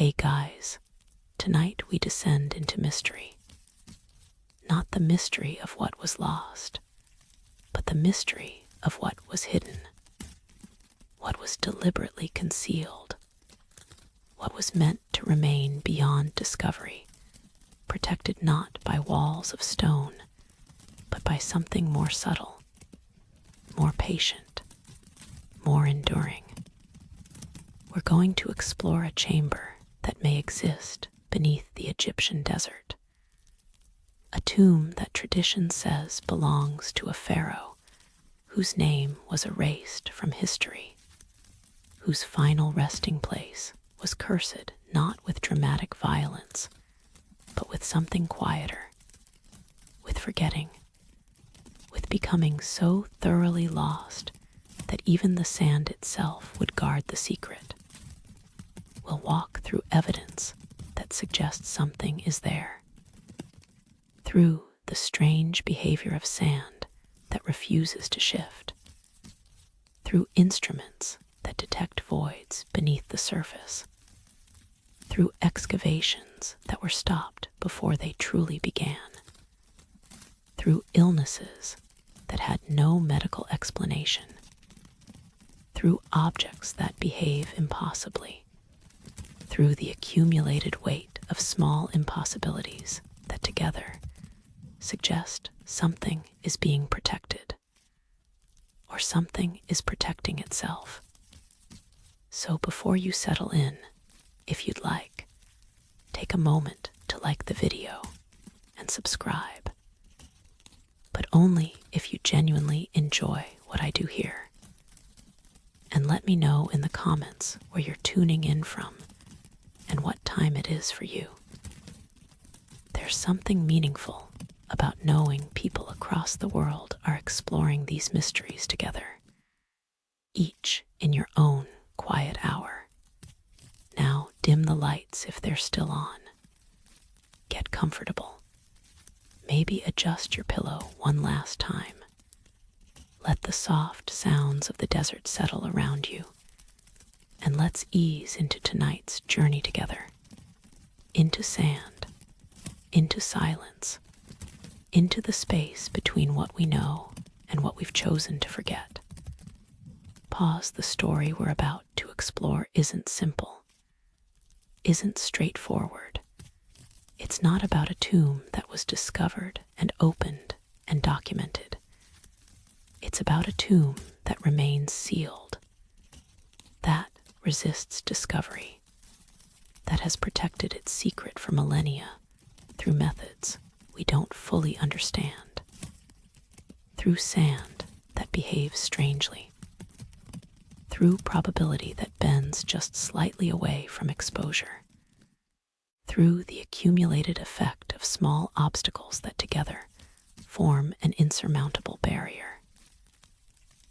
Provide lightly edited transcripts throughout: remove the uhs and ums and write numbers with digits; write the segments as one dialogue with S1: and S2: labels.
S1: Hey guys, tonight we descend into mystery. Not the mystery of what was lost, but the mystery of what was hidden, what was deliberately concealed, what was meant to remain beyond discovery, protected not by walls of stone, but by something more subtle, more patient, more enduring. We're going to explore a chamber that may exist beneath the Egyptian desert, a tomb that tradition says belongs to a pharaoh whose name was erased from history, whose final resting place was cursed not with dramatic violence, but with something quieter, with forgetting, with becoming so thoroughly lost that even the sand itself would guard the secret. We'll walk through evidence that suggests something is there, through the strange behavior of sand that refuses to shift, through instruments that detect voids beneath the surface, through excavations that were stopped before they truly began, through illnesses that had no medical explanation, through objects that behave impossibly, through the accumulated weight of small impossibilities that together suggest something is being protected, or something is protecting itself. So before you settle in, if you'd like, take a moment to like the video and subscribe, but only if you genuinely enjoy what I do here. And let me know in the comments where you're tuning in from and what time it is for you. There's something meaningful about knowing people across the world are exploring these mysteries together, each in your own quiet hour. Now dim the lights if they're still on. Get comfortable. Maybe adjust your pillow one last time. Let the soft sounds of the desert settle around you, and let's ease into tonight's journey together. Into sand, into silence, into the space between what we know and what we've chosen to forget. Pause. The story we're about to explore isn't simple, isn't straightforward. It's not about a tomb that was discovered and opened and documented. It's about a tomb that remains sealed, that resists discovery, that has protected its secret for millennia through methods we don't fully understand, through sand that behaves strangely, through probability that bends just slightly away from exposure, through the accumulated effect of small obstacles that together form an insurmountable barrier.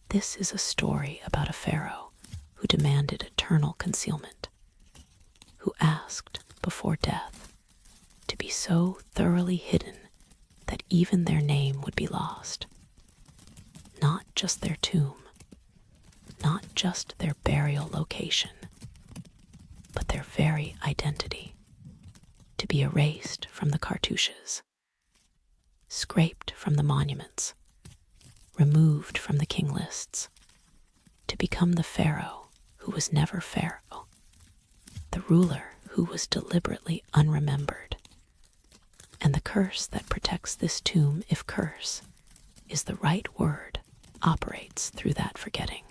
S1: This is a story about a pharaoh who demanded eternal concealment, who asked before death to be so thoroughly hidden that even their name would be lost. Not just their tomb, not just their burial location, but their very identity, to be erased from the cartouches, scraped from the monuments, removed from the king lists, to become the pharaoh who was never Pharaoh, the ruler who was deliberately unremembered. And the curse that protects this tomb, if curse is the right word, operates through that forgetting,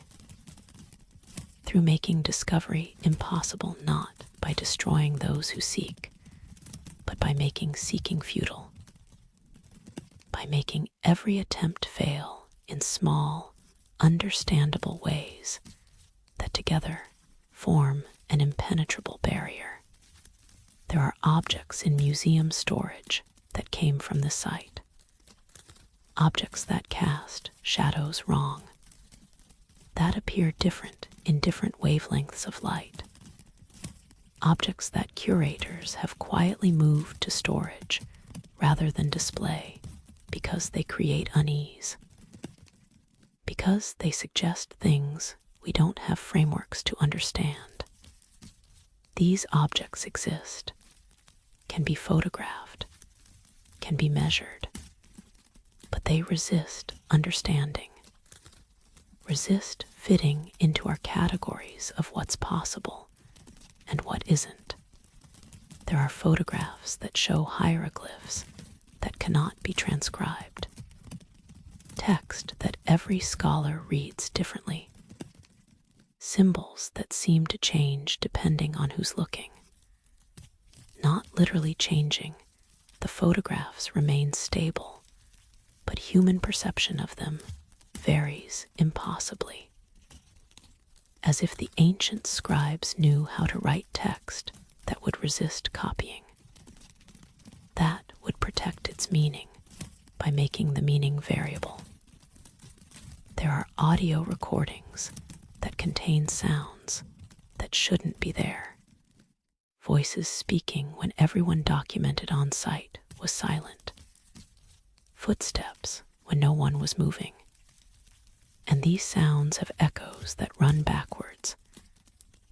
S1: through making discovery impossible, not by destroying those who seek, but by making seeking futile, by making every attempt fail in small, understandable ways that together form an impenetrable barrier. There are objects in museum storage that came from the site, objects that cast shadows wrong, that appear different in different wavelengths of light, objects that curators have quietly moved to storage rather than display because they create unease, because they suggest things we don't have frameworks to understand. These objects exist, can be photographed, can be measured, but they resist understanding, resist fitting into our categories of what's possible and what isn't. There are photographs that show hieroglyphs that cannot be transcribed, text that every scholar reads differently, symbols that seem to change depending on who's looking. Not literally changing, the photographs remain stable, but human perception of them varies impossibly. As if the ancient scribes knew how to write text that would resist copying. That would protect its meaning by making the meaning variable. There are audio recordings that contain sounds that shouldn't be there. Voices speaking when everyone documented on site was silent. Footsteps when no one was moving. And these sounds have echoes that run backwards,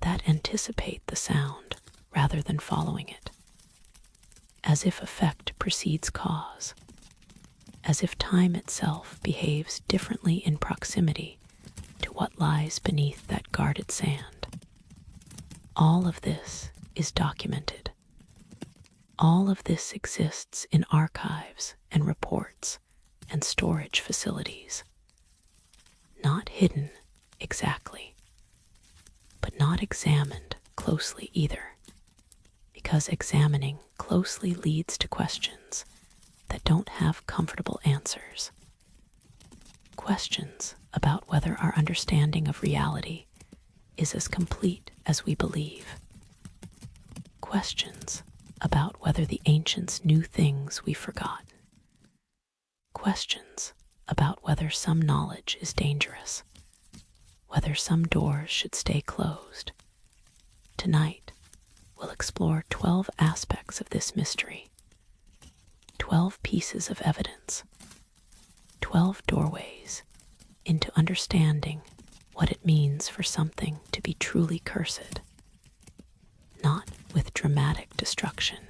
S1: that anticipate the sound rather than following it. As if effect precedes cause. As if time itself behaves differently in proximity to what lies beneath that guarded sand. All of this is documented. All of this exists in archives and reports and storage facilities. Not hidden exactly, but not examined closely either, because examining closely leads to questions that don't have comfortable answers. Questions about whether our understanding of reality is as complete as we believe. Questions about whether the ancients knew things we've forgotten. Questions about whether some knowledge is dangerous, whether some doors should stay closed. Tonight, we'll explore 12 aspects of this mystery, 12 pieces of evidence, 12 doorways into understanding what it means for something to be truly cursed. Not with dramatic destruction,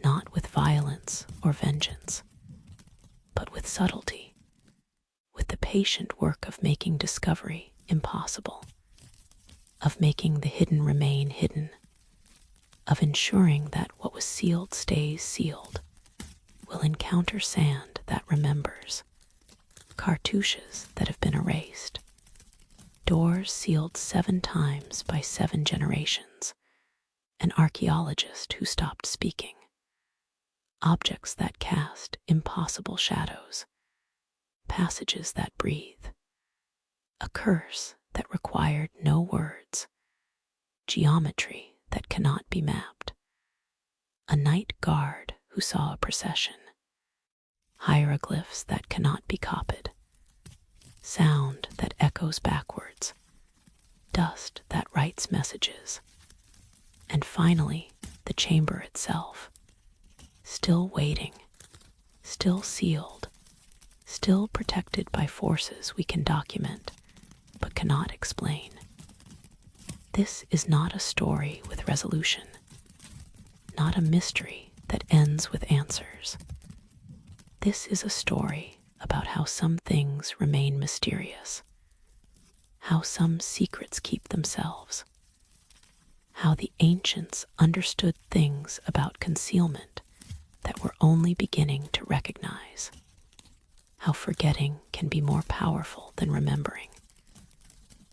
S1: not with violence or vengeance, but with subtlety, with the patient work of making discovery impossible, of making the hidden remain hidden, of ensuring that what was sealed stays sealed, will encounter sand that remembers, cartouches that have been erased, doors sealed 7 times by 7 generations, an archaeologist who stopped speaking, objects that cast impossible shadows, passages that breathe, a curse that required no words, geometry that cannot be mapped, a night guard who saw a procession, hieroglyphs that cannot be copied, sound that echoes backwards, dust that writes messages, and finally the chamber itself, still waiting, still sealed, still protected by forces we can document but cannot explain. This is not a story with resolution, not a mystery that ends with answers. This is a story about how some things remain mysterious, how some secrets keep themselves, how the ancients understood things about concealment that we're only beginning to recognize, how forgetting can be more powerful than remembering,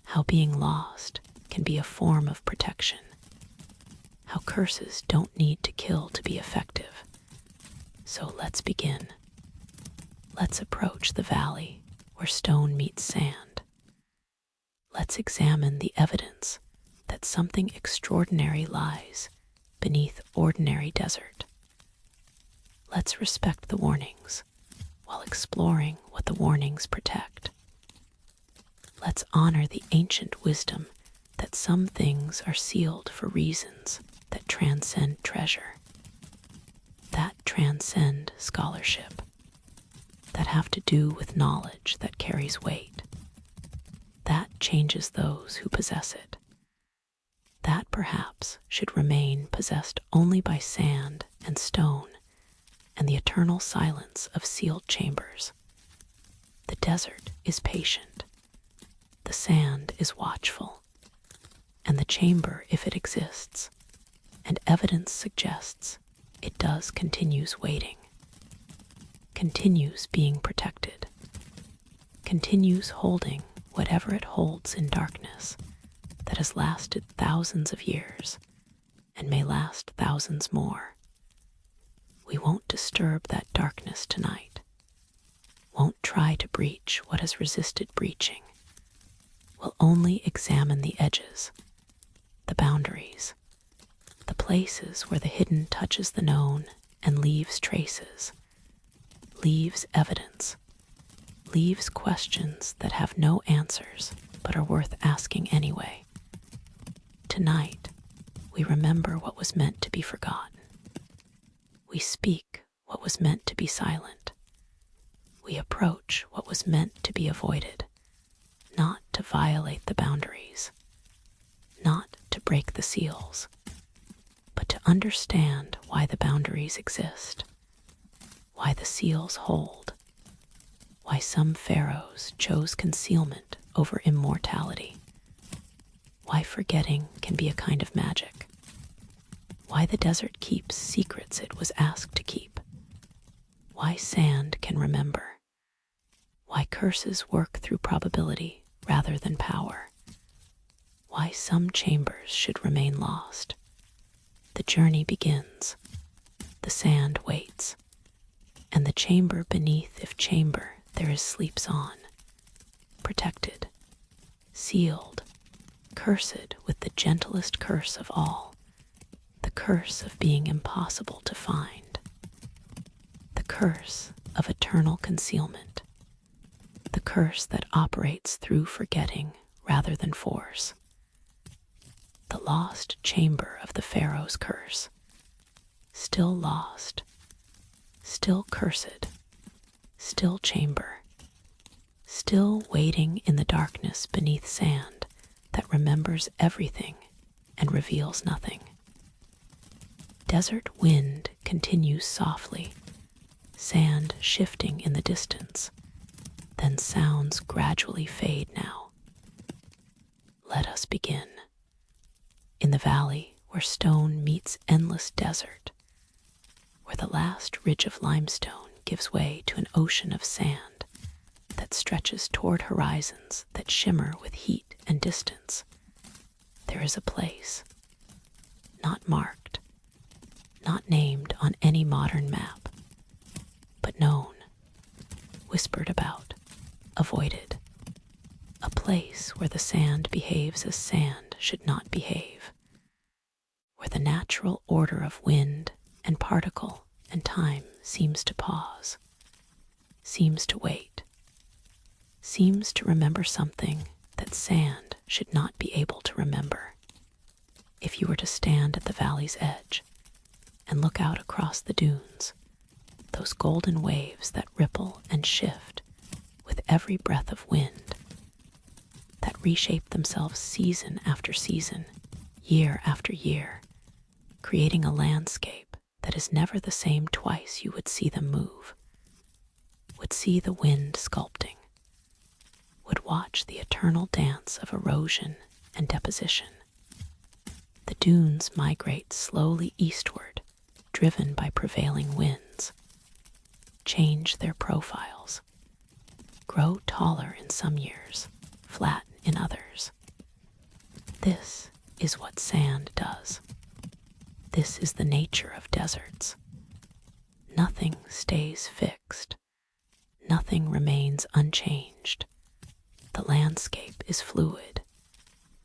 S1: how being lost can be a form of protection, how curses don't need to kill to be effective. So let's begin. Let's approach the valley where stone meets sand. Let's examine the evidence that something extraordinary lies beneath ordinary desert. Let's respect the warnings while exploring what the warnings protect. Let's honor the ancient wisdom that some things are sealed for reasons that transcend treasure, that transcend scholarship, that have to do with knowledge that carries weight, that changes those who possess it, that perhaps should remain possessed only by sand and stone and the eternal silence of sealed chambers. The desert is patient, the sand is watchful, and the chamber, if it exists, and evidence suggests it does, continues waiting, continues being protected, continues holding whatever it holds in darkness that has lasted thousands of years and may last thousands more. We won't disturb that darkness tonight, won't try to breach what has resisted breaching. We'll only examine the edges, the boundaries, the places where the hidden touches the known and leaves traces, leaves evidence, leaves questions that have no answers but are worth asking anyway. Tonight, we remember what was meant to be forgotten. We speak what was meant to be silent. We approach what was meant to be avoided, not to violate the boundaries, not to break the seals, but to understand why the boundaries exist, why the seals hold, why some pharaohs chose concealment over immortality, why forgetting can be a kind of magic, why the desert keeps secrets it was asked to keep, why sand can remember, why curses work through probability rather than power, why some chambers should remain lost. The journey begins, the sand waits, and the chamber beneath, if chamber there is, sleeps on, protected, sealed, cursed with the gentlest curse of all, the curse of being impossible to find, the curse of eternal concealment, the curse that operates through forgetting rather than force. The lost chamber of the Pharaoh's curse, still lost, still cursed, still chamber, still waiting in the darkness beneath sand that remembers everything and reveals nothing. Desert wind continues softly, sand shifting in the distance, then sounds gradually fade now. Let us begin. In the valley where stone meets endless desert, where the last ridge of limestone gives way to an ocean of sand that stretches toward horizons that shimmer with heat and distance, there is a place, not marked, not named on any modern map, but known, whispered about, avoided, a place where the sand behaves as sand should not behave, where the natural order of wind and particle and time seems to pause, seems to wait, seems to remember something that sand should not be able to remember. If you were to stand at the valley's edge and look out across the dunes, those golden waves that ripple and shift with every breath of wind, that reshape themselves season after season, year after year, creating a landscape that is never the same twice you would see them move, would see the wind sculpting, would watch the eternal dance of erosion and deposition. The dunes migrate slowly eastward, driven by prevailing winds, change their profiles, grow taller in some years, flat in others. This is what sand does. This is the nature of deserts. Nothing stays fixed. Nothing remains unchanged. The landscape is fluid,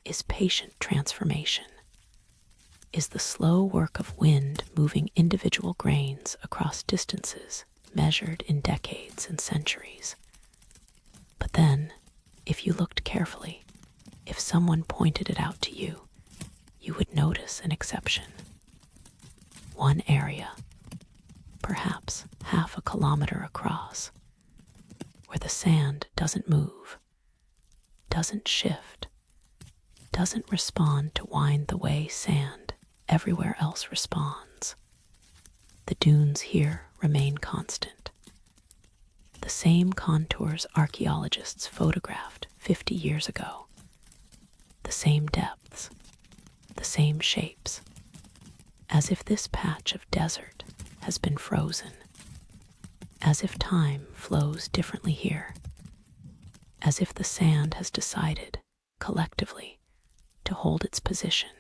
S1: is patient transformation, is the slow work of wind moving individual grains across distances measured in decades and centuries. But then, if you looked carefully, if someone pointed it out to you, you would notice an exception. One area, perhaps half a kilometer across, where the sand doesn't move, doesn't shift, doesn't respond to wind the way sand everywhere else responds. The dunes here remain constant. The same contours archaeologists photographed 50 years ago. The same depths, the same shapes, as if this patch of desert has been frozen, as if time flows differently here, as if the sand has decided, collectively, to hold its position,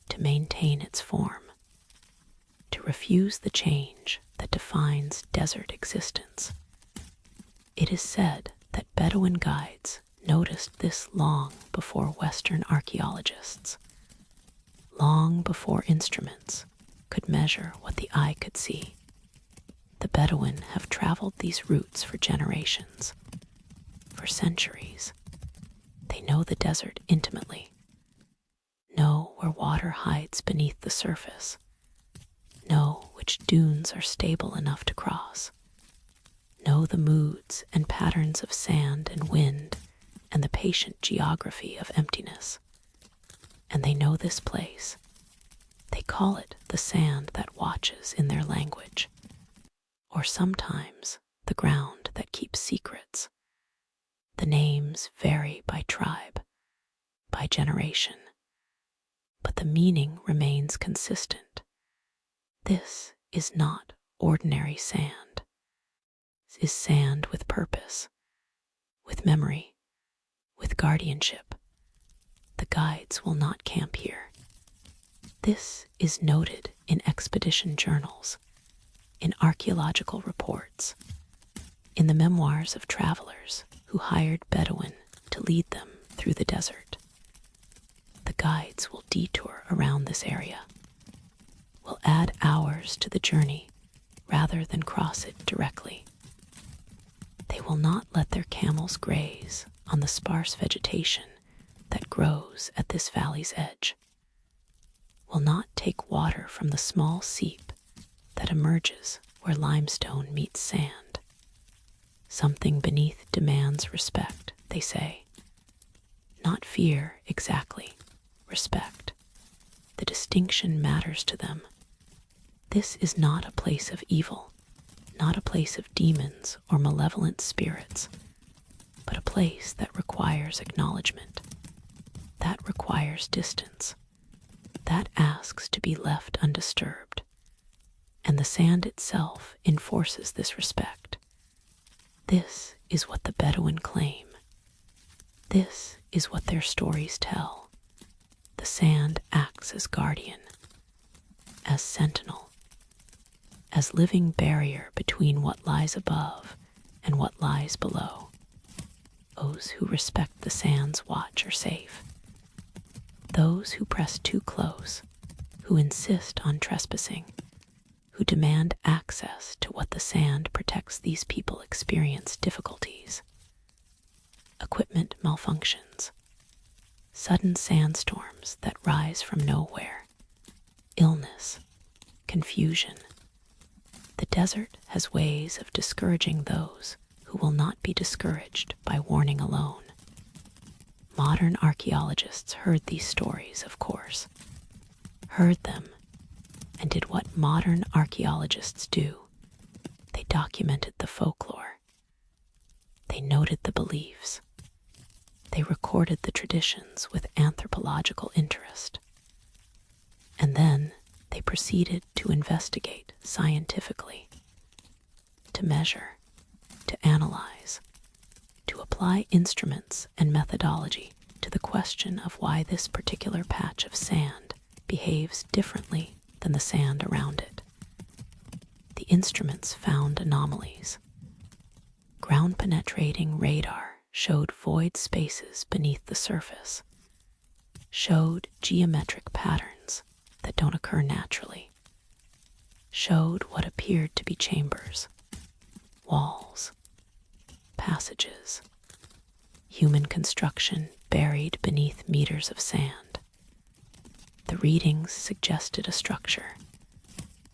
S1: to maintain its form, to refuse the change that defines desert existence. It is said that Bedouin guides noticed this long before Western archaeologists, long before instruments could measure what the eye could see. The Bedouin have traveled these routes for generations, for centuries. They know the desert intimately, know where water hides beneath the surface, know which dunes are stable enough to cross, know the moods and patterns of sand and wind and the patient geography of emptiness. And they know this place. They call it the sand that watches in their language, or sometimes the ground that keeps secrets. The names vary by tribe, by generation, but the meaning remains consistent. This is not ordinary sand. This is sand with purpose, with memory, with guardianship. The guides will not camp here. This is noted in expedition journals, in archaeological reports, in the memoirs of travelers who hired Bedouin to lead them through the desert. The guides will detour around this area, will add hours to the journey rather than cross it directly. They will not let their camels graze on the sparse vegetation that grows at this valley's edge, will not take water from the small seep that emerges where limestone meets sand. Something beneath demands respect, they say. Not fear exactly, respect. The distinction matters to them. This is not a place of evil, not a place of demons or malevolent spirits, but a place that requires acknowledgement, that requires distance, that asks to be left undisturbed. And the sand itself enforces this respect. This is what the Bedouin claim. This is what their stories tell. The sand acts as guardian, as sentinel, as living barrier between what lies above and what lies below. Those who respect the sand's watch are safe. Those who press too close, who insist on trespassing, who demand access to what the sand protects these people experience difficulties. Equipment malfunctions, sudden sandstorms that rise from nowhere, illness, confusion. The desert has ways of discouraging those who will not be discouraged by warning alone. Modern archaeologists heard these stories, of course, heard them, and did what modern archaeologists do. They documented the folklore. They noted the beliefs. They recorded the traditions with anthropological interest. And then they proceeded to investigate scientifically, to measure, to analyze, to apply instruments and methodology to the question of why this particular patch of sand behaves differently than the sand around it. The instruments found anomalies. Ground-penetrating radar showed void spaces beneath the surface, showed geometric patterns that don't occur naturally, showed what appeared to be chambers, walls, passages, human construction buried beneath meters of sand. The readings suggested a structure,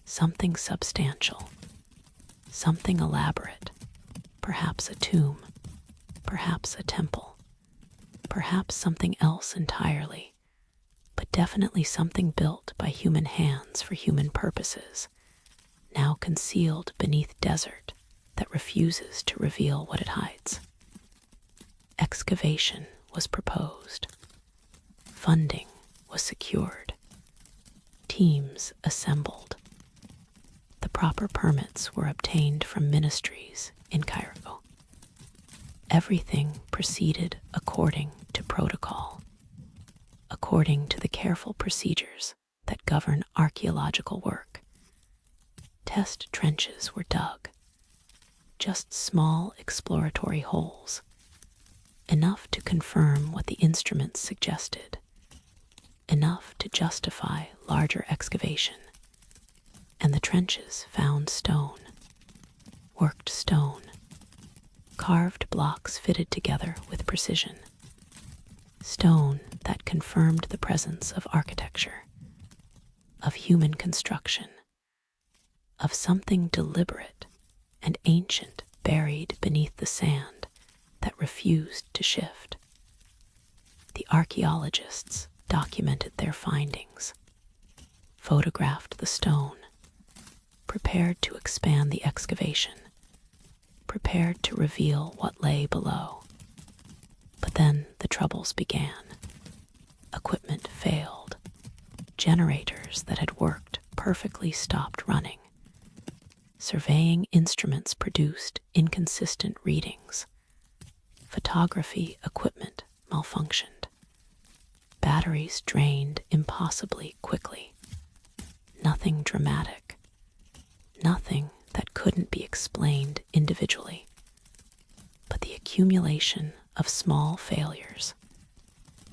S1: something substantial, something elaborate, perhaps a tomb, perhaps a temple. perhaps something else entirely, but definitely something built by human hands for human purposes, now concealed beneath desert that refuses to reveal what it hides. Excavation was proposed. Funding was secured. Teams assembled. The proper permits were obtained from ministries in Cairo. Everything proceeded according to protocol, according to the careful procedures that govern archaeological work. Test trenches were dug, just small exploratory holes, enough to confirm what the instruments suggested, enough to justify larger excavation. And the trenches found stone, worked stone, carved blocks fitted together with precision, stone that confirmed the presence of architecture, of human construction, of something deliberate and ancient buried beneath the sand that refused to shift. The archaeologists documented their findings, photographed the stone, prepared to expand the excavation, prepared to reveal what lay below. But then the troubles began. Equipment failed. Generators that had worked perfectly stopped running. Surveying instruments produced inconsistent readings. Photography equipment malfunctioned. Batteries drained impossibly quickly. Nothing dramatic. Nothing that couldn't be explained individually. But the accumulation of small failures,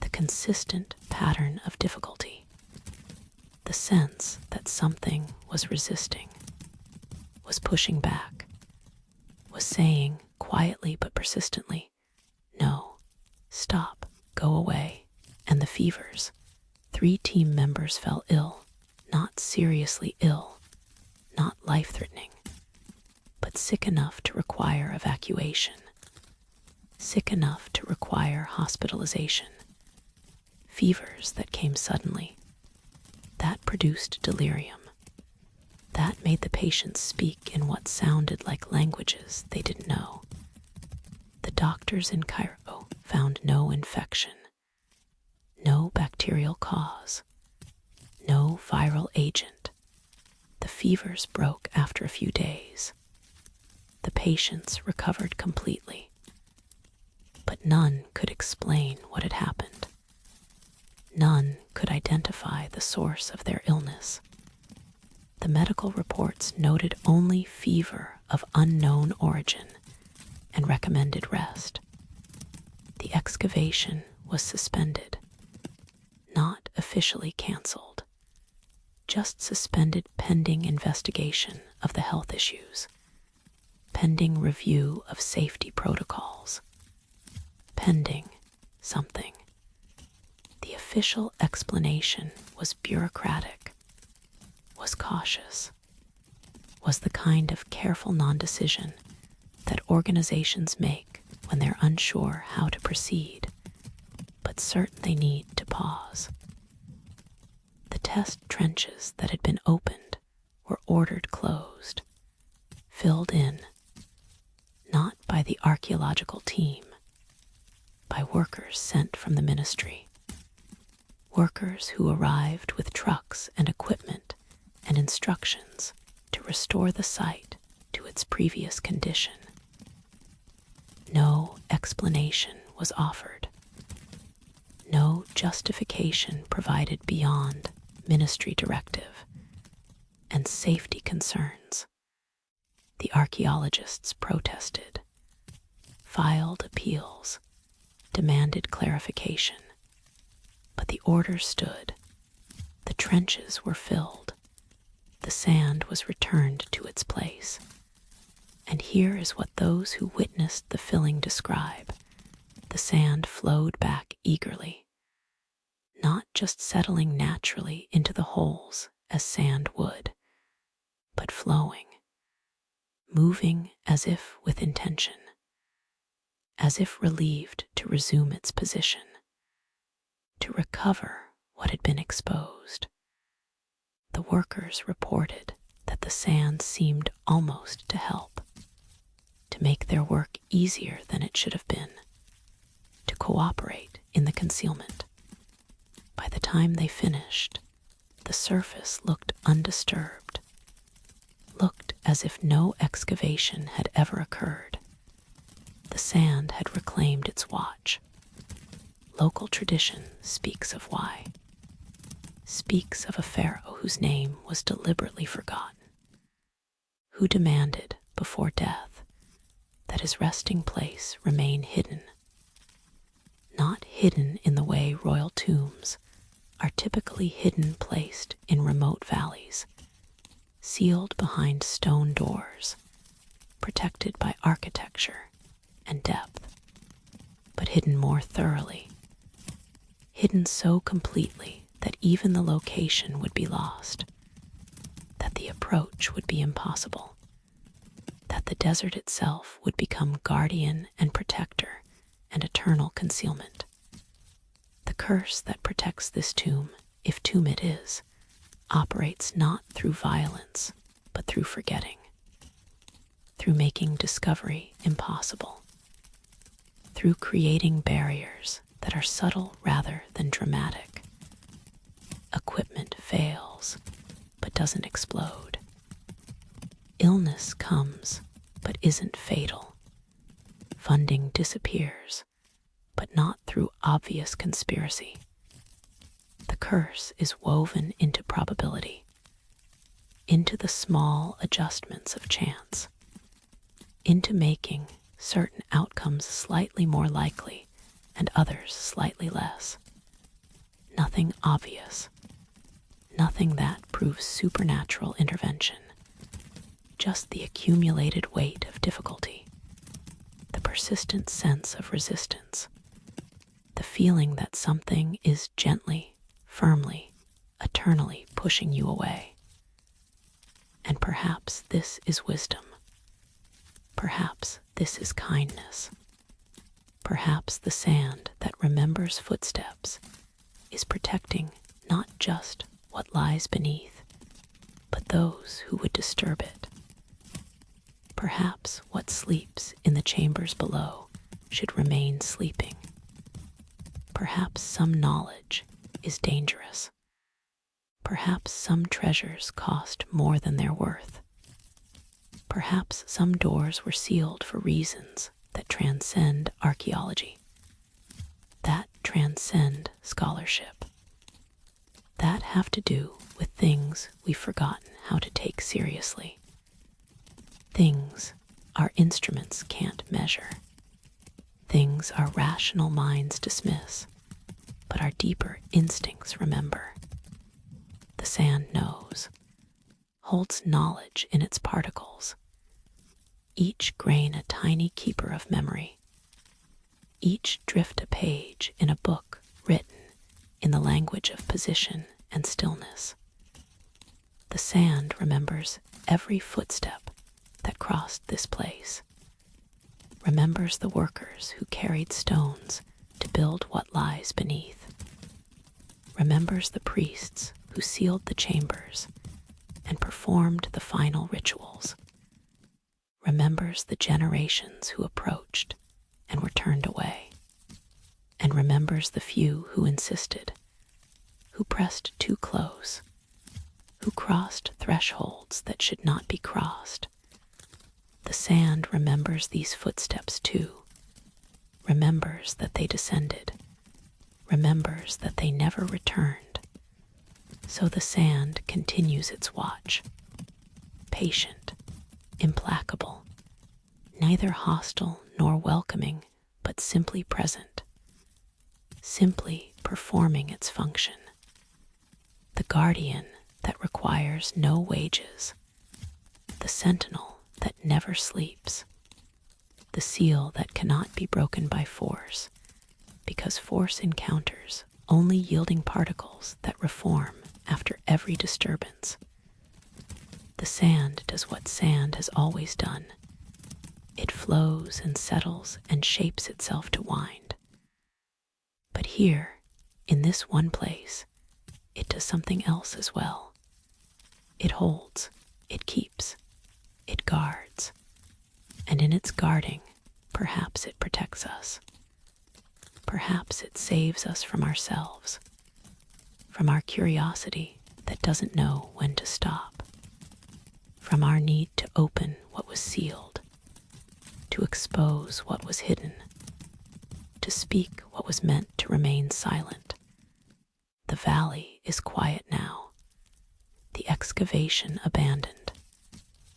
S1: the consistent pattern of difficulty, the sense that something was resisting, was pushing back, was saying quietly but persistently, "No, stop, go away." And the fevers. 3 team members fell ill, not seriously ill, not life-threatening, but sick enough to require evacuation, sick enough to require hospitalization. Fevers that came suddenly, that produced delirium, that made the patients speak in what sounded like languages they didn't know. The doctors in Cairo found no infection, no bacterial cause, no viral agent. The fevers broke after a few days. The patients recovered completely, but none could explain what had happened. None could identify the source of their illness. The medical reports noted only fever of unknown origin and recommended rest. The excavation was suspended, not officially canceled, just suspended pending investigation of the health issues, pending review of safety protocols, pending something. The official explanation was bureaucratic, was cautious, was the kind of careful non-decision that organizations make when they're unsure how to proceed, but certain they need to pause. The test trenches that had been opened were ordered closed, filled in, not by the archaeological team, by workers sent from the ministry, workers who arrived with trucks and equipment and instructions to restore the site to its previous condition. No explanation was offered. No justification provided beyond ministry directive and safety concerns. The archaeologists protested, filed appeals, demanded clarification, but the order stood. The trenches were filled. The sand was returned to its place. And here is what those who witnessed the filling describe. The sand flowed back eagerly, not just settling naturally into the holes as sand would, but flowing, moving as if with intention, as if relieved to resume its position, to recover what had been exposed. The workers reported that the sand seemed almost to help, to make their work easier than it should have been, to cooperate in the concealment. By the time they finished, the surface looked undisturbed, looked as if no excavation had ever occurred. The sand had reclaimed its watch. Local tradition speaks of why. Speaks of a pharaoh whose name was deliberately forgotten, who demanded before death that his resting place remain hidden. Not hidden in the way royal tombs are typically hidden, placed in remote valleys, sealed behind stone doors, protected by architecture and depth, but hidden more thoroughly, hidden so completely that even the location would be lost, that the approach would be impossible, that the desert itself would become guardian and protector and eternal concealment. The curse that protects this tomb, if tomb it is, operates not through violence, but through forgetting, through making discovery impossible, through creating barriers that are subtle rather than dramatic. Equipment fails, but doesn't explode. Illness comes, but isn't fatal. Funding disappears, but not through obvious conspiracy. The curse is woven into probability, into the small adjustments of chance, into making certain outcomes slightly more likely and others slightly less. Nothing obvious, nothing that proves supernatural intervention, just the accumulated weight of difficulty, the persistent sense of resistance, the feeling that something is gently, firmly, eternally pushing you away. And perhaps this is wisdom. Perhaps this is kindness. Perhaps the sand that remembers footsteps is protecting not just what lies beneath, but those who would disturb it. Perhaps what sleeps in the chambers below should remain sleeping. Perhaps some knowledge is dangerous. Perhaps some treasures cost more than their worth. Perhaps some doors were sealed for reasons that transcend archaeology, that transcend scholarship, that have to do with things we've forgotten how to take seriously, things our instruments can't measure, things our rational minds dismiss, but our deeper instincts remember. The sand knows, holds knowledge in its particles, each grain a tiny keeper of memory, each drift a page in a book written in the language of position and stillness. The sand remembers every footstep that crossed this place, remembers the workers who carried stones to build what lies beneath, remembers the priests who sealed the chambers and performed the final rituals, remembers the generations who approached and were turned away, and remembers the few who insisted, who pressed too close, who crossed thresholds that should not be crossed. The sand remembers these footsteps too, remembers that they descended, remembers that they never returned. So the sand continues its watch, patient, implacable, neither hostile nor welcoming, but simply present, simply performing its function. The guardian that requires no wages, the sentinel that never sleeps, the seal that cannot be broken by force, because force encounters only yielding particles that reform after every disturbance. The sand does what sand has always done. It flows and settles and shapes itself to wind. But here, in this one place, it does something else as well. It holds, it keeps, it guards, and in its guarding, perhaps it protects us. Perhaps it saves us from ourselves, from our curiosity that doesn't know when to stop, from our need to open what was sealed, to expose what was hidden, to speak what was meant to remain silent. The valley is quiet now, the excavation abandoned,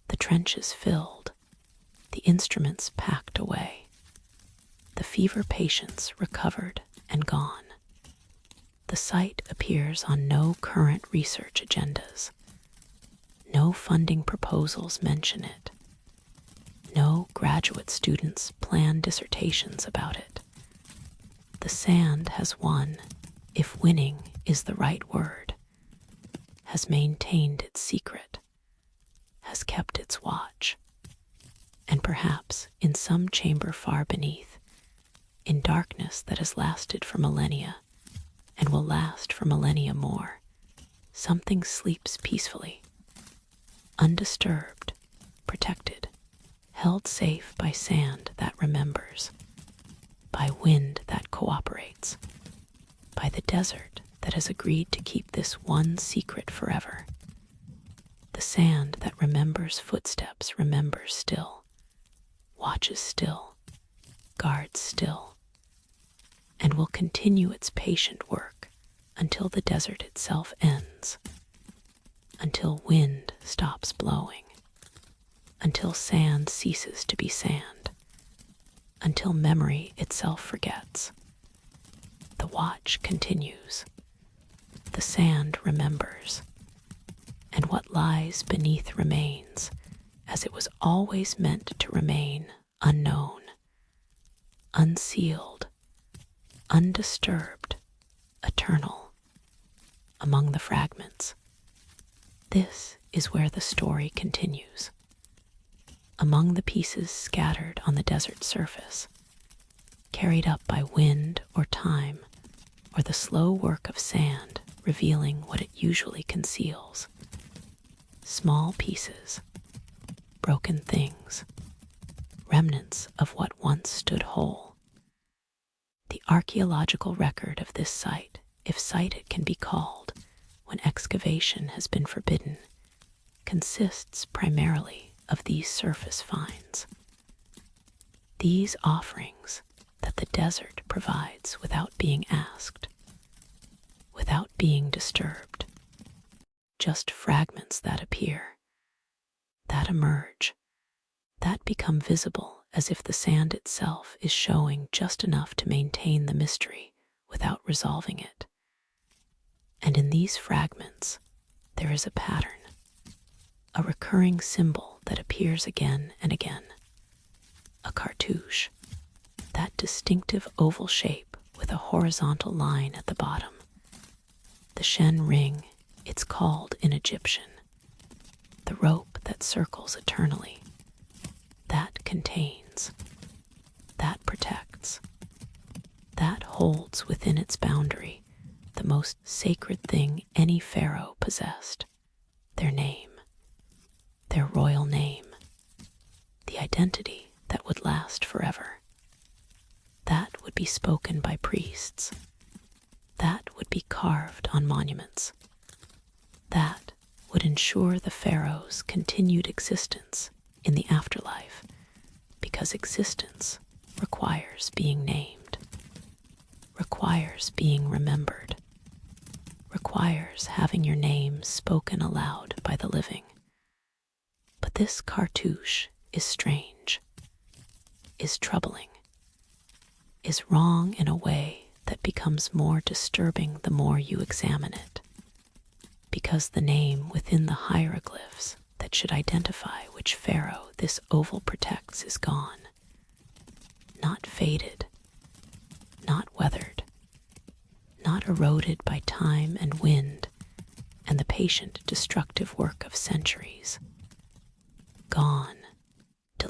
S1: the trenches filled, the instruments packed away, the fever patients recovered and gone. The site appears on no current research agendas. No funding proposals mention it. No graduate students plan dissertations about it. The sand has won, if winning is the right word, has maintained its secret, has kept its watch, and perhaps in some chamber far beneath, in darkness that has lasted for millennia and will last for millennia more, something sleeps peacefully, undisturbed, protected, held safe by sand that remembers, by wind that cooperates, by the desert that has agreed to keep this one secret forever. The sand that remembers footsteps remembers still, watches still, guards still, and will continue its patient work until the desert itself ends, until wind stops blowing, until sand ceases to be sand, until memory itself forgets. The watch continues. The sand remembers, and what lies beneath remains, as it was always meant to remain, unknown, unsealed, undisturbed, eternal, among the fragments. This is where the story continues. Among the pieces scattered on the desert surface, carried up by wind or time, or the slow work of sand revealing what it usually conceals. Small pieces, broken things, remnants of what once stood whole. The archaeological record of this site, if site it can be called, when excavation has been forbidden, consists primarily of these surface finds. These offerings that the desert provides without being asked, without being disturbed. Just fragments that appear, that emerge, that become visible as if the sand itself is showing just enough to maintain the mystery without resolving it. And in these fragments, there is a pattern, a recurring symbol that appears again and again. A cartouche, that distinctive oval shape with a horizontal line at the bottom. The Shen ring, it's called in Egyptian. The rope that circles eternally. That contains. That protects. That holds within its boundary the most sacred thing any pharaoh possessed. Their name. Their royal name. The identity that would last forever. That would be spoken by priests. That would be carved on monuments. That would ensure the pharaoh's continued existence in the afterlife, because existence requires being named, requires being remembered, requires having your name spoken aloud by the living. But this cartouche is strange, is troubling, is wrong in a way that becomes more disturbing the more you examine it, because the name within the hieroglyphs that should identify which pharaoh this oval protects is gone, not faded, not weathered, not eroded by time and wind and the patient destructive work of centuries. Gone,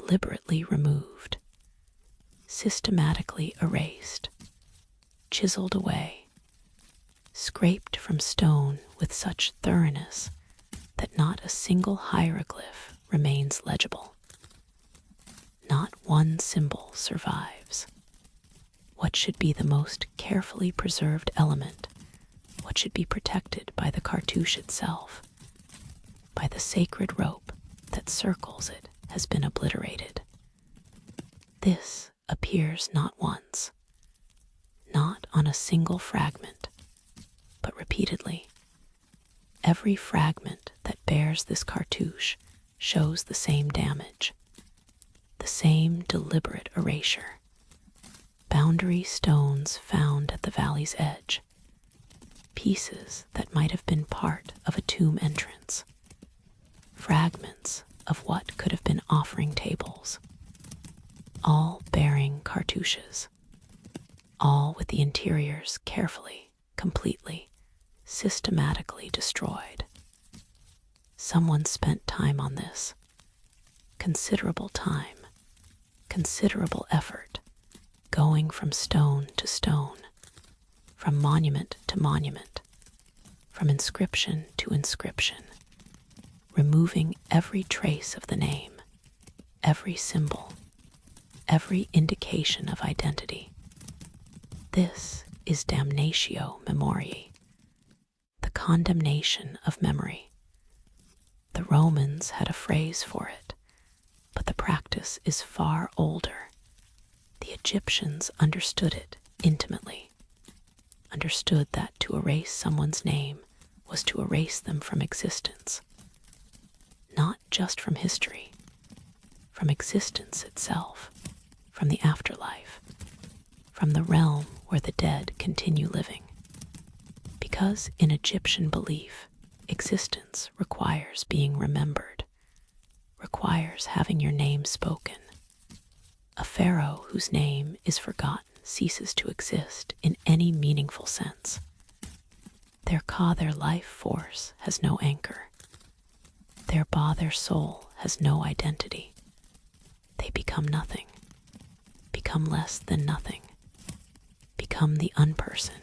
S1: deliberately removed, systematically erased, chiseled away, scraped from stone with such thoroughness that not a single hieroglyph remains legible. Not one symbol survives. What should be the most carefully preserved element, what should be protected by the cartouche itself, by the sacred rope that circles it, has been obliterated. This appears not once, not on a single fragment, but repeatedly. Every fragment that bears this cartouche shows the same damage, the same deliberate erasure. Boundary stones found at the valley's edge, pieces that might have been part of a tomb entrance, fragments of what could have been offering tables, all bearing cartouches, all with the interiors carefully, completely, systematically destroyed. Someone spent time on this, considerable time, considerable effort, going from stone to stone, from monument to monument, from inscription to inscription, removing every trace of the name, every symbol, every indication of identity. This is damnatio memoriae, the condemnation of memory. The Romans had a phrase for it, but the practice is far older. The Egyptians understood it intimately, understood that to erase someone's name was to erase them from existence, not just from history, from existence itself, from the afterlife, from the realm where the dead continue living. Because in Egyptian belief, existence requires being remembered, requires having your name spoken. A pharaoh whose name is forgotten ceases to exist in any meaningful sense. Their life force has no anchor. Their soul has no identity. They become nothing, become less than nothing, become the unperson,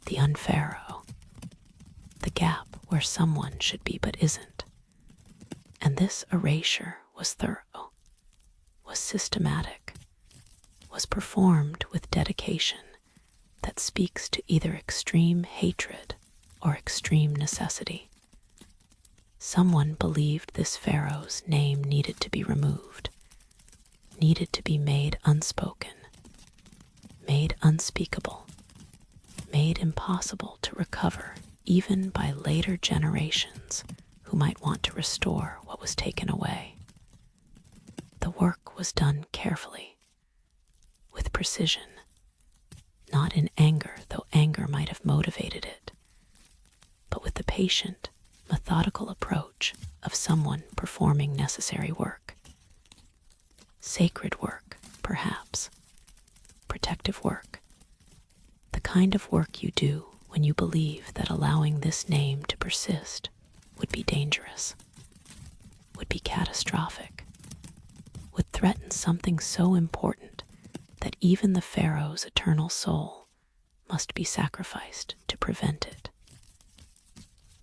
S1: the unpharaoh, the gap where someone should be but isn't. And this erasure was thorough, was systematic, was performed with dedication that speaks to either extreme hatred or extreme necessity. Someone believed this pharaoh's name needed to be removed, needed to be made unspoken, made unspeakable, made impossible to recover even by later generations who might want to restore what was taken away. The work was done carefully, with precision, not in anger, though anger might have motivated it, but with the patient, methodical approach of someone performing necessary work. Sacred work, perhaps. Protective work. The kind of work you do when you believe that allowing this name to persist would be dangerous, would be catastrophic, would threaten something so important that even the pharaoh's eternal soul must be sacrificed to prevent it.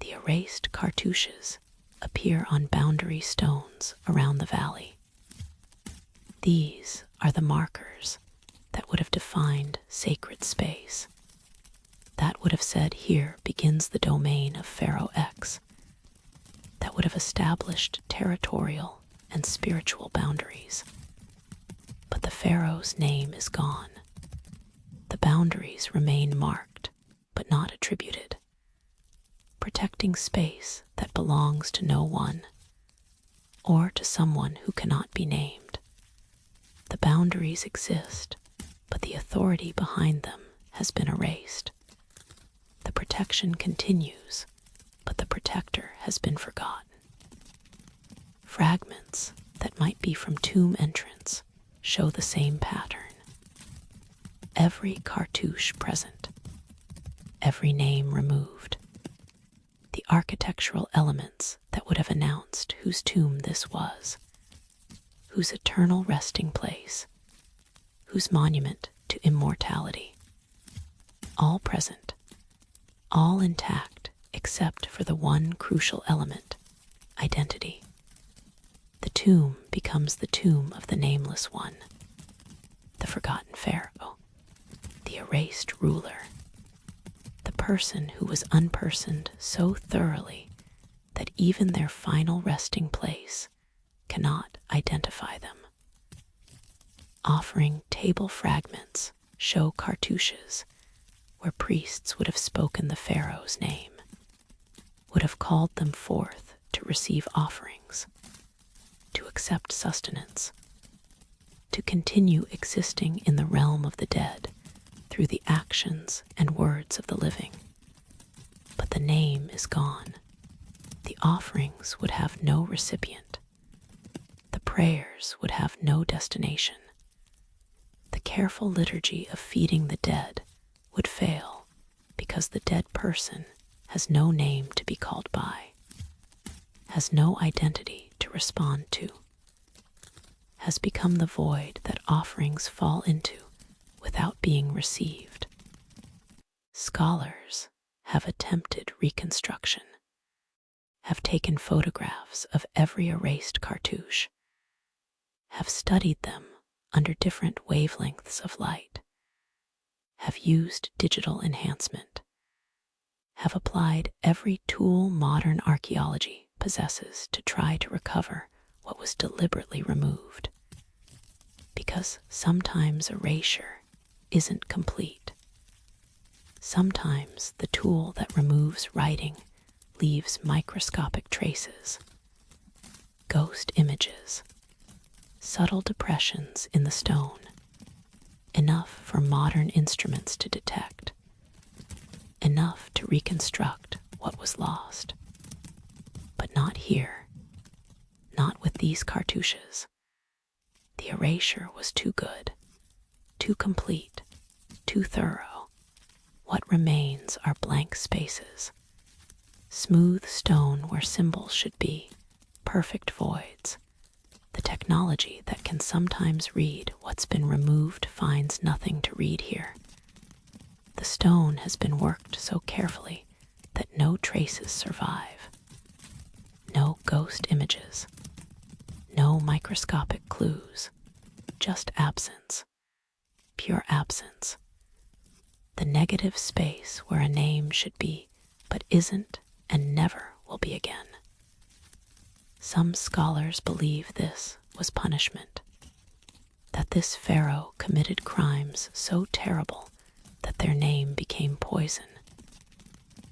S1: The erased cartouches appear on boundary stones around the valley. These are the markers that would have defined sacred space, that would have said, here begins the domain of Pharaoh X, that would have established territorial and spiritual boundaries. But the pharaoh's name is gone. The boundaries remain marked, but not attributed, protecting space that belongs to no one, or to someone who cannot be named. The boundaries exist, but the authority behind them has been erased. The protection continues, but the protector has been forgotten. Fragments that might be from tomb entrance show the same pattern. Every cartouche present, every name removed. The architectural elements that would have announced whose tomb this was, whose eternal resting place, whose monument to immortality. All present, all intact except for the one crucial element, identity. The tomb becomes the tomb of the nameless one, the forgotten Pharaoh, the erased ruler, the person who was unpersoned so thoroughly that even their final resting place cannot identify them. Offering table fragments show cartouches where priests would have spoken the Pharaoh's name, would have called them forth to receive offerings, to accept sustenance, to continue existing in the realm of the dead through the actions and words of the living. But the name is gone. The offerings would have no recipient. The prayers would have no destination. The careful liturgy of feeding the dead would fail because the dead person has no name to be called by, has no identity to respond to, has become the void that offerings fall into without being received. Scholars have attempted reconstruction, have taken photographs of every erased cartouche, have studied them under different wavelengths of light, have used digital enhancement, have applied every tool modern archaeology possesses to try to recover what was deliberately removed. Because sometimes erasure isn't complete. Sometimes the tool that removes writing leaves microscopic traces, ghost images, subtle depressions in the stone, enough for modern instruments to detect, enough to reconstruct what was lost. But not here, not with these cartouches. The erasure was too good, too complete, too thorough. What remains are blank spaces, smooth stone where symbols should be, perfect voids. The technology that can sometimes read what's been removed finds nothing to read here. The stone has been worked so carefully that no traces survive. No ghost images. No microscopic clues. Just absence. Pure absence. The negative space where a name should be, but isn't and never will be again. Some scholars believe this was punishment, that this Pharaoh committed crimes so terrible that their name became poison,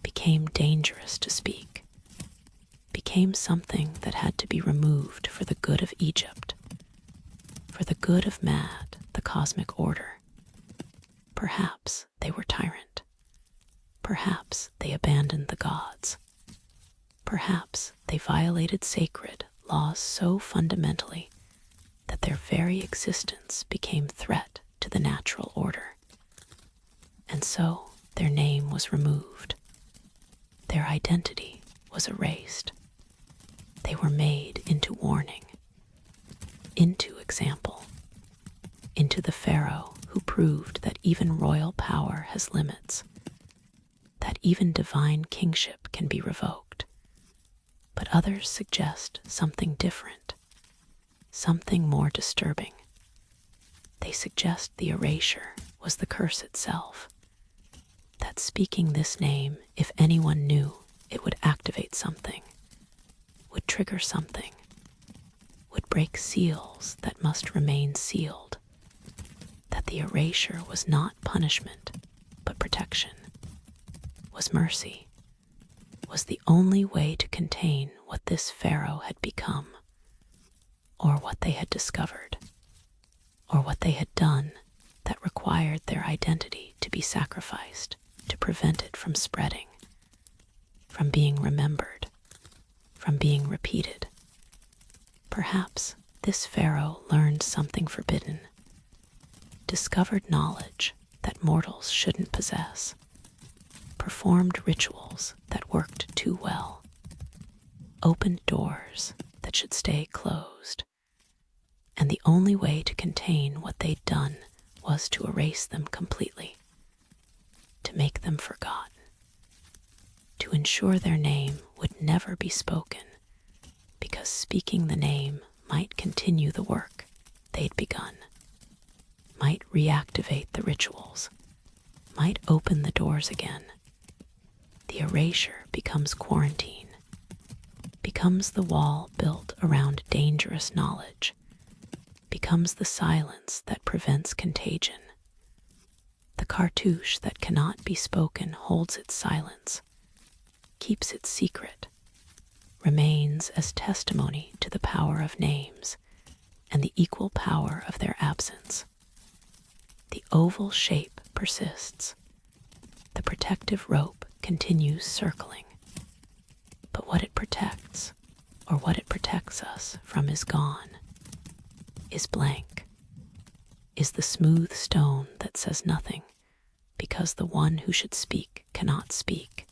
S1: became dangerous to speak, became something that had to be removed for the good of Egypt, for the good of Mad, the cosmic order. Perhaps they were tyrant. Perhaps they abandoned the gods. Perhaps they violated sacred laws so fundamentally that their very existence became threat to the natural order. And so their name was removed. Their identity was erased. They were made into warning, into example, into the Pharaoh who proved that even royal power has limits, that even divine kingship can be revoked. But others suggest something different, something more disturbing. They suggest the erasure was the curse itself, that speaking this name, if anyone knew, it would activate something, would trigger something, would break seals that must remain sealed, that the erasure was not punishment, but protection, was mercy, was the only way to contain what this Pharaoh had become, or what they had discovered, or what they had done that required their identity to be sacrificed to prevent it from spreading, from being remembered, from being repeated. Perhaps this Pharaoh learned something forbidden, discovered knowledge that mortals shouldn't possess, performed rituals that worked too well, opened doors that should stay closed, and the only way to contain what they'd done was to erase them completely, to make them forgotten, to ensure their name would never be spoken, because speaking the name might continue the work they'd begun, might reactivate the rituals, might open the doors again. The erasure becomes quarantine, becomes the wall built around dangerous knowledge, becomes the silence that prevents contagion. The cartouche that cannot be spoken holds its silence, keeps its secret, remains as testimony to the power of names and the equal power of their absence. The oval shape persists. The protective rope continues circling. But what it protects, or what it protects us from, is gone, is blank, is the smooth stone that says nothing because the one who should speak cannot speak,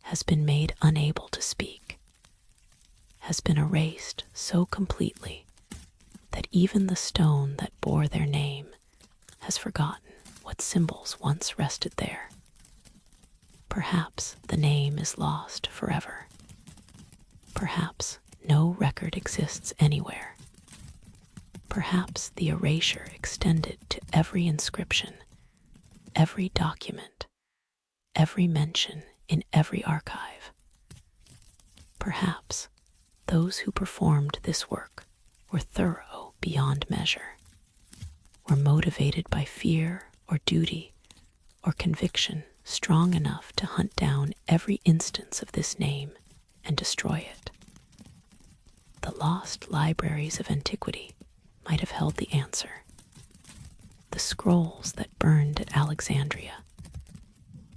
S1: has been made unable to speak, has been erased so completely that even the stone that bore their name has forgotten what symbols once rested there. Perhaps the name is lost forever. Perhaps no record exists anywhere. Perhaps the erasure extended to every inscription, every document, every mention in every archive. Perhaps those who performed this work were thorough beyond measure, were motivated by fear or duty or conviction strong enough to hunt down every instance of this name and destroy it. The lost libraries of antiquity might have held the answer. The scrolls that burned at Alexandria,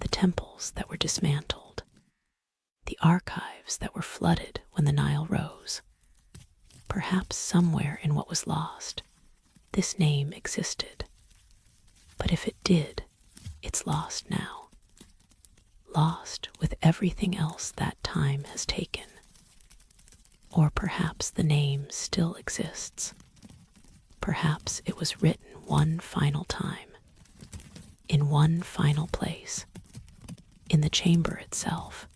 S1: the temples that were dismantled, the archives that were flooded when the Nile rose. Perhaps somewhere in what was lost, this name existed. But if it did, it's lost now. Lost with everything else that time has taken. Or perhaps the name still exists. Perhaps it was written one final time, in one final place, in the chamber itself,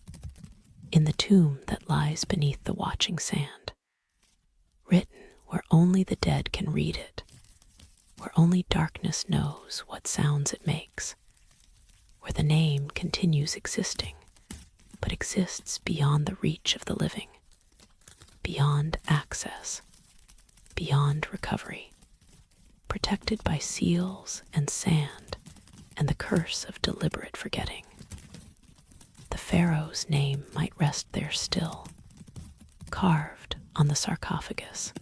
S1: in the tomb that lies beneath the watching sand, written where only the dead can read it, where only darkness knows what sounds it makes, where the name continues existing, but exists beyond the reach of the living, beyond access, beyond recovery, protected by seals and sand and the curse of deliberate forgetting. The Pharaoh's name might rest there still, carved on the sarcophagus,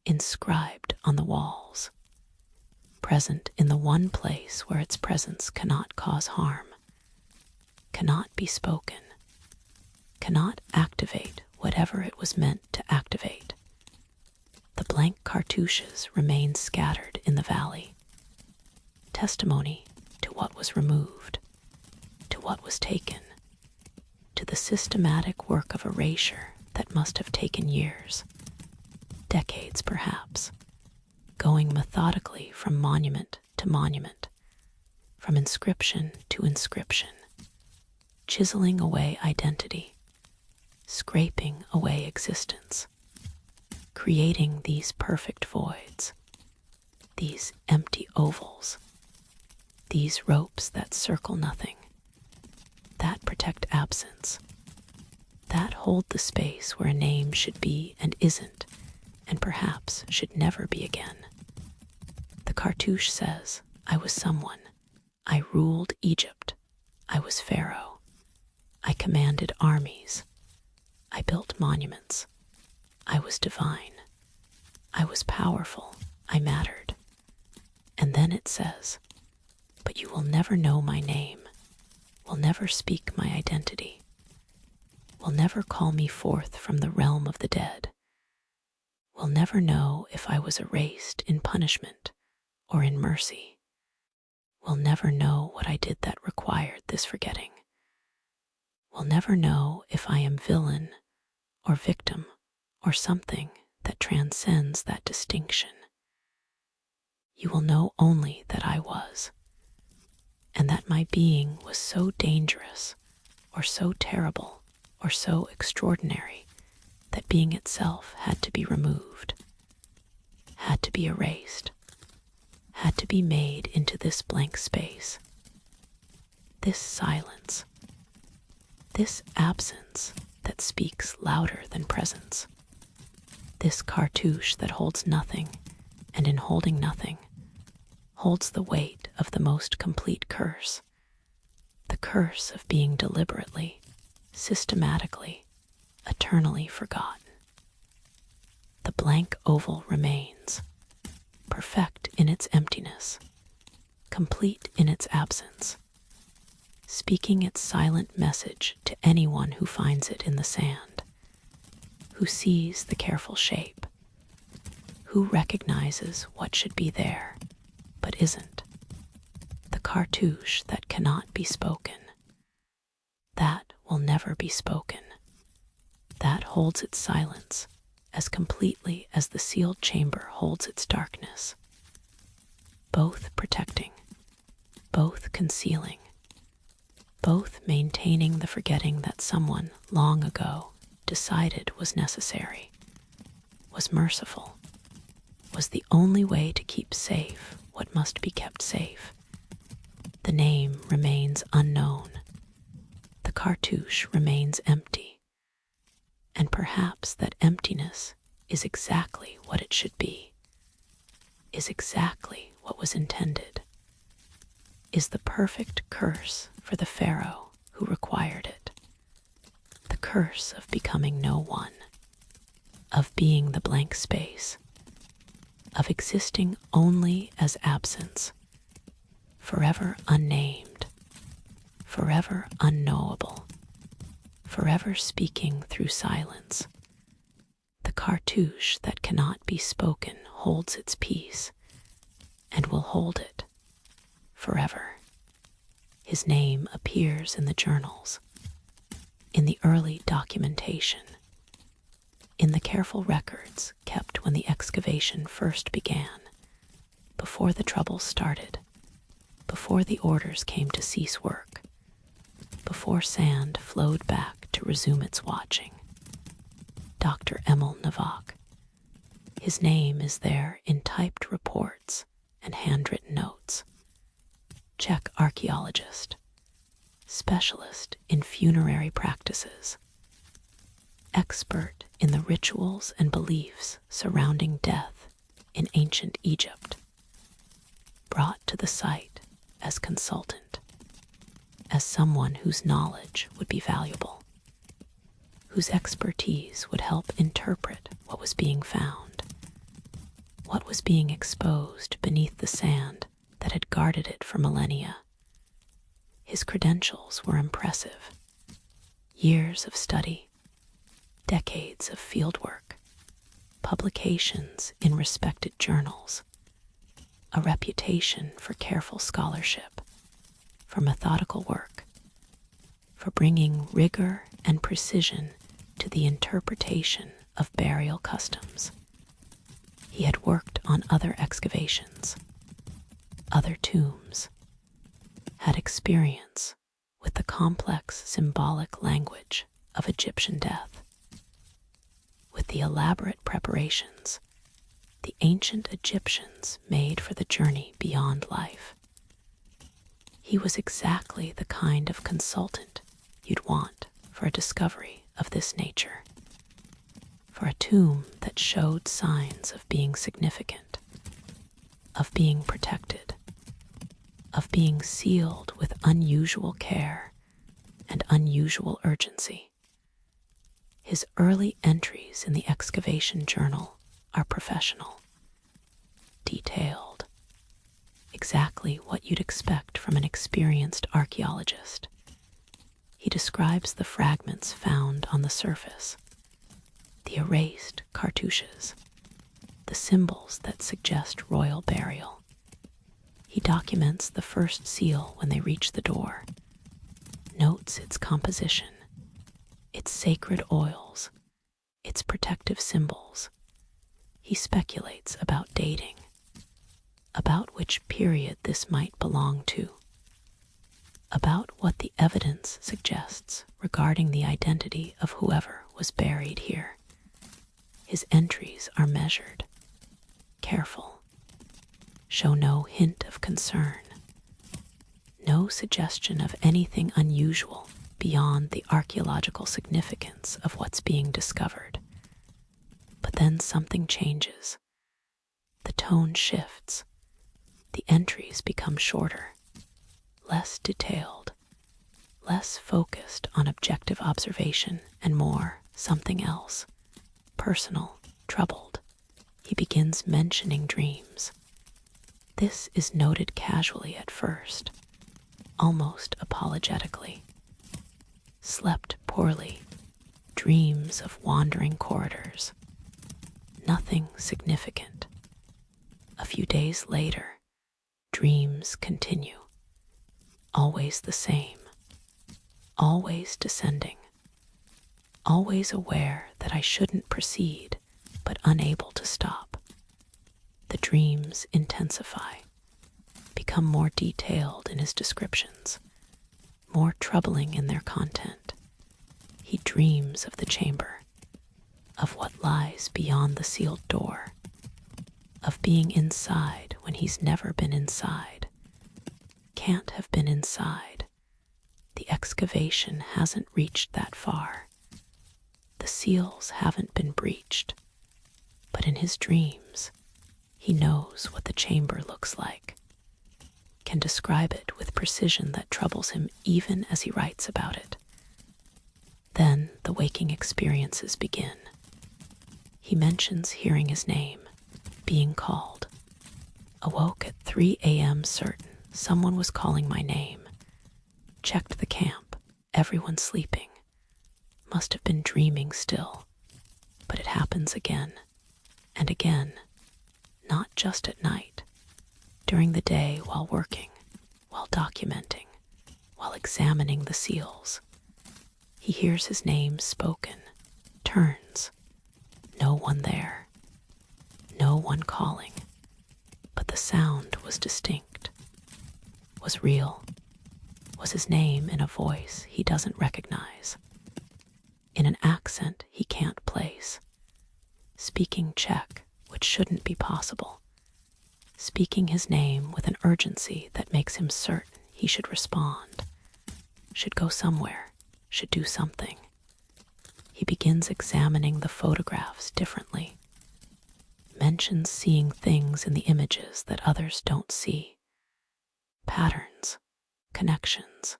S1: inscribed on the walls, present in the one place where its presence cannot cause harm, cannot be spoken, cannot activate whatever it was meant to activate. The blank cartouches remain scattered in the valley, testimony to what was removed, to what was taken, to the systematic work of erasure that must have taken years, decades perhaps, going methodically from monument to monument, from inscription to inscription, chiseling away identity, scraping away existence, creating these perfect voids, these empty ovals, these ropes that circle nothing, that protect absence, that hold the space where a name should be and isn't, and perhaps should never be again. The cartouche says, I was someone. I ruled Egypt. I was Pharaoh. I commanded armies. I built monuments. I was divine. I was powerful. I mattered. And then it says, but you will never know my name, will never speak my identity, will never call me forth from the realm of the dead, will never know if I was erased in punishment or in mercy, will never know what I did that required this forgetting, will never know if I am villain or victim or something that transcends that distinction. You will know only that I was, and that my being was so dangerous, or so terrible, or so extraordinary, that being itself had to be removed, had to be erased, had to be made into this blank space, this silence, this absence that speaks louder than presence, this cartouche that holds nothing, and in holding nothing, holds the weight of the most complete curse, the curse of being deliberately, systematically, eternally forgotten. The blank oval remains, perfect in its emptiness, complete in its absence, speaking its silent message to anyone who finds it in the sand, who sees the careful shape, who recognizes what should be there but isn't, the cartouche that cannot be spoken, that will never be spoken, that holds its silence as completely as the sealed chamber holds its darkness, both protecting, both concealing, both maintaining the forgetting that someone long ago decided was necessary, was merciful, was the only way to keep safe what must be kept safe. The name remains unknown. The cartouche remains empty. And perhaps that emptiness is exactly what it should be, is exactly what was intended, is the perfect curse for the Pharaoh who required it. The curse of becoming no one, of being the blank space, of existing only as absence, forever unnamed, forever unknowable, forever speaking through silence. The cartouche that cannot be spoken holds its peace, and will hold it forever. His name appears in the journals, in the early documentation, in the careful records kept when the excavation first began, before the trouble started, before the orders came to cease work, before sand flowed back to resume its watching. Dr. Emil Navak. His name is there in typed reports and handwritten notes. Czech archaeologist, specialist in funerary practices, expert in the rituals and beliefs surrounding death in ancient Egypt, brought to the site as consultant, as someone whose knowledge would be valuable, whose expertise would help interpret what was being found, what was being exposed beneath the sand that had guarded it for millennia. His credentials were impressive. Years of study, decades of fieldwork, publications in respected journals, a reputation for careful scholarship, for methodical work, for bringing rigor and precision to the interpretation of burial customs. He had worked on other excavations, other tombs, had experience with the complex symbolic language of Egyptian death, with the elaborate preparations the ancient Egyptians made for the journey beyond life. He was exactly the kind of consultant you'd want for a discovery of this nature, for a tomb that showed signs of being significant, of being protected, of being sealed with unusual care and unusual urgency. His early entries in the excavation journal are professional, detailed, exactly what you'd expect from an experienced archaeologist. He describes the fragments found on the surface, the erased cartouches, the symbols that suggest royal burial. He documents the first seal when they reach the door, notes its composition, its sacred oils, its protective symbols, he speculates about dating, about which period this might belong to, about what the evidence suggests regarding the identity of whoever was buried here. His entries are measured, careful, show no hint of concern, no suggestion of anything unusual beyond the archaeological significance of what's being discovered. But then something changes. The tone shifts. The entries become shorter, less detailed, less focused on objective observation, and more something else, personal, troubled. He begins mentioning dreams. This is noted casually at first, almost apologetically. Slept poorly, dreams of wandering corridors. Nothing significant. A few days later, dreams continue. Always the same. Always descending. Always aware that I shouldn't proceed, but unable to stop. The dreams intensify, become more detailed in his descriptions, more troubling in their content. He dreams of the chamber, of what lies beyond the sealed door, of being inside when he's never been inside, can't have been inside. The excavation hasn't reached that far. The seals haven't been breached. But in his dreams, he knows what the chamber looks like, can describe it with precision that troubles him even as he writes about it. Then the waking experiences begin. He mentions hearing his name, being called. Awoke at 3 a.m. certain someone was calling my name. Checked the camp, everyone sleeping. Must have been dreaming still. But it happens again and again, not just at night, during the day while working, while documenting, while examining the seals. He hears his name spoken, turns. No one there. No one calling. But the sound was distinct, was real, was his name in a voice he doesn't recognize, in an accent he can't place, speaking Czech, which shouldn't be possible, speaking his name with an urgency that makes him certain he should respond, should go somewhere, should do something. He begins examining the photographs differently, mentions seeing things in the images that others don't see, patterns, connections,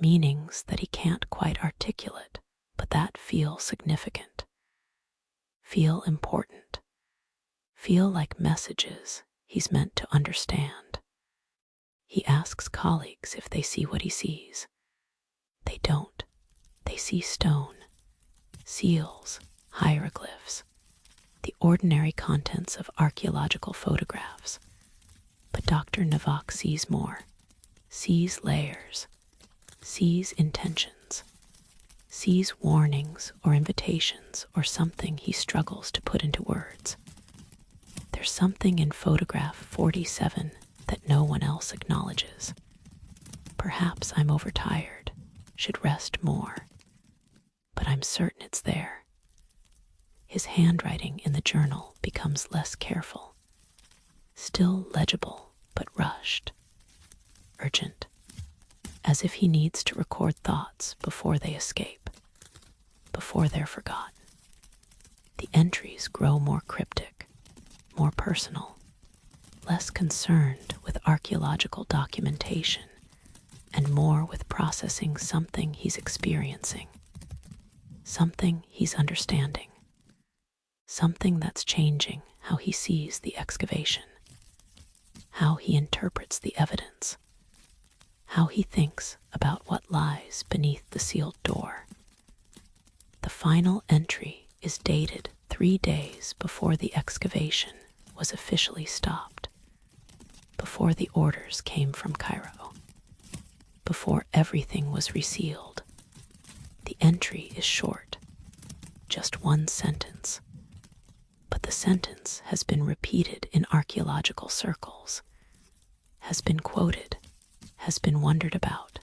S1: meanings that he can't quite articulate, but that feel significant, feel important, feel like messages he's meant to understand. He asks colleagues if they see what he sees. They don't. They see stone, seals, hieroglyphs, the ordinary contents of archaeological photographs. But Dr. Navak sees more, sees layers, sees intentions, sees warnings or invitations or something he struggles to put into words. There's something in photograph 47 that no one else acknowledges. Perhaps I'm overtired, should rest more, but I'm certain it's there. His handwriting in the journal becomes less careful, still legible but rushed, urgent, as if he needs to record thoughts before they escape, before they're forgotten. The entries grow more cryptic, more personal, less concerned with archaeological documentation and more with processing something he's experiencing, something he's understanding, something that's changing how he sees the excavation, how he interprets the evidence, how he thinks about what lies beneath the sealed door. The final entry is dated 3 days before the excavation was officially stopped, before the orders came from Cairo, before everything was resealed. The entry is short, just one sentence, but the The sentence has been repeated in archaeological circles, has been quoted, has been wondered about,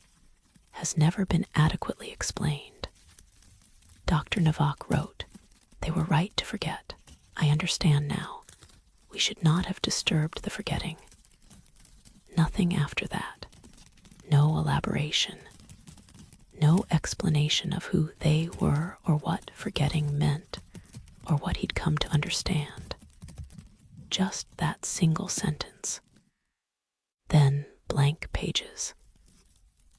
S1: has never been adequately explained. Dr. Navak wrote, "They were right to forget. I understand now. We should not have disturbed the forgetting." Nothing after that. No elaboration. No explanation of who they were or what forgetting meant or what he'd come to understand. Just that single sentence. Then blank pages.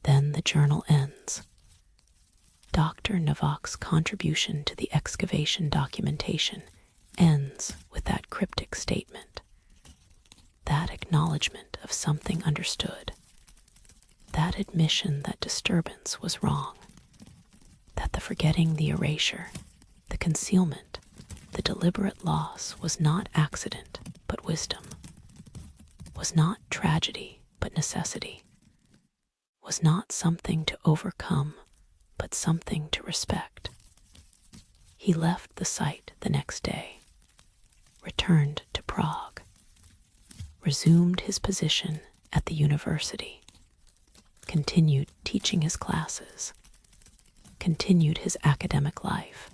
S1: Then the journal ends. Dr. Navak's contribution to the excavation documentation ends with that cryptic statement, that acknowledgement of something understood, that admission that disturbance was wrong, that the forgetting, the erasure, the concealment, the deliberate loss was not accident but wisdom, was not tragedy but necessity, was not something to overcome but something to respect. He left the site the next day, returned to Prague, resumed his position at the university, continued teaching his classes, continued his academic life.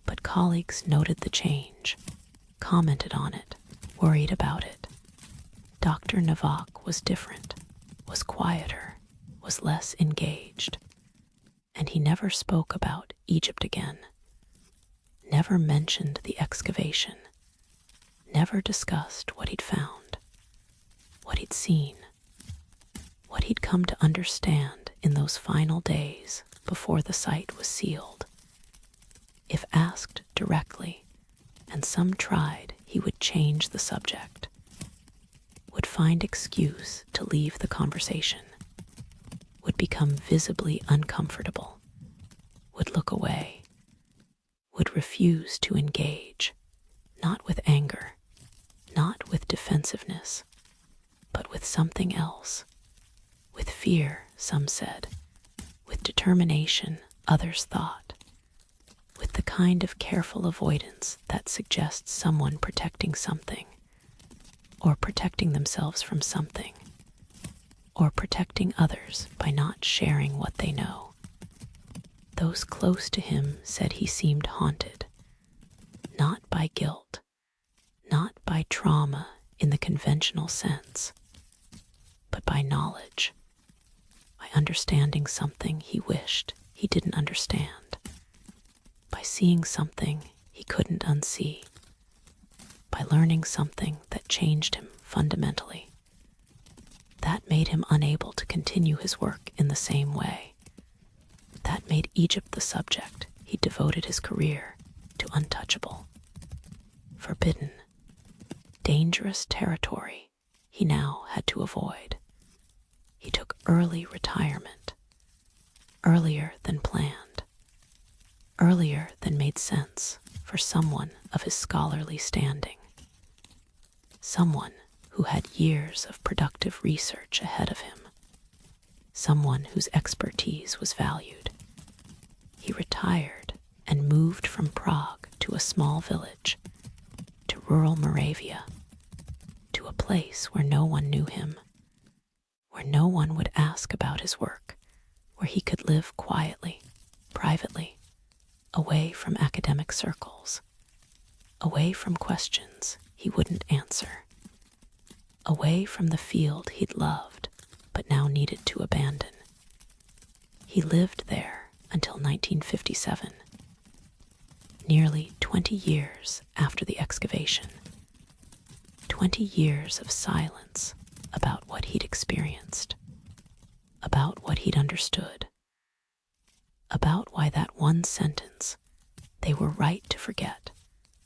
S1: But colleagues noted the change, commented on it, worried about it. Dr. Navak was different, was quieter, was less engaged, and he never spoke about Egypt again, never mentioned the excavation, never discussed what he'd found, what he'd seen, what he'd come to understand in those final days before the site was sealed. If asked directly, and some tried, he would change the subject, would find excuse to leave the conversation, would become visibly uncomfortable, would look away, would refuse to engage, not with anger, not with defensiveness, but with something else, with fear, some said, with determination, others thought, with the kind of careful avoidance that suggests someone protecting something, or protecting themselves from something, or protecting others by not sharing what they know. Those close to him said he seemed haunted, not by guilt, not by trauma in the conventional sense, but by knowledge, by understanding something he wished he didn't understand, by seeing something he couldn't unsee, by learning something that changed him fundamentally. That made him unable to continue his work in the same way. That made Egypt the subject he devoted his career to untouchable, forbidden, dangerous territory he now had to avoid. He took early retirement, earlier than planned, earlier than made sense for someone of his scholarly standing, someone who had years of productive research ahead of him, someone whose expertise was valued. He retired and moved from Prague to a small village, to rural Moravia, to a place where no one knew him, where no one would ask about his work, where he could live quietly, privately, away from academic circles, away from questions he wouldn't answer, away from the field he'd loved but now needed to abandon. He lived there until 1957, nearly 20 years after the excavation, 20 years of silence about what he'd experienced, about what he'd understood, about why that one sentence, "They were right to forget,"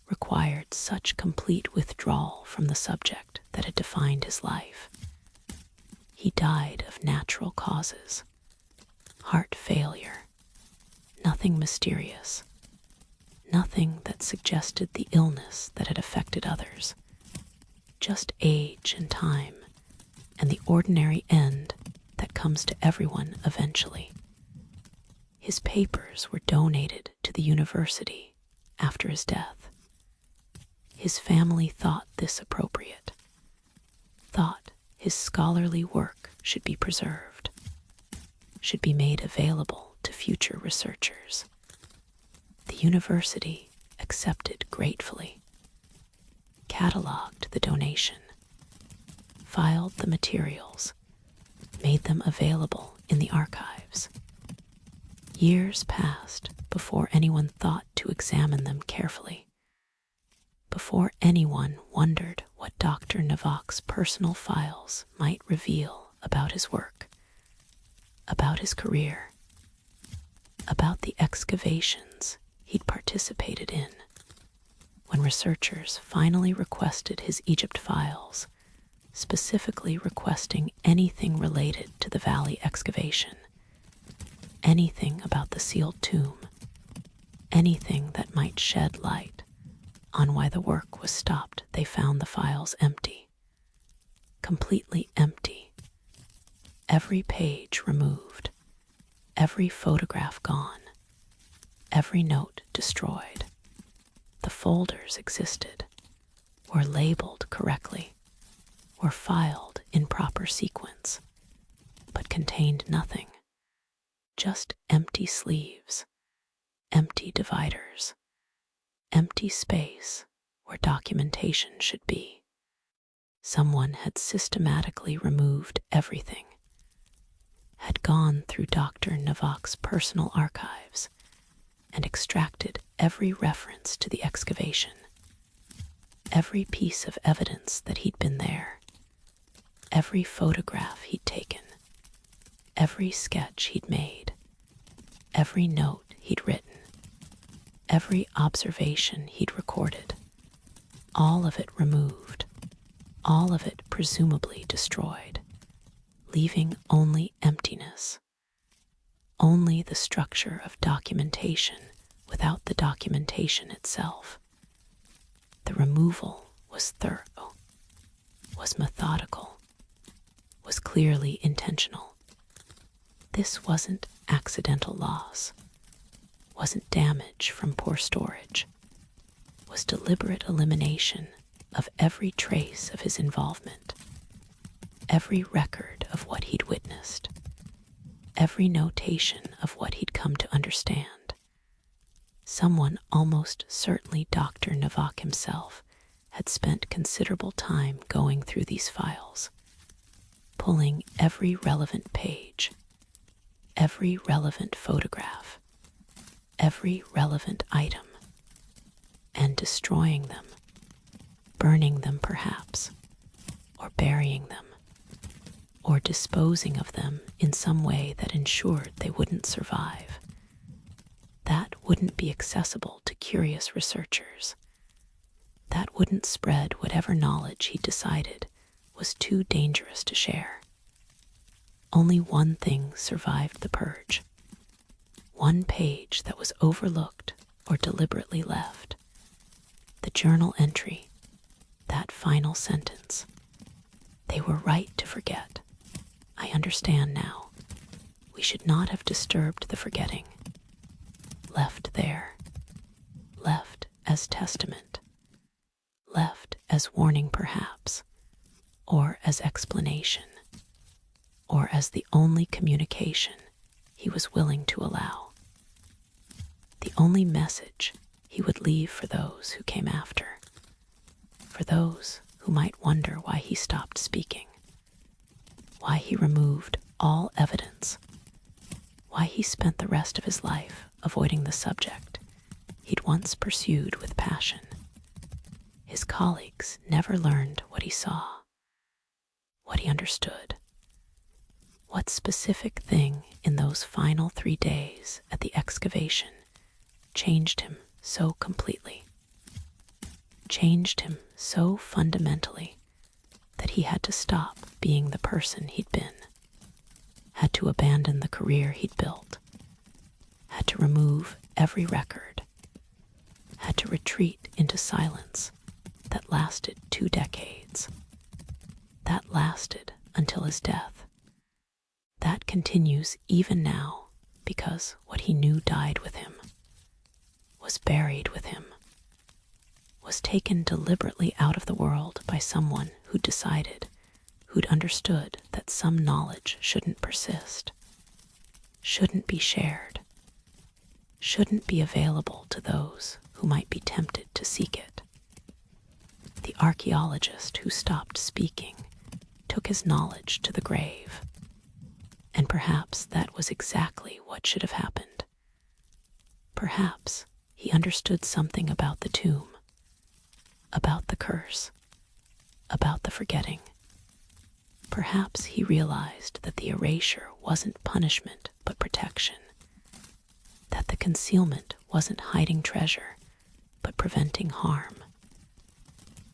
S1: required such complete withdrawal from the subject that had defined his life. He died of natural causes, heart failure, nothing mysterious, nothing that suggested the illness that had affected others, just age and time, and the ordinary end that comes to everyone eventually. His papers were donated to the university after his death. his family thought this appropriate, thought his scholarly work should be preserved, should be made available to future researchers. The university accepted gratefully, catalogued the donation, filed the materials, made them available in the archives. Years passed before anyone thought to examine them carefully, before anyone wondered what Dr. Navak's personal files might reveal about his work, about his career, about the excavations he'd participated in. When researchers finally requested his Egypt files, specifically requesting anything related to the valley excavation, anything about the sealed tomb, anything that might shed light on why the work was stopped, they found the files empty, completely empty. Every page removed, every photograph gone, every note destroyed. The folders existed, were labeled correctly, were filed in proper sequence, but contained nothing, just empty sleeves, empty dividers, empty space where documentation should be. Someone had systematically removed everything, had gone through Dr. Navak's personal archives and extracted every reference to the excavation, every piece of evidence that he'd been there, every photograph he'd taken, every sketch he'd made, every note he'd written, every observation he'd recorded, all of it removed, all of it presumably destroyed, leaving only emptiness, only the structure of documentation without the documentation itself. The removal was thorough, was methodical, was clearly intentional. This wasn't accidental loss, wasn't damage from poor storage, was deliberate elimination of every trace of his involvement, every record of what he'd witnessed, every notation of what he'd come to understand. Someone, almost certainly Dr. Navak himself, had spent considerable time going through these files, pulling every relevant page, every relevant photograph, every relevant item, and destroying them, burning them perhaps, or burying them, or disposing of them in some way that ensured they wouldn't survive. That wouldn't be accessible to curious researchers. That wouldn't spread whatever knowledge he decided was too dangerous to share. Only one thing survived the purge. One page that was overlooked or deliberately left. The journal entry, that final sentence. They were right to forget. I understand now. We should not have disturbed the forgetting. Left there. Left as testament. Left as warning perhaps, or as explanation, or as the only communication he was willing to allow. The only message he would leave for those who came after, for those who might wonder why he stopped speaking, why he removed all evidence, why he spent the rest of his life avoiding the subject he'd once pursued with passion. His colleagues never learned what he saw, what he understood. What specific thing in those final 3 days at the excavation changed him so completely, changed him so fundamentally that he had to stop being the person he'd been, had to abandon the career he'd built, had to remove every record, had to retreat into silence that lasted 2 decades, that lasted until his death, that continues even now because what he knew died with him, was buried with him, was taken deliberately out of the world by someone who'd decided, who'd understood that some knowledge shouldn't persist, shouldn't be shared, shouldn't be available to those who might be tempted to seek it. The archaeologist who stopped speaking took his knowledge to the grave, and perhaps that was exactly what should have happened. Perhaps he understood something about the tomb, about the curse, about the forgetting. Perhaps he realized that the erasure wasn't punishment but protection, that the concealment wasn't hiding treasure but preventing harm,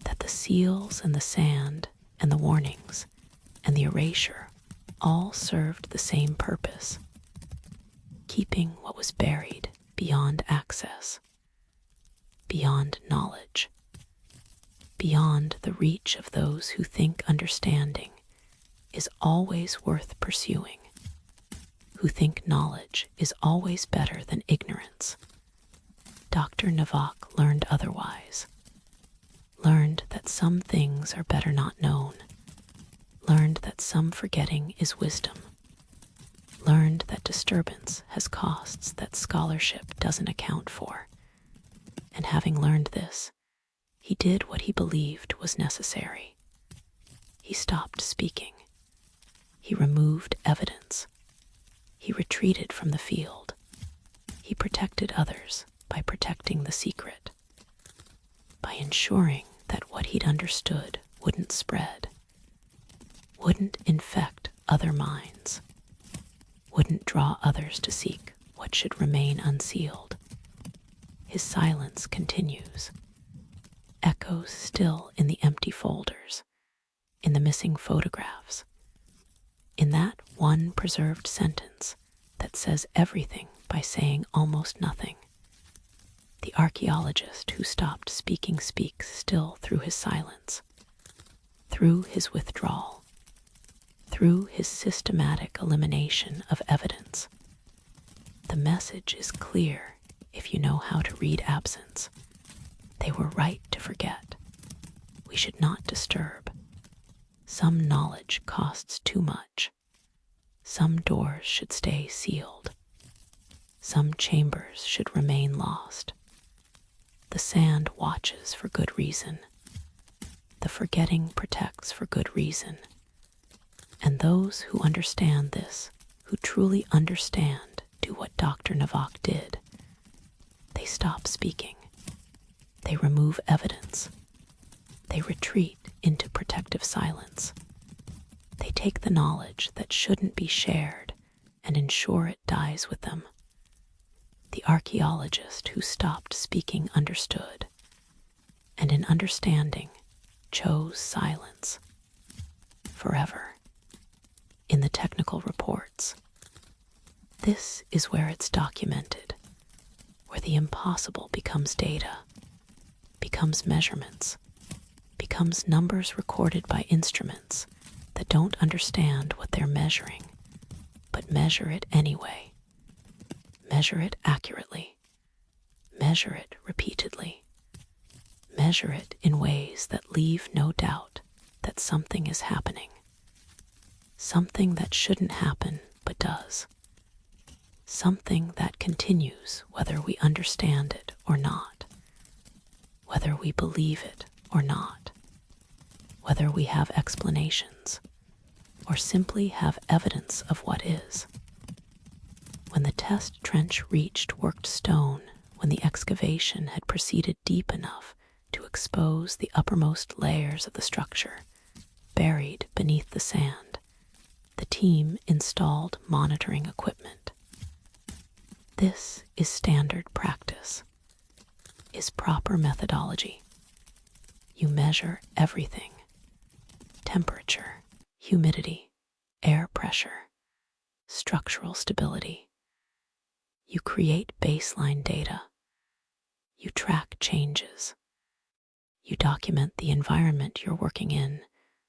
S1: that the seals and the sand and the warnings and the erasure all served the same purpose, keeping what was buried beyond access, beyond knowledge, beyond the reach of those who think understanding is always worth pursuing, who think knowledge is always better than ignorance. Dr. Navak learned otherwise, learned that some things are better not known, learned that some forgetting is wisdom, learned that disturbance has costs that scholarship doesn't account for. And having learned this, he did what he believed was necessary. He stopped speaking. He removed evidence. He retreated from the field. He protected others by protecting the secret, by ensuring that what he'd understood wouldn't spread, wouldn't infect other minds, wouldn't draw others to seek what should remain unsealed. His silence continues, echoes still in the empty folders, in the missing photographs, in that one preserved sentence that says everything by saying almost nothing. The archaeologist who stopped speaking speaks still through his silence, through his withdrawal, through his systematic elimination of evidence. The message is clear if you know how to read absence. They were right to forget. We should not disturb. Some knowledge costs too much. Some doors should stay sealed. Some chambers should remain lost. The sand watches for good reason. The forgetting protects for good reason. And those who understand this, who truly understand, do what Dr. Navak did. They stop speaking. They remove evidence. They retreat into protective silence. They take the knowledge that shouldn't be shared and ensure it dies with them. The archaeologist who stopped speaking understood, and in understanding chose silence. Forever. In the technical reports, this is where it's documented, where the impossible becomes data, becomes measurements, becomes numbers recorded by instruments that don't understand what they're measuring, but measure it anyway. Measure it accurately. Measure it repeatedly. Measure it in ways that leave no doubt that something is happening. Something that shouldn't happen but does. Something that continues whether we understand it or not. Whether we believe it or not. Whether we have explanations or simply have evidence of what is. When the test trench reached worked stone, when the excavation had proceeded deep enough to expose the uppermost layers of the structure, buried beneath the sand, the team installed monitoring equipment. This is standard practice, is proper methodology. You measure everything: temperature, humidity, air pressure, structural stability. You create baseline data. You track changes. You document the environment you're working in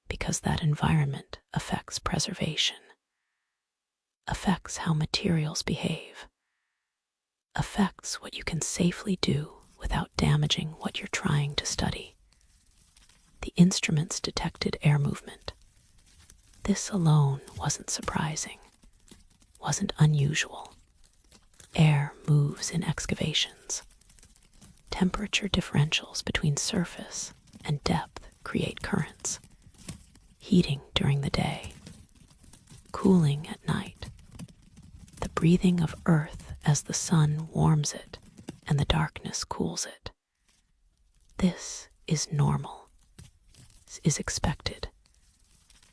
S1: because that environment affects preservation, affects how materials behave, affects what you can safely do without damaging what you're trying to study. The instruments detected air movement. This alone wasn't surprising, wasn't unusual. Air moves in excavations. Temperature differentials between surface and depth create currents. Heating during the day, cooling at night. The breathing of Earth as the sun warms it and the darkness cools it. This is normal. This is expected.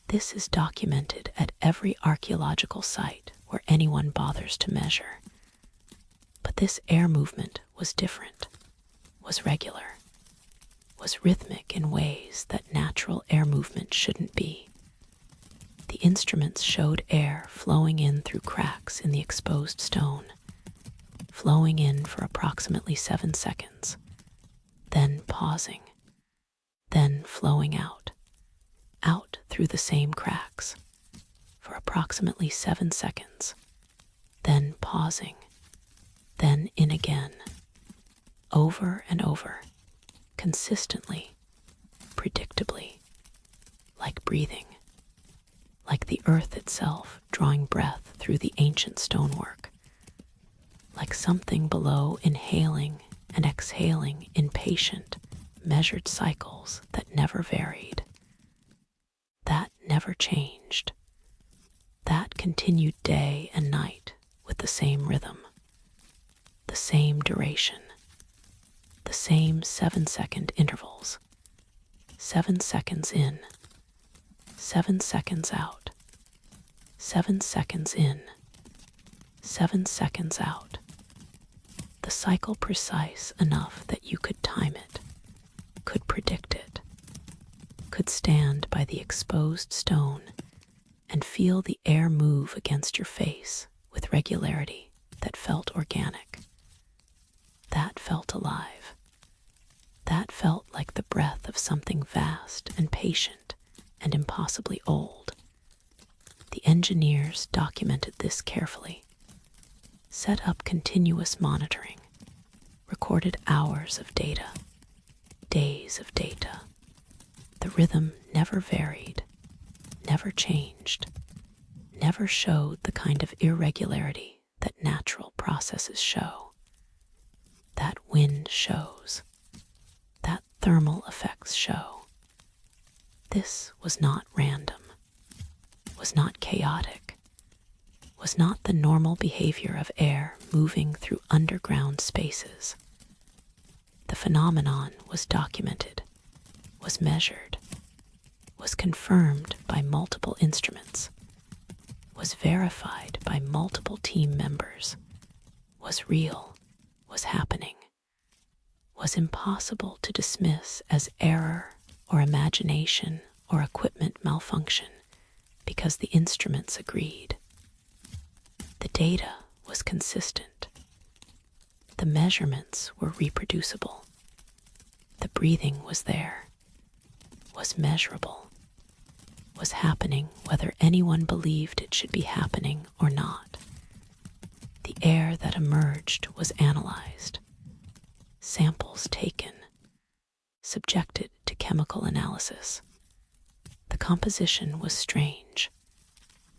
S1: This is documented at every archaeological site where anyone bothers to measure. But this air movement was different, was regular, was rhythmic in ways that natural air movement shouldn't be. The instruments showed air flowing in through cracks in the exposed stone, flowing in for approximately 7 seconds, then pausing, then flowing out through the same cracks for approximately 7 seconds, then pausing, then in again, over and over, consistently, predictably, like breathing, like the earth itself drawing breath through the ancient stonework, like something below inhaling and exhaling in patient, measured cycles that never varied, that never changed, that continued day and night with the same rhythm, the same duration, the same 7-second intervals, 7 seconds in, 7 seconds out, 7 seconds in, 7 seconds out. The cycle precise enough that you could time it, could predict it, could stand by the exposed stone and feel the air move against your face with regularity that felt organic. That felt alive. That felt like the breath of something vast and patient and impossibly old. The engineers documented this carefully, set up continuous monitoring, recorded hours of data, days of data. The rhythm never varied, never changed, never showed the kind of irregularity that natural processes show, that wind shows, that thermal effects show. This was not random, was not chaotic, was not the normal behavior of air moving through underground spaces. The phenomenon was documented, was measured, was confirmed by multiple instruments, was verified by multiple team members, was real, was happening, was impossible to dismiss as error or imagination or equipment malfunction because the instruments agreed. The data was consistent. The measurements were reproducible. The breathing was there, was measurable, was happening whether anyone believed it should be happening or not. The air that emerged was analyzed, samples taken, subjected to chemical analysis. The composition was strange.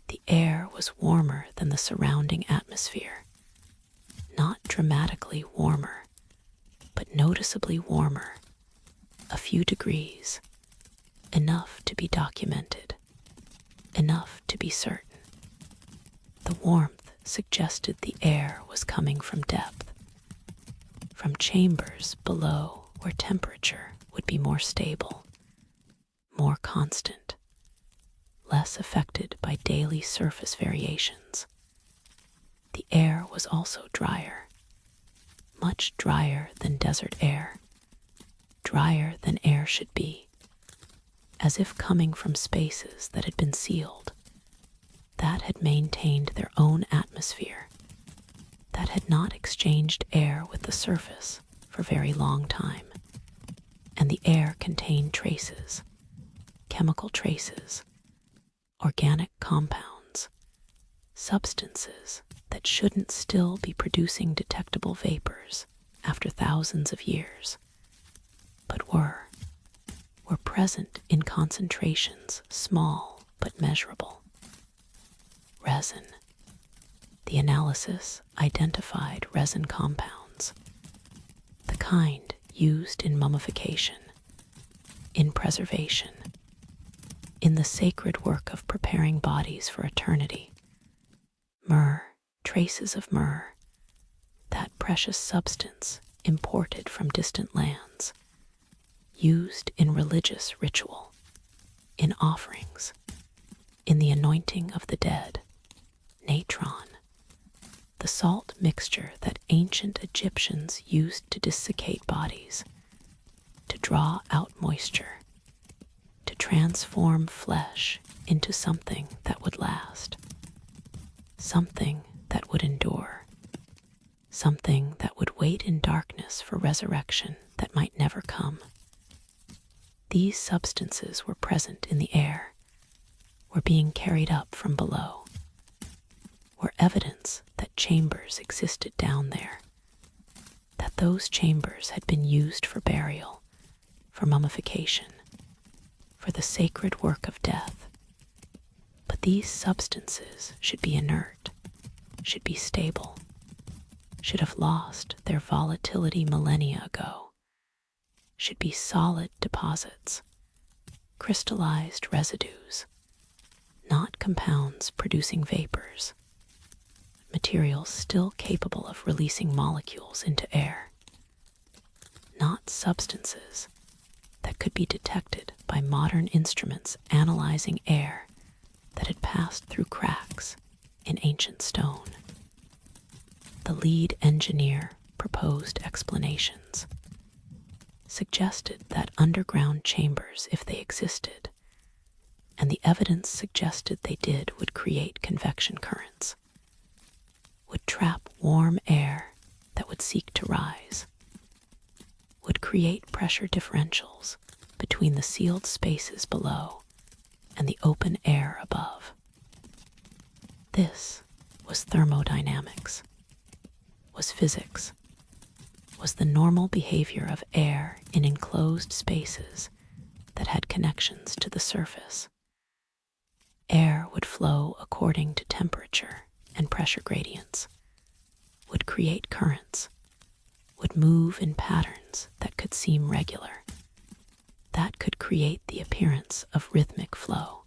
S1: The air was warmer than the surrounding atmosphere, not dramatically warmer, but noticeably warmer, a few degrees, enough to be documented, enough to be certain. The warmth suggested the air was coming from depth, from chambers below where temperature would be more stable, more constant, less affected by daily surface variations. The air was also drier, much drier than desert air, drier than air should be, as if coming from spaces that had been sealed, that had maintained their own atmosphere, that had not exchanged air with the surface for very long time. And the air contained traces, chemical traces, organic compounds, substances that shouldn't still be producing detectable vapors, after thousands of years, but were present in concentrations small but measurable. Resin. The analysis identified resin compounds, the kind used in mummification, in preservation, in the sacred work of preparing bodies for eternity. Myrrh, traces of myrrh, that precious substance imported from distant lands, used in religious ritual, in offerings, in the anointing of the dead. Natron, the salt mixture that ancient Egyptians used to desiccate bodies, to draw out moisture, to transform flesh into something that would last, something that would endure, something that would wait in darkness for resurrection that might never come. These substances were present in the air, were being carried up from below, were evidence that chambers existed down there, that those chambers had been used for burial, for mummification, for the sacred work of death. But these substances should be inert, should be stable, should have lost their volatility millennia ago, should be solid deposits, crystallized residues, not compounds producing vapors, materials still capable of releasing molecules into air, not substances that could be detected by modern instruments analyzing air that had passed through cracks in ancient stone. The lead engineer proposed explanations, suggested that underground chambers, if they existed, and the evidence suggested they did, would create convection currents, would trap warm air that would seek to rise, would create pressure differentials between the sealed spaces below and the open air above. This was thermodynamics, was physics, was the normal behavior of air in enclosed spaces that had connections to the surface. Air would flow according to temperature and pressure gradients, would create currents, would move in patterns that could seem regular, that could create the appearance of rhythmic flow.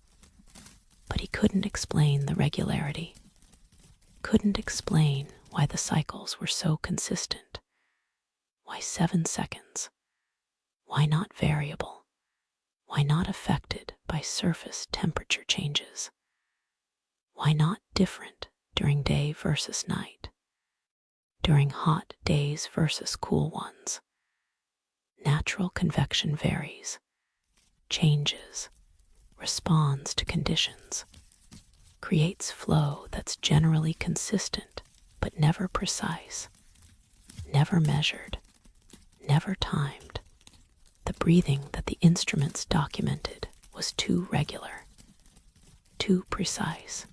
S1: But he couldn't explain the regularity, couldn't explain why the cycles were so consistent. Why 7 seconds? Why not variable? Why not affected by surface temperature changes? Why not different during day versus night? During hot days versus cool ones? Natural convection varies, changes, responds to conditions, creates flow that's generally consistent but never precise, never measured, never timed. The breathing that the instruments documented was too regular, too precise,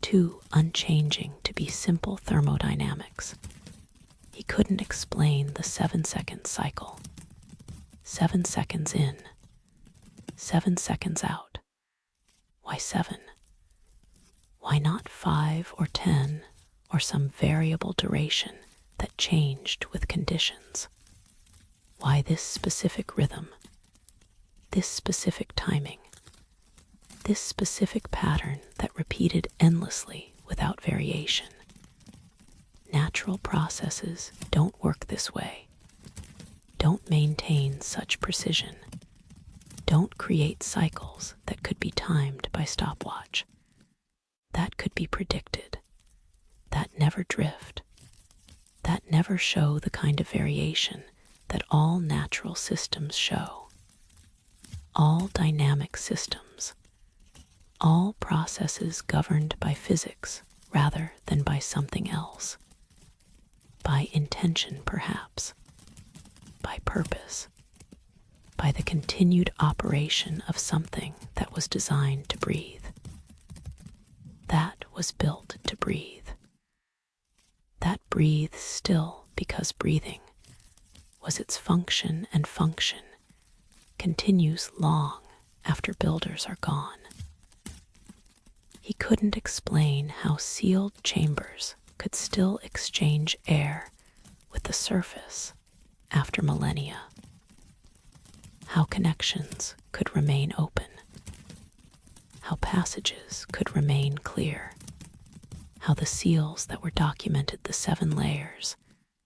S1: too unchanging to be simple thermodynamics. He couldn't explain the 7-second cycle. 7 seconds in, 7 seconds out. Why 7? Why not 5 or 10 or some variable duration that changed with conditions? Why this specific rhythm, this specific timing, this specific pattern that repeated endlessly without variation? Natural processes don't work this way, don't maintain such precision, don't create cycles that could be timed by stopwatch, that could be predicted, that never drift, that never show the kind of variation that all natural systems show. All dynamic systems, all processes governed by physics rather than by something else, by intention perhaps, by purpose, by the continued operation of something that was designed to breathe, that was built to breathe, that breathes still because breathing, was its function, and function continues long after builders are gone. He couldn't explain how sealed chambers could still exchange air with the surface after millennia, how connections could remain open, how passages could remain clear, how the seals that were documented, the 7 layers,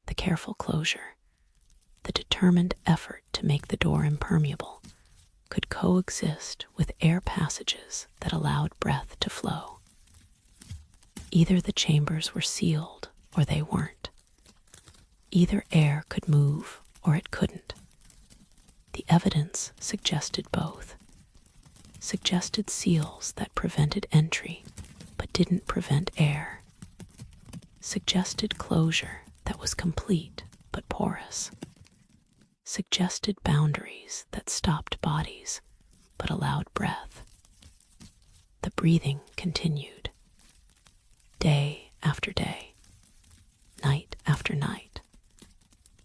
S1: the careful closure, the determined effort to make the door impermeable, could coexist with air passages that allowed breath to flow. Either the chambers were sealed or they weren't. Either air could move or it couldn't. The evidence suggested both. Suggested seals that prevented entry but didn't prevent air. Suggested closure that was complete but porous. Suggested boundaries that stopped bodies but allowed breath. The breathing continued. Day after day, night after night.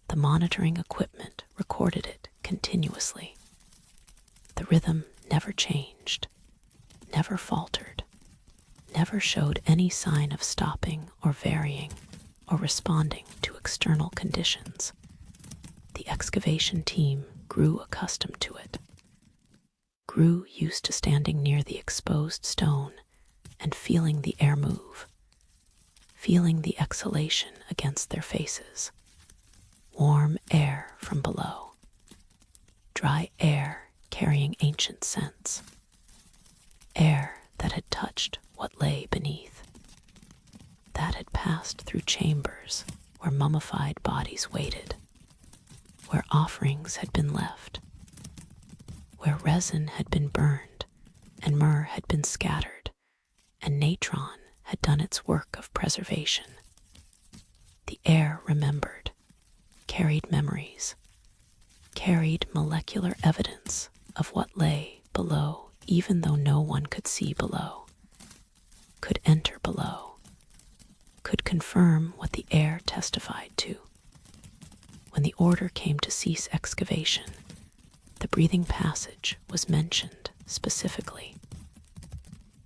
S1: The monitoring equipment recorded it continuously. The rhythm never changed, never faltered, never showed any sign of stopping or varying or responding to external conditions. The excavation team grew accustomed to it, grew used to standing near the exposed stone and feeling the air move, feeling the exhalation against their faces. Warm air from below, dry air carrying ancient scents, air that had touched what lay beneath, that had passed through chambers where mummified bodies waited, where offerings had been left, where resin had been burned and myrrh had been scattered, and natron had done its work of preservation. The air remembered, carried memories, carried molecular evidence of what lay below, even though no one could see below, could enter below, could confirm what the air testified to. When the order came to cease excavation, the breathing passage was mentioned specifically,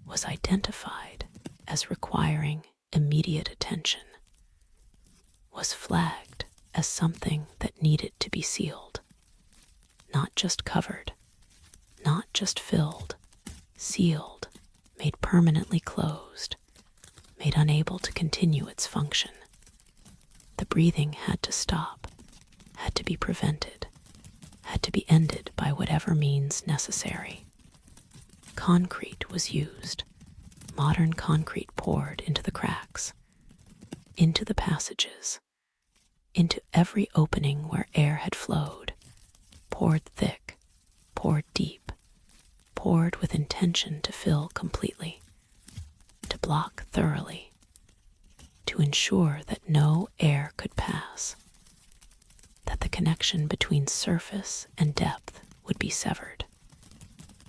S1: was identified as requiring immediate attention, was flagged as something that needed to be sealed, not just covered, not just filled, sealed, made permanently closed, made unable to continue its function. The breathing had to stop, had to be prevented, had to be ended by whatever means necessary. Concrete was used, modern concrete poured into the cracks, into the passages, into every opening where air had flowed, poured thick, poured deep, poured with intention to fill completely, to block thoroughly, to ensure that no air could pass, that the connection between surface and depth would be severed,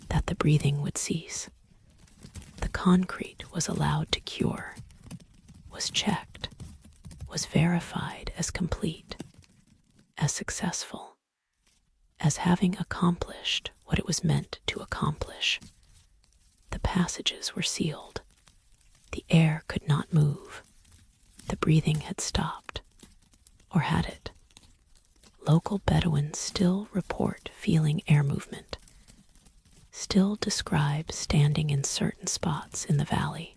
S1: that the breathing would cease. The concrete was allowed to cure, was checked, was verified as complete, as successful, as having accomplished what it was meant to accomplish. The passages were sealed. The air could not move. The breathing had stopped. Or had it? Local Bedouins still report feeling air movement, still describe standing in certain spots in the valley,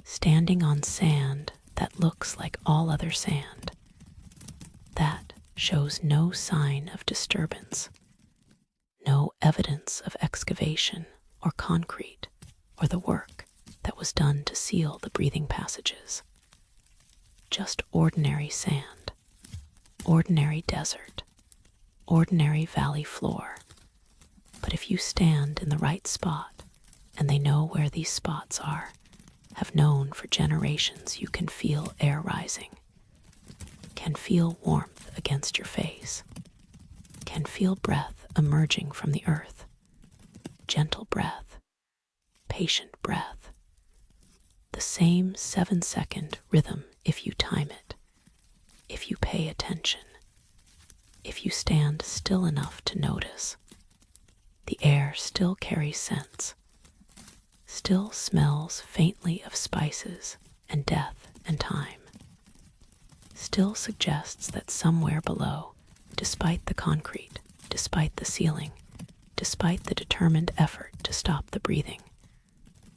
S1: standing on sand that looks like all other sand, that shows no sign of disturbance, no evidence of excavation or concrete or the work that was done to seal the breathing passages. Just ordinary sand, ordinary desert, ordinary valley floor. But if you stand in the right spot, and they know where these spots are, have known for generations, you can feel air rising, can feel warmth against your face, can feel breath emerging from the earth, gentle breath, patient breath, the same 7-second rhythm if you time it, if you pay attention. if you stand still enough to notice. The air still carries scents, still smells faintly of spices and death and time, still suggests that somewhere below, despite the concrete, despite the ceiling, despite the determined effort to stop the breathing,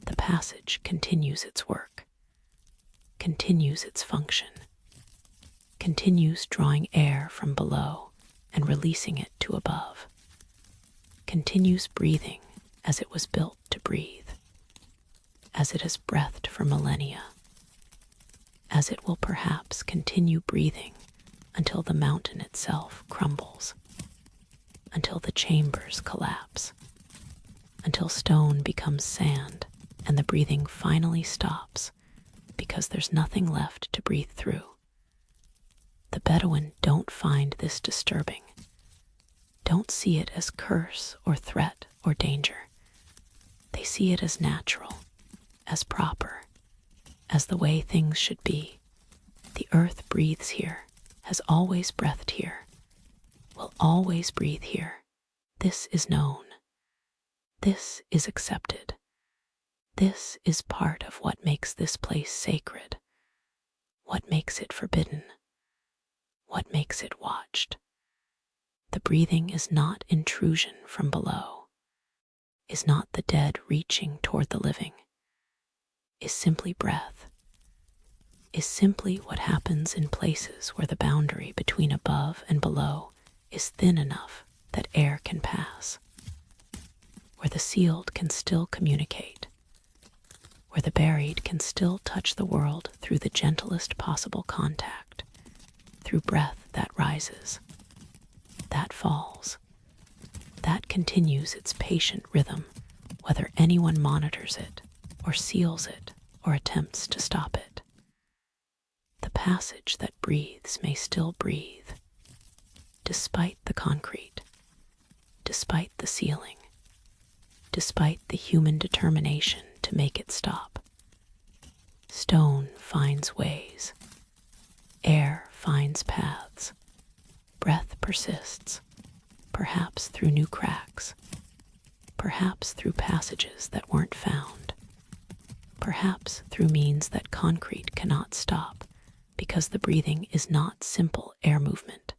S1: the passage continues its work, continues its function, continues drawing air from below and releasing it to above, continues breathing as it was built to breathe, as it has breathed for millennia, as it will perhaps continue breathing until the mountain itself crumbles, until the chambers collapse, until stone becomes sand and the breathing finally stops because there's nothing left to breathe through. The Bedouin don't find this disturbing, don't see it as curse or threat or danger. They see it as natural, as proper, as the way things should be. The earth breathes here, has always breathed here, will always breathe here. This is known. This is accepted. This is part of what makes this place sacred, what makes it forbidden, what makes it watched. The breathing is not intrusion from below, is not the dead reaching toward the living, is simply breath, is simply what happens in places where the boundary between above and below is thin enough that air can pass, where the sealed can still communicate, where the buried can still touch the world through the gentlest possible contact, through breath that rises, that falls, that continues its patient rhythm, whether anyone monitors it or seals it or attempts to stop it. The passage that breathes may still breathe, despite the concrete, despite the ceiling, despite the human determination to make it stop. Stone finds ways, air finds paths, breath persists, perhaps through new cracks, perhaps through passages that weren't found, perhaps through means that concrete cannot stop, because the breathing is not simple air movement,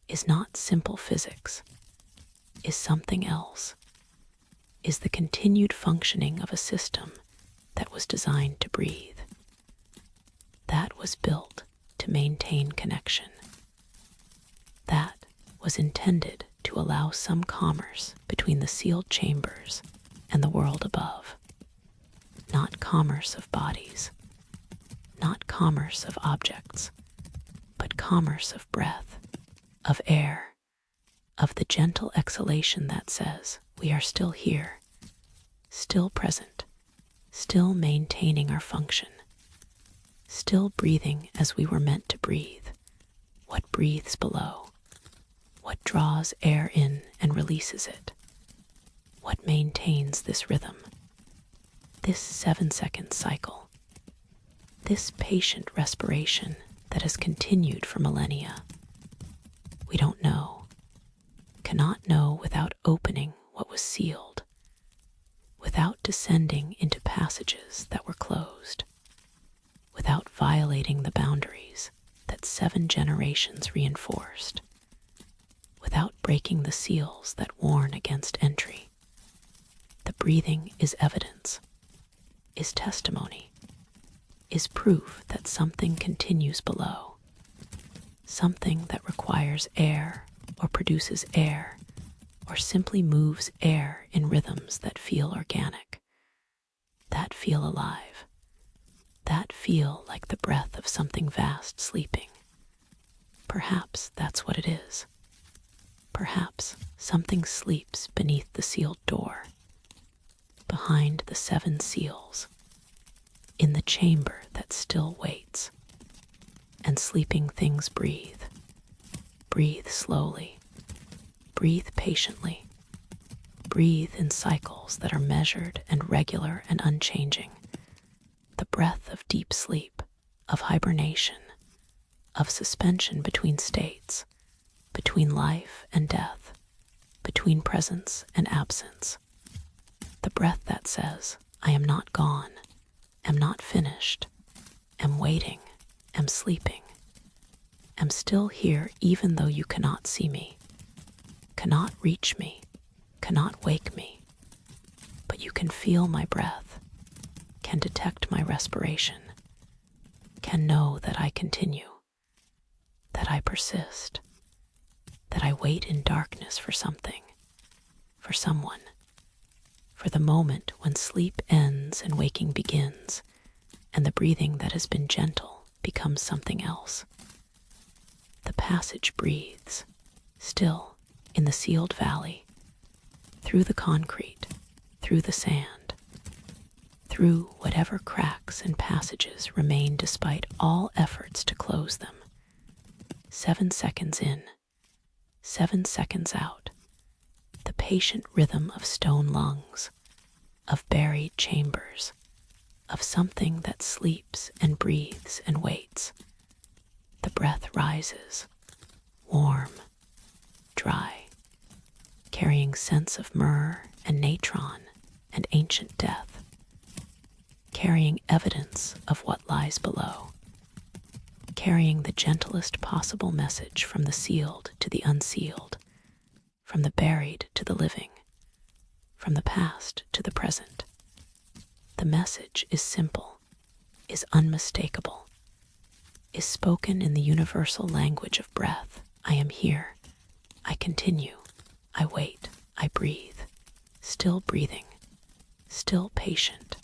S1: is not simple physics, is something else, is the continued functioning of a system that was designed to breathe, that was built to maintain connection, that was intended to allow some commerce between the sealed chambers and the world above. Not commerce of bodies, not commerce of objects, but commerce of breath, of air, of the gentle exhalation that says, we are still here, still present, still maintaining our function, still breathing as we were meant to breathe, what breathes below, what draws air in and releases it, what maintains this rhythm, this 7-second cycle, this patient respiration that has continued for millennia. We don't know, cannot know without opening what was sealed, without descending into passages that were closed, without violating the boundaries that 7 generations reinforced, without breaking the seals that warn against entry. The breathing is evidence, is testimony, is proof that something continues below, something that requires air or produces air or simply moves air in rhythms that feel organic, that feel alive, that feel like the breath of something vast sleeping. Perhaps that's what it is. Perhaps something sleeps beneath the sealed door, behind the 7 seals, in the chamber that still waits. And sleeping things breathe. Breathe slowly. Breathe patiently. Breathe in cycles that are measured and regular and unchanging. The breath of deep sleep, of hibernation, of suspension between states, between life and death, between presence and absence. The breath that says, I am not gone, am not finished, am waiting, am sleeping, am still here even though you cannot see me, cannot reach me, cannot wake me, but you can feel my breath, can detect my respiration, can know that I continue, that I persist, that I wait in darkness for something, for someone, for the moment when sleep ends and waking begins, and the breathing that has been gentle becomes something else. The passage breathes, still, in the sealed valley, through the concrete, through the sand, through whatever cracks and passages remain despite all efforts to close them. 7 seconds in, 7 seconds out, the patient rhythm of stone lungs, of buried chambers, of something that sleeps and breathes and waits. The breath rises, warm, dry, carrying scents of myrrh and natron and ancient death, carrying evidence of what lies below, carrying the gentlest possible message from the sealed to the unsealed, from the buried to the living, from the past to the present. The message is simple, is unmistakable, is spoken in the universal language of breath. I am here. I continue. I wait. I breathe. Still breathing. Still patient.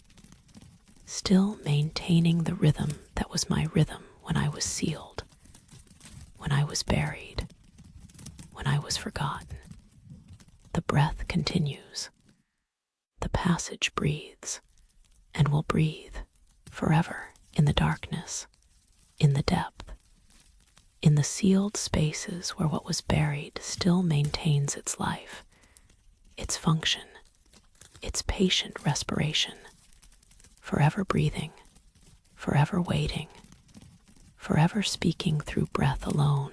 S1: Still maintaining the rhythm that was my rhythm when I was sealed, when I was buried, when I was forgotten. The breath continues. The passage breathes and will breathe forever in the darkness, in the depth, in the sealed spaces where what was buried still maintains its life, its function, its patient respiration, forever breathing, forever waiting, forever speaking through breath alone,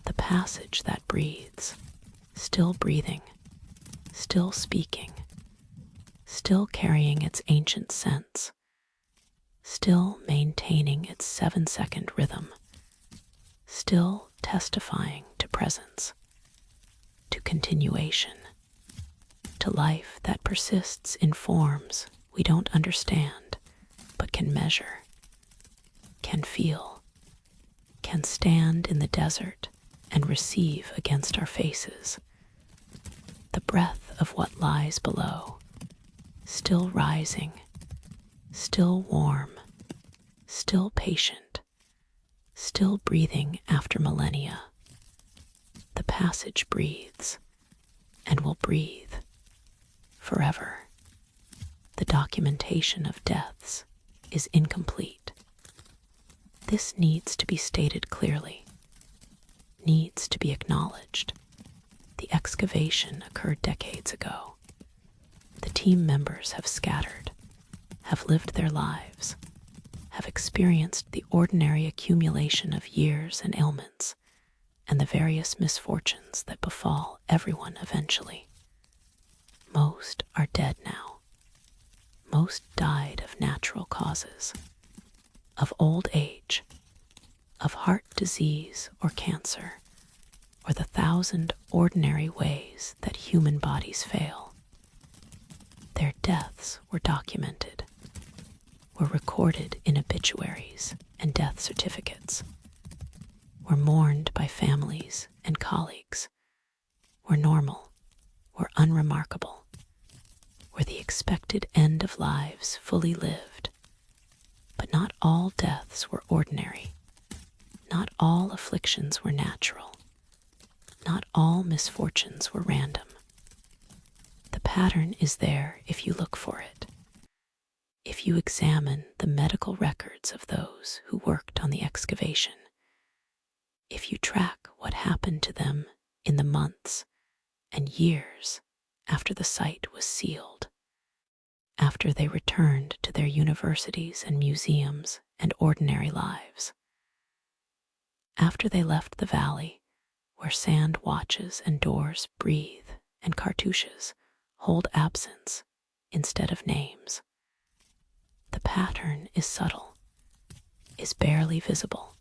S1: the passage that breathes, still breathing, still speaking, still carrying its ancient sense, still maintaining its 7-second rhythm, still testifying to presence, to continuation, to life that persists in forms we don't understand, but can measure, can feel, can stand in the desert and receive against our faces. The breath of what lies below, still rising, still warm, still patient, still breathing after millennia. The passage breathes and will breathe forever. The documentation of deaths is incomplete. This needs to be stated clearly, needs to be acknowledged. The excavation occurred decades ago. The team members have scattered, have lived their lives, have experienced the ordinary accumulation of years and ailments, and the various misfortunes that befall everyone eventually. Most are dead now. Most died of natural causes, of old age, of heart disease or cancer, or the 1,000 ordinary ways that human bodies fail. Their deaths were documented, were recorded in obituaries and death certificates, were mourned by families and colleagues, were normal, were unremarkable, were the expected end of lives fully lived. But not all deaths were ordinary. Not all afflictions were natural. Not all misfortunes were random. The pattern is there if you look for it. If you examine the medical records of those who worked on the excavation, if you track what happened to them in the months and years after the site was sealed, after they returned to their universities and museums and ordinary lives, after they left the valley where sand watches and doors breathe and cartouches hold absence instead of names. The pattern is subtle, is barely visible,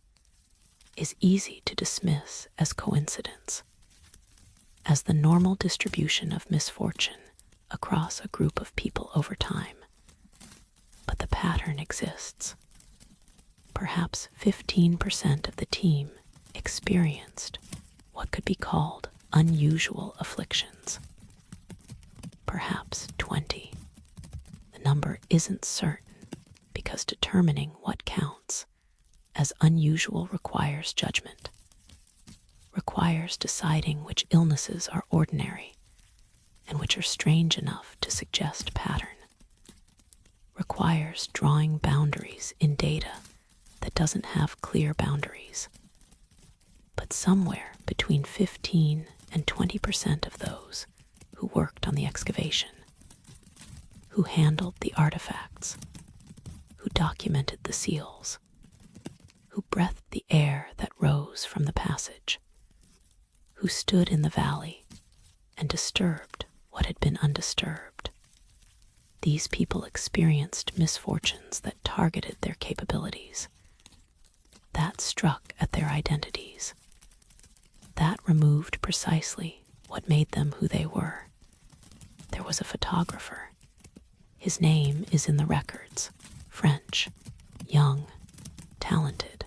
S1: is easy to dismiss as coincidence, as the normal distribution of misfortune across a group of people over time. But the pattern exists. Perhaps 15% of the team experienced what could be called unusual afflictions. Perhaps 20. The number isn't certain because determining what counts as unusual requires judgment, requires deciding which illnesses are ordinary and which are strange enough to suggest pattern, requires drawing boundaries in data that doesn't have clear boundaries. But somewhere between 15 and 20% of those who worked on the excavation, who handled the artifacts, who documented the seals, who breathed the air that rose from the passage, who stood in the valley and disturbed what had been undisturbed. These people experienced misfortunes that targeted their capabilities, that struck at their identities, that removed precisely what made them who they were. There was a photographer. His name is in the records. French, young, talented,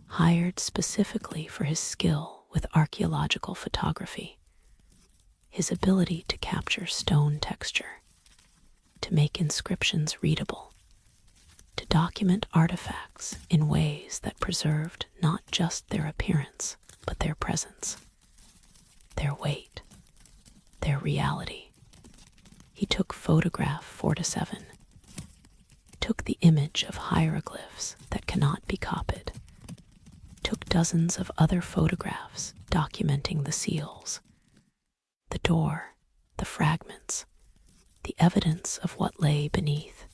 S1: hired specifically for his skill with archaeological photography, his ability to capture stone texture, to make inscriptions readable, to document artifacts in ways that preserved not just their appearance, but their presence, their weight, their reality. He took photograph 4-7, took the image of hieroglyphs that cannot be copied, took dozens of other photographs documenting the seals, the door, the fragments, the evidence of what lay beneath.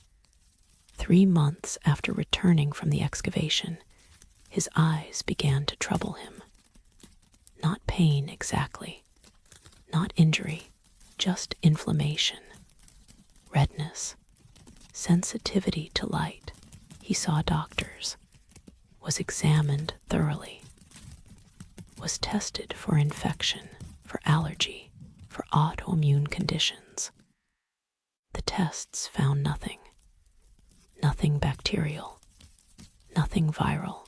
S1: 3 months after returning from the excavation, his eyes began to trouble him. Not pain exactly, not injury, just inflammation, redness, sensitivity to light. He saw doctors, was examined thoroughly, was tested for infection, for allergy, for autoimmune conditions. The tests found nothing. Nothing bacterial, nothing viral,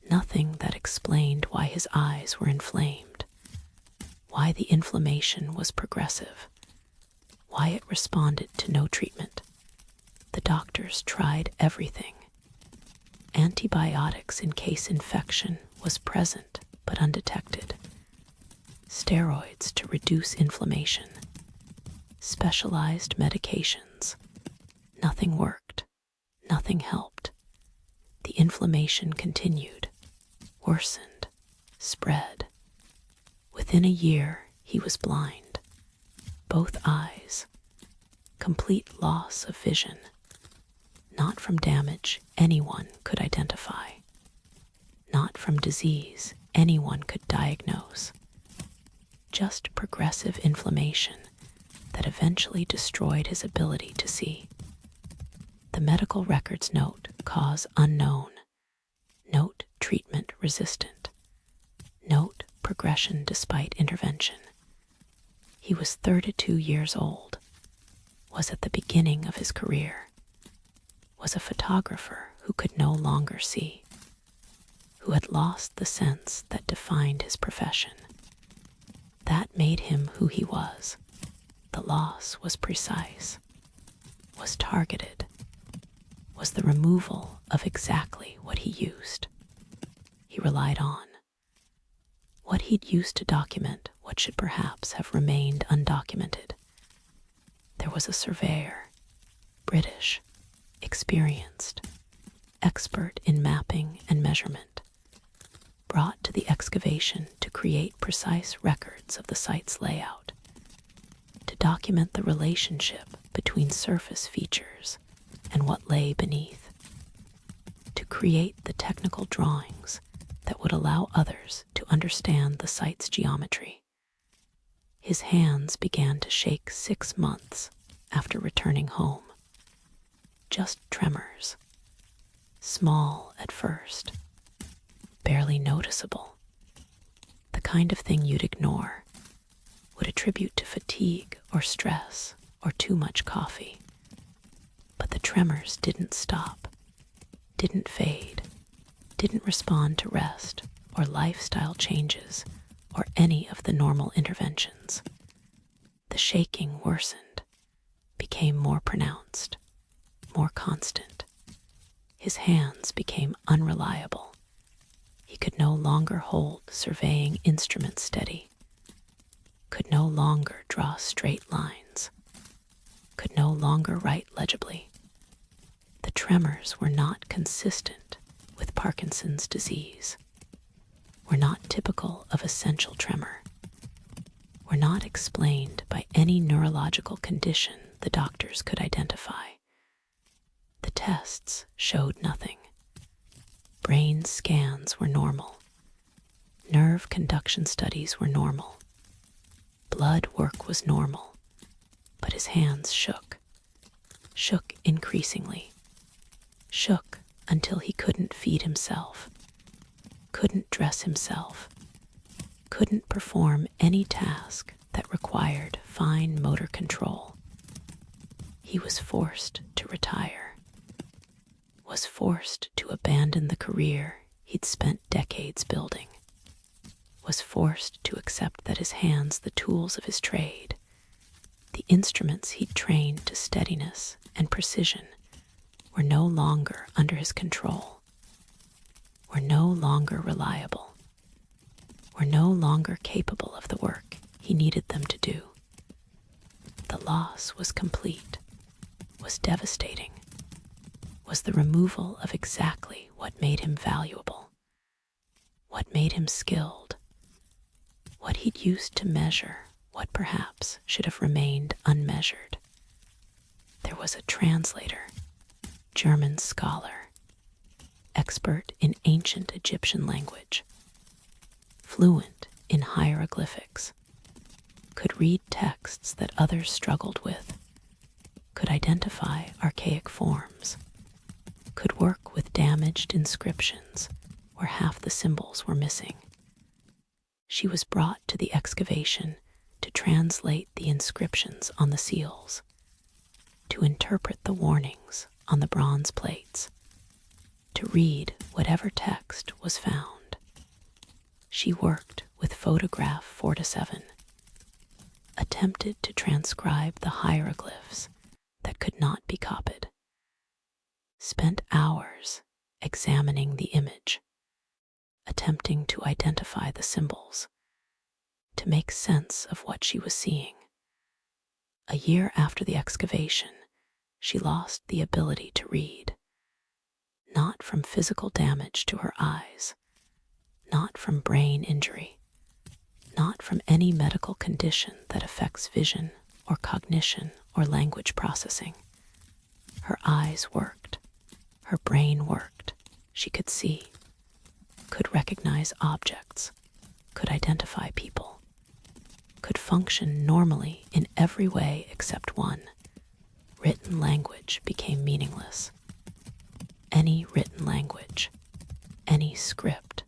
S1: nothing that explained why his eyes were inflamed, why the inflammation was progressive, why it responded to no treatment. The doctors tried everything. Antibiotics in case infection was present but undetected, steroids to reduce inflammation, specialized medications. Nothing worked. Nothing helped. The inflammation continued, worsened, spread. Within a year, he was blind. Both eyes. Complete loss of vision. Not from damage anyone could identify. Not from disease anyone could diagnose. Just progressive inflammation that eventually destroyed his ability to see. The medical records note cause unknown, note treatment resistant, note progression despite intervention. He was 32 years old, was at the beginning of his career, was a photographer who could no longer see, who had lost the sense that defined his profession. That made him who he was. The loss was precise, was targeted, was the removal of exactly what he used. He relied on what he'd used to document what should perhaps have remained undocumented. There was a surveyor, British, experienced, expert in mapping and measurement, brought to the excavation to create precise records of the site's layout, to document the relationship between surface features and what lay beneath, to create the technical drawings that would allow others to understand the sight's geometry. His hands began to shake 6 months after returning home. Just tremors. Small at first. Barely noticeable. The kind of thing you'd ignore, would attribute to fatigue or stress or too much coffee. But the tremors didn't stop, didn't fade, didn't respond to rest or lifestyle changes or any of the normal interventions. The shaking worsened, became more pronounced, more constant. His hands became unreliable. He could no longer hold surveying instruments steady, could no longer draw straight lines, could no longer write legibly. The tremors were not consistent with Parkinson's disease, were not typical of essential tremor, were not explained by any neurological condition the doctors could identify. The tests showed nothing. Brain scans were normal. Nerve conduction studies were normal. Blood work was normal. But his hands shook increasingly, shook until he couldn't feed himself, couldn't dress himself, couldn't perform any task that required fine motor control. He was forced to retire, was forced to abandon the career he'd spent decades building, was forced to accept that his hands, the tools of his trade, the instruments he'd trained to steadiness and precision, were no longer under his control, were no longer reliable, were no longer capable of the work he needed them to do. The loss was complete, was devastating, was the removal of exactly what made him valuable, what made him skilled, what he'd used to measure what perhaps should have remained unmeasured. There was a translator, German scholar, expert in ancient Egyptian language, fluent in hieroglyphics, could read texts that others struggled with, could identify archaic forms, could work with damaged inscriptions where half the symbols were missing. She was brought to the excavation to translate the inscriptions on the seals, to interpret the warnings on the bronze plates, to read whatever text was found. She worked with photograph 4 to 7, attempted to transcribe the hieroglyphs that could not be copied, spent hours examining the image, attempting to identify the symbols, to make sense of what she was seeing. A year after the excavation, she lost the ability to read, not from physical damage to her eyes, not from brain injury, not from any medical condition that affects vision or cognition or language processing. Her eyes worked, her brain worked, she could see, could recognize objects, could identify people, could function normally in every way except one. Written language became meaningless. Any written language, any script,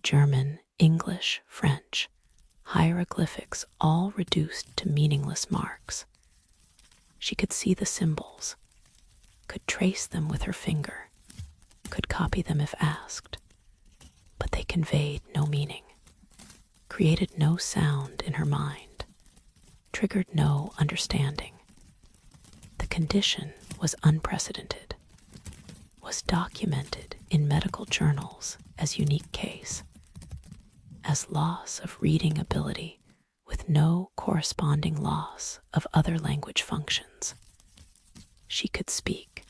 S1: German, English, French, hieroglyphics, all reduced to meaningless marks. She could see the symbols, could trace them with her finger, could copy them if asked, but they conveyed no meaning, created no sound in her mind, triggered no understanding. The condition was unprecedented, was documented in medical journals as unique case, as loss of reading ability with no corresponding loss of other language functions. She could speak,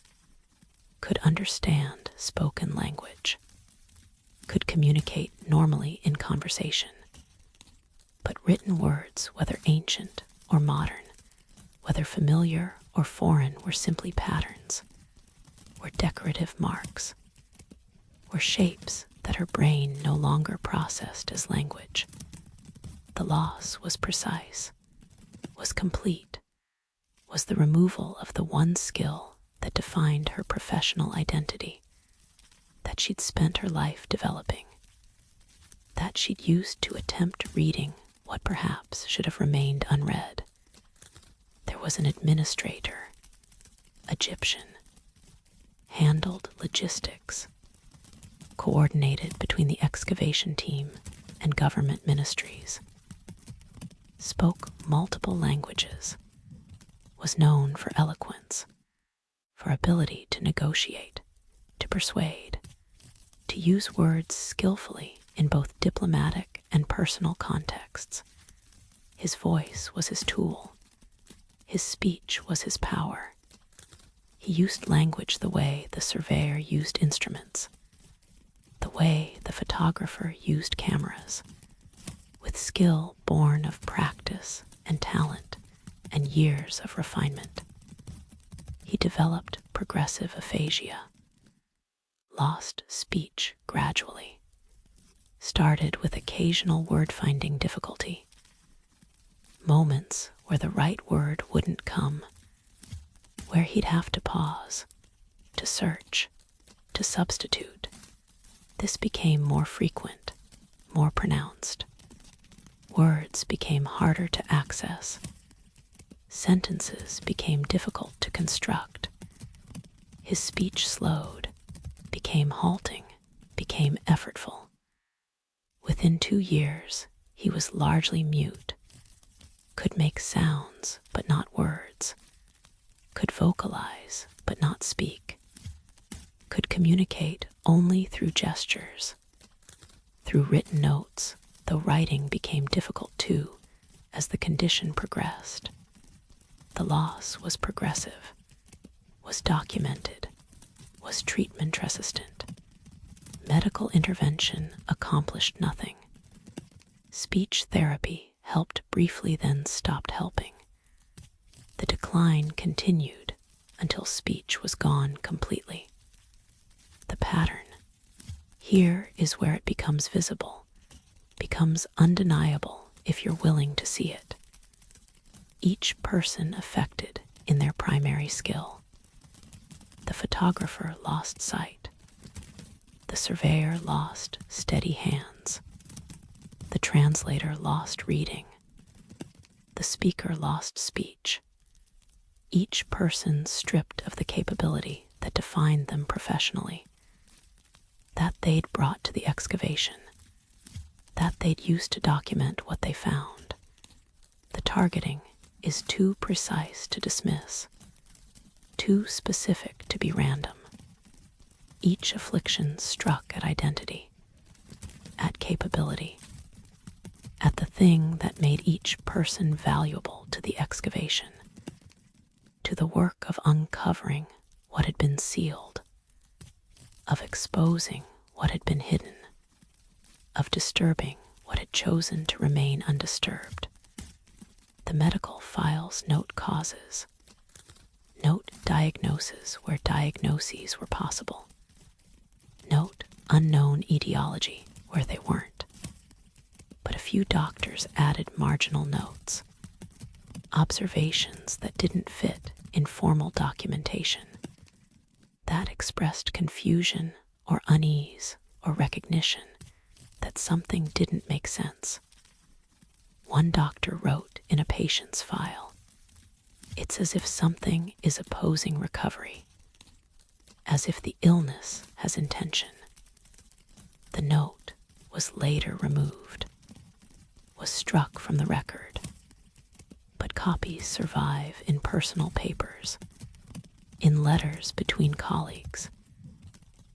S1: could understand spoken language, could communicate normally in conversation, but written words, whether ancient or modern, whether familiar or foreign, were simply patterns, were decorative marks, were shapes that her brain no longer processed as language. The loss was precise, was complete, was the removal of the one skill that defined her professional identity, that she'd spent her life developing, that she'd used to attempt reading what perhaps should have remained unread. There was an administrator, Egyptian, handled logistics, coordinated between the excavation team and government ministries, spoke multiple languages, was known for eloquence, for ability to negotiate, to persuade, to use words skillfully in both diplomatic and personal contexts. His voice was his tool. His speech was his power. He used language the way the surveyor used instruments, the way the photographer used cameras, with skill born of practice and talent and years of refinement. He developed progressive aphasia, lost speech gradually, started with occasional word-finding difficulty, moments where the right word wouldn't come, where he'd have to pause, to search, to substitute. This became more frequent, more pronounced. Words became harder to access. Sentences became difficult to construct. His speech slowed, became halting, became effortful. Within 2 years, he was largely mute, could make sounds but not words, could vocalize but not speak, could communicate only through gestures, through written notes, though writing became difficult too as the condition progressed. The loss was progressive, was documented, was treatment resistant. Medical intervention accomplished nothing. Speech therapy helped briefly, then stopped helping. The decline continued until speech was gone completely. The pattern. Here is where it becomes visible, becomes undeniable if you're willing to see it. Each person affected in their primary skill. The photographer lost sight. The surveyor lost steady hands. The translator lost reading. The speaker lost speech. Each person stripped of the capability that defined them professionally, that they'd brought to the excavation, that they'd used to document what they found. The targeting is too precise to dismiss, too specific to be random. Each affliction struck at identity, at capability, at the thing that made each person valuable to the excavation, to the work of uncovering what had been sealed, of exposing what had been hidden, of disturbing what had chosen to remain undisturbed. The medical files note causes, note diagnoses where diagnoses were possible, note unknown etiology where they weren't. But a few doctors added marginal notes, observations that didn't fit in formal documentation, that expressed confusion or unease or recognition that something didn't make sense. One doctor wrote in a patient's file, "It's as if something is opposing recovery, as if the illness has intention." The note was later removed, was struck from the record, but copies survive in personal papers, in letters between colleagues,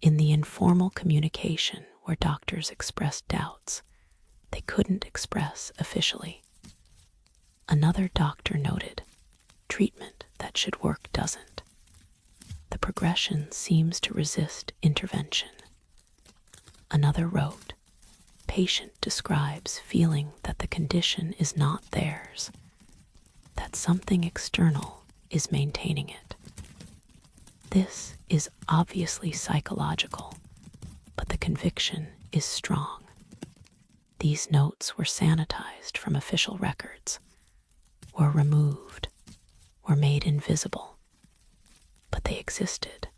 S1: in the informal communication where doctors expressed doubts they couldn't express officially. Another doctor noted, "Treatment that should work doesn't. The progression seems to resist intervention." Another wrote, "Patient describes feeling that the condition is not theirs, that something external is maintaining it." This is obviously psychological, but the conviction is strong. These notes were sanitized from official records, were removed, were made invisible, but they existed,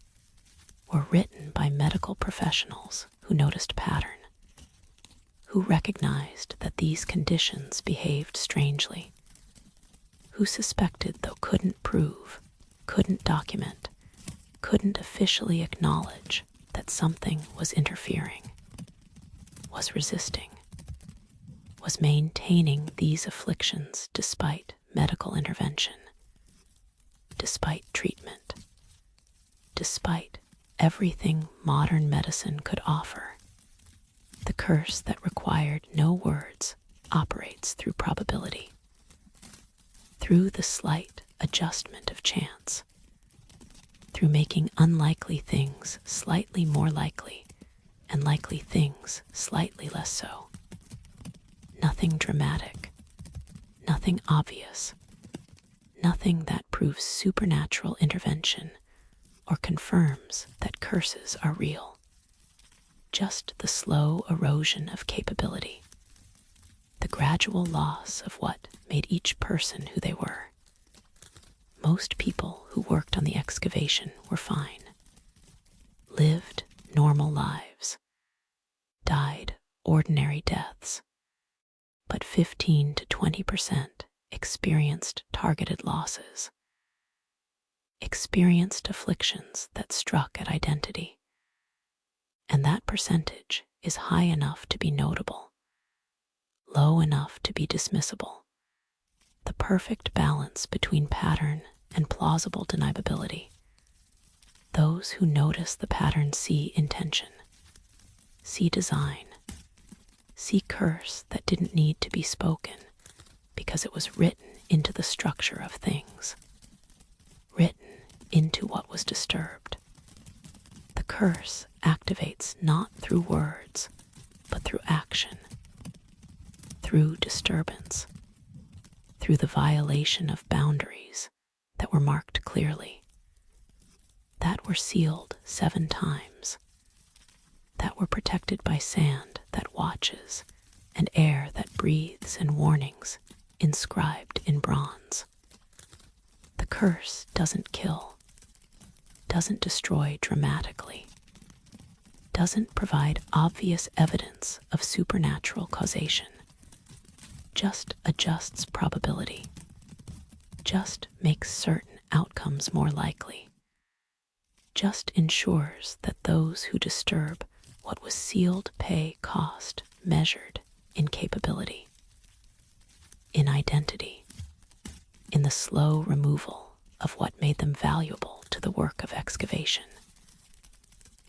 S1: were written by medical professionals who noticed pattern, who recognized that these conditions behaved strangely, who suspected though couldn't prove, couldn't document, couldn't officially acknowledge that something was interfering, was resisting, was maintaining these afflictions despite medical intervention, despite treatment, despite everything modern medicine could offer. The curse that required no words operates through probability, through the slight adjustment of chance, through making unlikely things slightly more likely and likely things slightly less so. Nothing dramatic, nothing obvious, nothing that proves supernatural intervention or confirms that curses are real. Just the slow erosion of capability, the gradual loss of what made each person who they were. Most people who worked on the excavation were fine, lived normal lives, died ordinary deaths, but 15 to 20% experienced targeted losses, experienced afflictions that struck at identity, and that percentage is high enough to be notable, low enough to be dismissible, the perfect balance between pattern and plausible deniability. Those who notice the pattern see intention, see design, see curse that didn't need to be spoken because it was written into the structure of things, written into what was disturbed. The curse activates not through words, but through action, through disturbance, through the violation of boundaries that were marked clearly, that were sealed 7 times, that were protected by sand that watches and air that breathes and warnings inscribed in bronze. The curse doesn't kill, doesn't destroy dramatically, doesn't provide obvious evidence of supernatural causation, just adjusts probability, just makes certain outcomes more likely, just ensures that those who disturb what was sealed pay cost measured in capability, in identity, in the slow removal of what made them valuable to the work of excavation.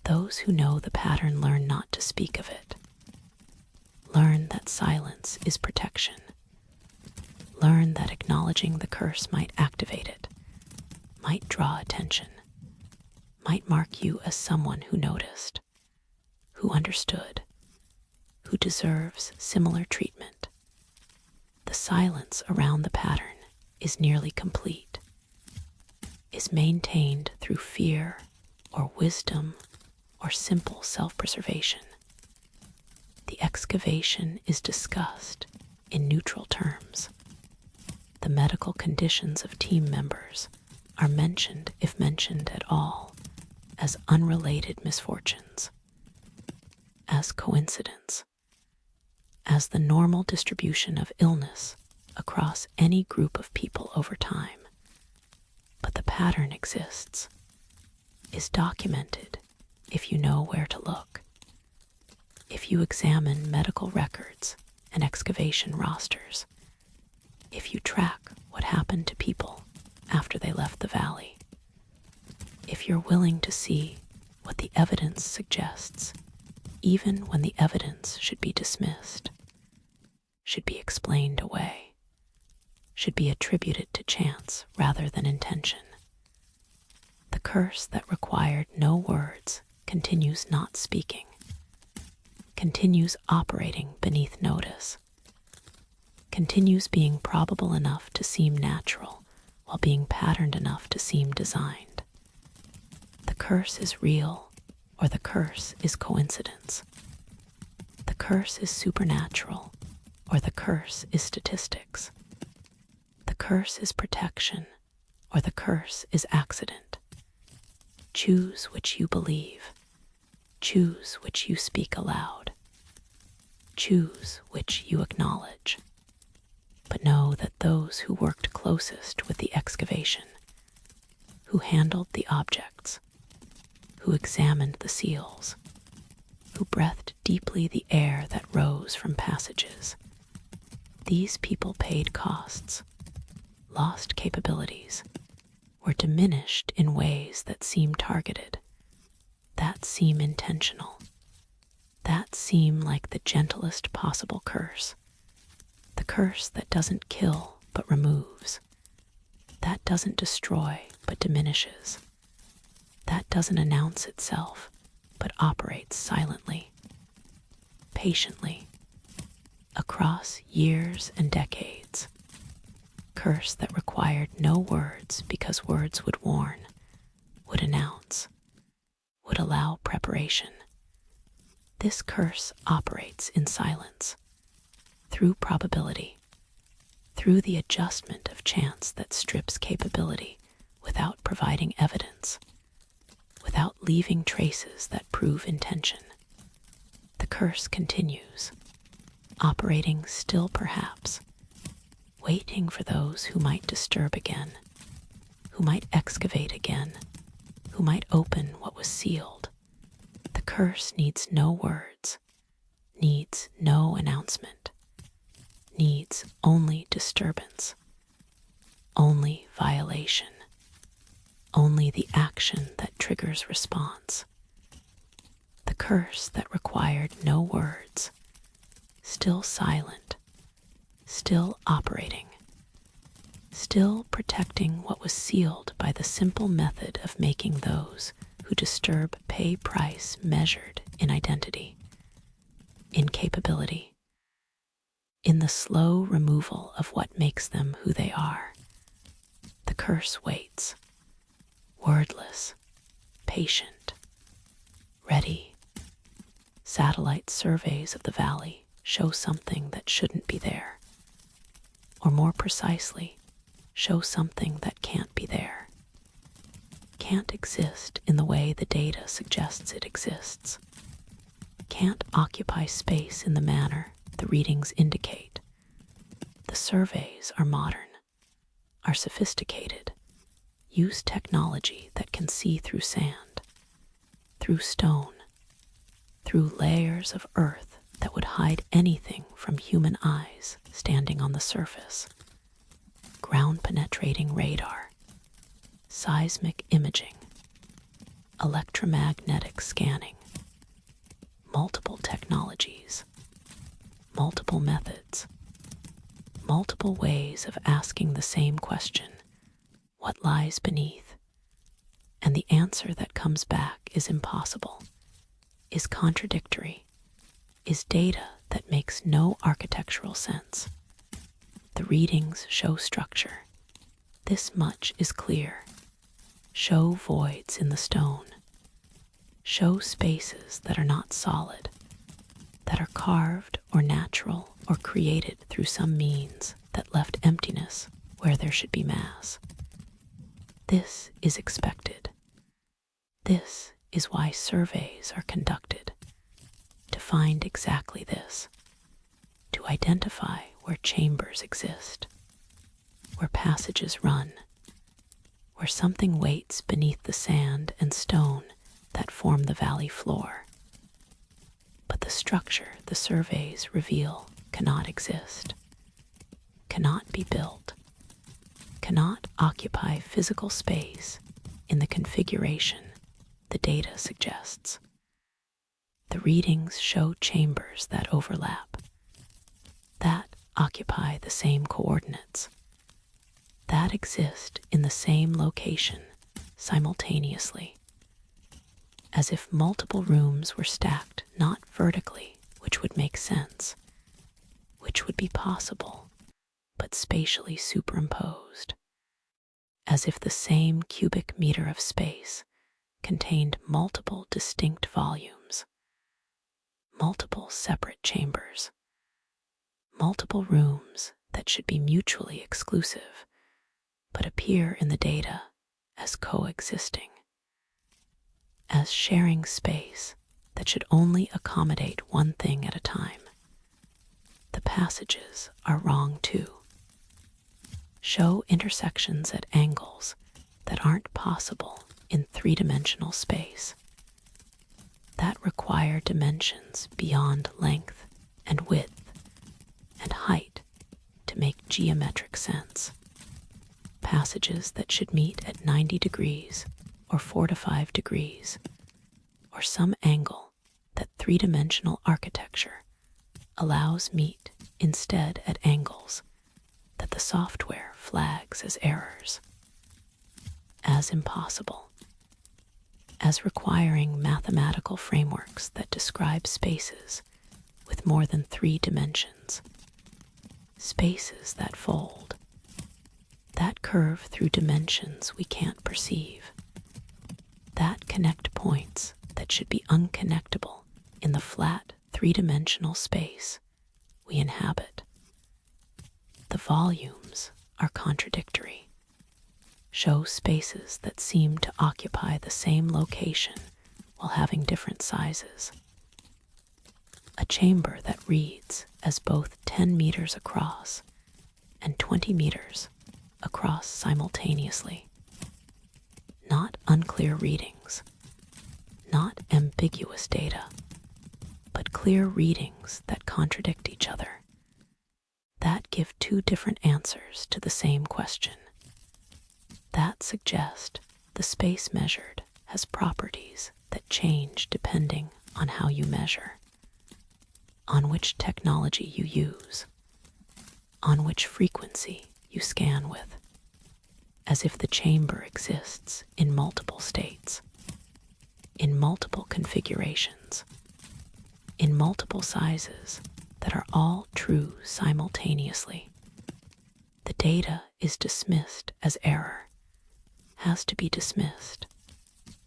S1: Those who know the pattern learn not to speak of it, learn that silence is protection, learn that acknowledging the curse might activate it, might draw attention, might mark you as someone who noticed, who understood, who deserves similar treatment. The silence around the pattern is nearly complete, is maintained through fear or wisdom or simple self-preservation. The excavation is discussed in neutral terms. The medical conditions of team members are mentioned, if mentioned at all, as unrelated misfortunes, as coincidence, as the normal distribution of illness across any group of people over time. But the pattern exists, is documented if you know where to look, if you examine medical records and excavation rosters, if you track what happened to people after they left the valley, if you're willing to see what the evidence suggests, even when the evidence should be dismissed, should be explained away, should be attributed to chance rather than intention. The curse that required no words continues not speaking, continues operating beneath notice, continues being probable enough to seem natural while being patterned enough to seem designed. The curse is real, or the curse is coincidence. curse is supernatural, or the curse is statistics. The curse is protection, or the curse is accident. Choose which you believe. Choose which you speak aloud. Choose which you acknowledge. But know that those who worked closest with the excavation, who handled the objects, who examined the seals, who breathed deeply the air that rose from passages, these people paid costs, lost capabilities, were diminished in ways that seem targeted, that seem intentional, that seem like the gentlest possible curse, the curse that doesn't kill but removes, that doesn't destroy but diminishes, that doesn't announce itself but operates silently, patiently, across years and decades. Curse that required no words because words would warn, would announce, would allow preparation. This curse operates in silence, through probability, through the adjustment of chance that strips capability without providing evidence, without leaving traces that prove intention. The curse continues, operating still perhaps, waiting for those who might disturb again, who might excavate again, who might open what was sealed. The curse needs no words, needs no announcement, needs only disturbance, only violation, only the action that triggers response. The curse that required no words, still silent, still operating, still protecting what was sealed by the simple method of making those who disturb pay price measured in identity, in capability, in the slow removal of what makes them who they are. The curse waits, wordless, patient, ready. Satellite surveys of the valley show something that shouldn't be there, or more precisely, show something that can't be there, can't exist in the way the data suggests it exists, can't occupy space in the manner the readings indicate. The surveys are modern, are sophisticated, use technology that can see through sand, through stone, through layers of earth that would hide anything from human eyes standing on the surface. Ground-penetrating radar, seismic imaging, electromagnetic scanning, multiple technologies, multiple methods, multiple ways of asking the same question, what lies beneath? And the answer that comes back is impossible, is contradictory, is data that makes no architectural sense. The readings show structure. This much is clear. Show voids in the stone. Show spaces that are not solid, that are carved or natural or created through some means that left emptiness where there should be mass. This is expected. This is why surveys are conducted, to find exactly this, to identify where chambers exist, where passages run, where something waits beneath the sand and stone that form the valley floor. But the structure the surveys reveal cannot exist, cannot be built, cannot occupy physical space in the configuration the data suggests. The readings show chambers that overlap, that occupy the same coordinates, that exist in the same location simultaneously, as if multiple rooms were stacked not vertically, which would make sense, which would be possible, but spatially superimposed, as if the same cubic meter of space contained multiple distinct volumes, multiple separate chambers, multiple rooms that should be mutually exclusive but appear in the data as coexisting, as sharing space that should only accommodate one thing at a time. The passages are wrong too. Show intersections at angles that aren't possible in three-dimensional space, that require dimensions beyond length and width and height to make geometric sense. Passages that should meet at 90 degrees or 4 to 5 degrees, or some angle that three-dimensional architecture allows meet instead at angles that the software flags as errors, as impossible, as requiring mathematical frameworks that describe spaces with more than 3 dimensions, spaces that fold, that curve through dimensions we can't perceive, that connect points that should be unconnectable in the flat three-dimensional space we inhabit. The volumes are contradictory, show spaces that seem to occupy the same location while having different sizes. A chamber that reads as both 10 meters across and 20 meters across simultaneously. Not unclear readings, not ambiguous data, but clear readings that contradict each other, that give two different answers to the same question, that suggest the space measured has properties that change depending on how you measure, on which technology you use, on which frequency you scan with, as if the chamber exists in multiple states, in multiple configurations, in multiple sizes that are all true simultaneously. The data is dismissed as error, has to be dismissed,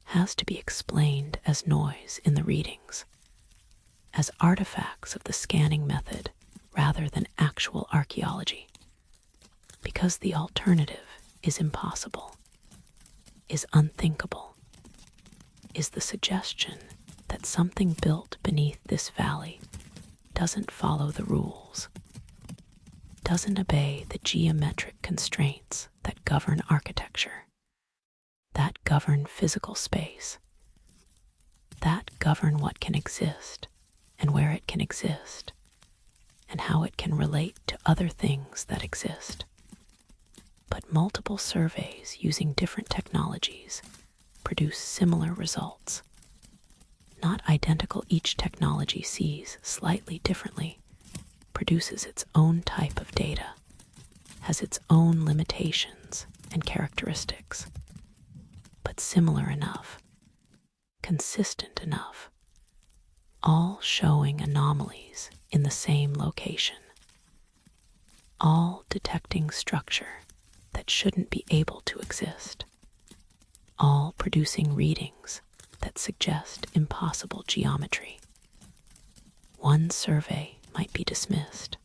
S1: has to be explained as noise in the readings, as artifacts of the scanning method rather than actual archaeology, because the alternative is impossible, is unthinkable, is the suggestion that something built beneath this valley doesn't follow the rules, doesn't obey the geometric constraints that govern architecture, that govern physical space, that govern what can exist and where it can exist, and how it can relate to other things that exist. But multiple surveys using different technologies produce similar results. Not identical, each technology sees slightly differently, produces its own type of data, has its own limitations and characteristics, but similar enough, consistent enough, all showing anomalies in the same location, all detecting structure that shouldn't be able to exist, all producing readings that suggest impossible geometry. One survey might be dismissed.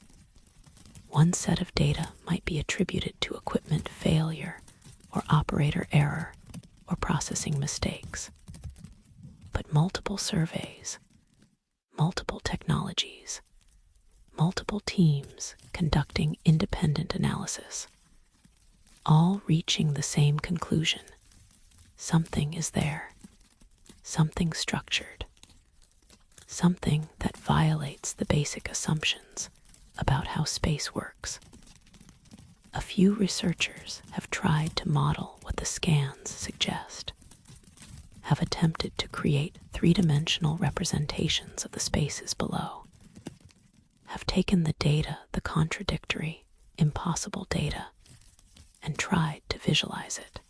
S1: One set of data might be attributed to equipment failure or operator error or processing mistakes. But multiple surveys, multiple technologies, multiple teams conducting independent analysis, all reaching the same conclusion. Something is there, something structured, something that violates the basic assumptions about how space works. A few researchers have tried to model what the scans suggest, have attempted to create three-dimensional representations of the spaces below, have taken the data, the contradictory, impossible data, and tried to visualize it,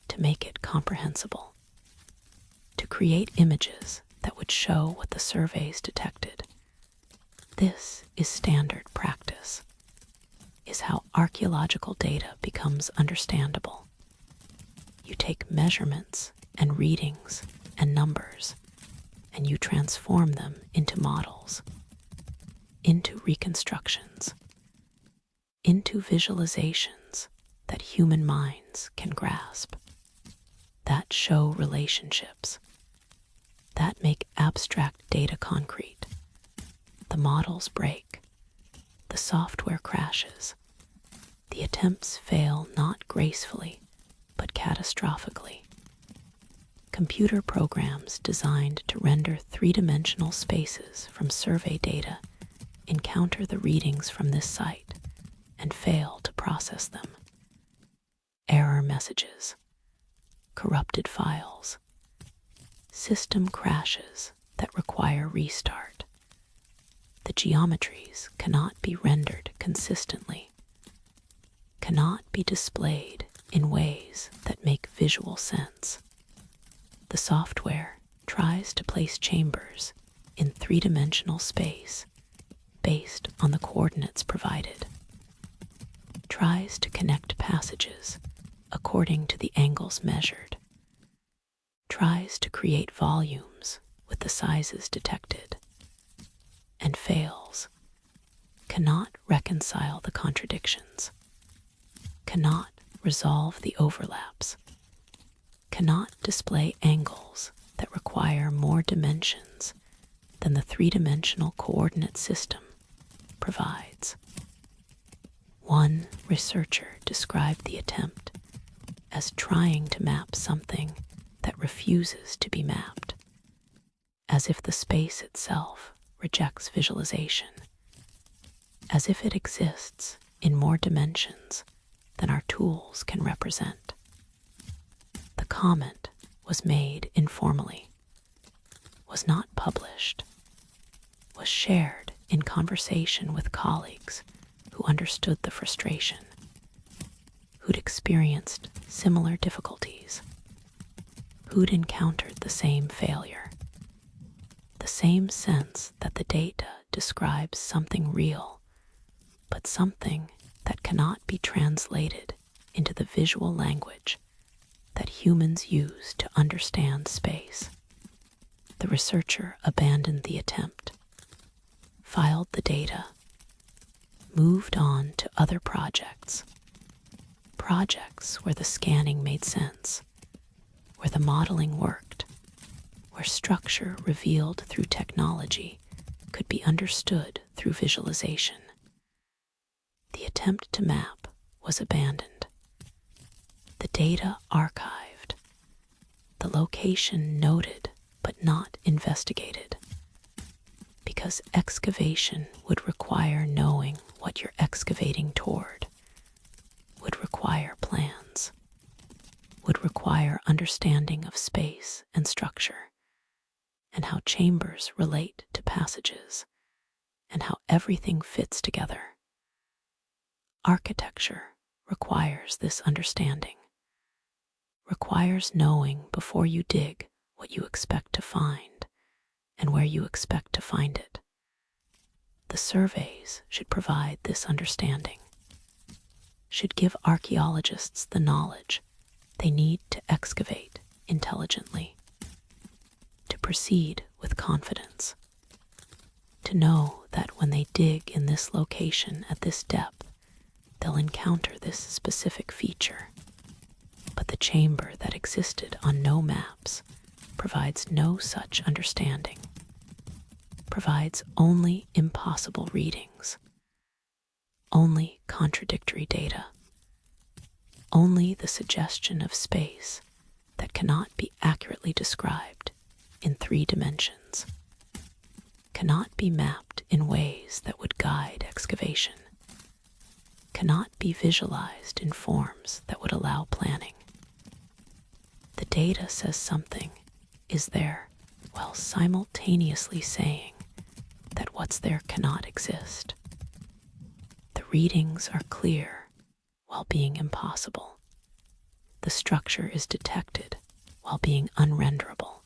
S1: to make it comprehensible, to create images that would show what the surveys detected. This is standard practice, is how archaeological data becomes understandable. You take measurements and readings and numbers, and you transform them into models, into reconstructions, into visualizations that human minds can grasp, that show relationships, that make abstract data concrete. The models break, the software crashes, the attempts fail not gracefully, but catastrophically. Computer programs designed to render three-dimensional spaces from survey data encounter the readings from this site and fail to process them. Error messages, corrupted files, system crashes that require restart. The geometries cannot be rendered consistently, cannot be displayed in ways that make visual sense. The software tries to place chambers in three-dimensional space based on the coordinates provided, tries to connect passages according to the angles measured, tries to create volumes with the sizes detected, and fails, cannot reconcile the contradictions, cannot resolve the overlaps, cannot display angles that require more dimensions than the three-dimensional coordinate system provides. One researcher described the attempt as trying to map something that refuses to be mapped, as if the space itself rejects visualization, as if it exists in more dimensions than our tools can represent. The comment was made informally, was not published, was shared in conversation with colleagues who understood the frustration, who'd experienced similar difficulties, who'd encountered the same failure, the same sense that the data describes something real, but something that cannot be translated into the visual language that humans use to understand space. The researcher abandoned the attempt, filed the data, moved on to other projects where the scanning made sense, where the modeling worked, where structure revealed through technology could be understood through visualization. The attempt to map was abandoned, the data archived, the location noted but not investigated, because excavation would require knowing what you're excavating toward, would require plans, would require understanding of space and structure, and how chambers relate to passages, and how everything fits together. Architecture requires this understanding, requires knowing before you dig what you expect to find and where you expect to find it. The surveys should provide this understanding, should give archaeologists the knowledge they need to excavate intelligently, to proceed with confidence, to know that when they dig in this location at this depth, they'll encounter this specific feature. But the chamber that existed on no maps provides no such understanding, provides only impossible readings, only contradictory data, only the suggestion of space that cannot be accurately described in 3 dimensions, cannot be mapped in ways that would guide excavation, cannot be visualized in forms that would allow planning. The data says something is there while simultaneously saying that what's there cannot exist. The readings are clear while being impossible. The structure is detected while being unrenderable.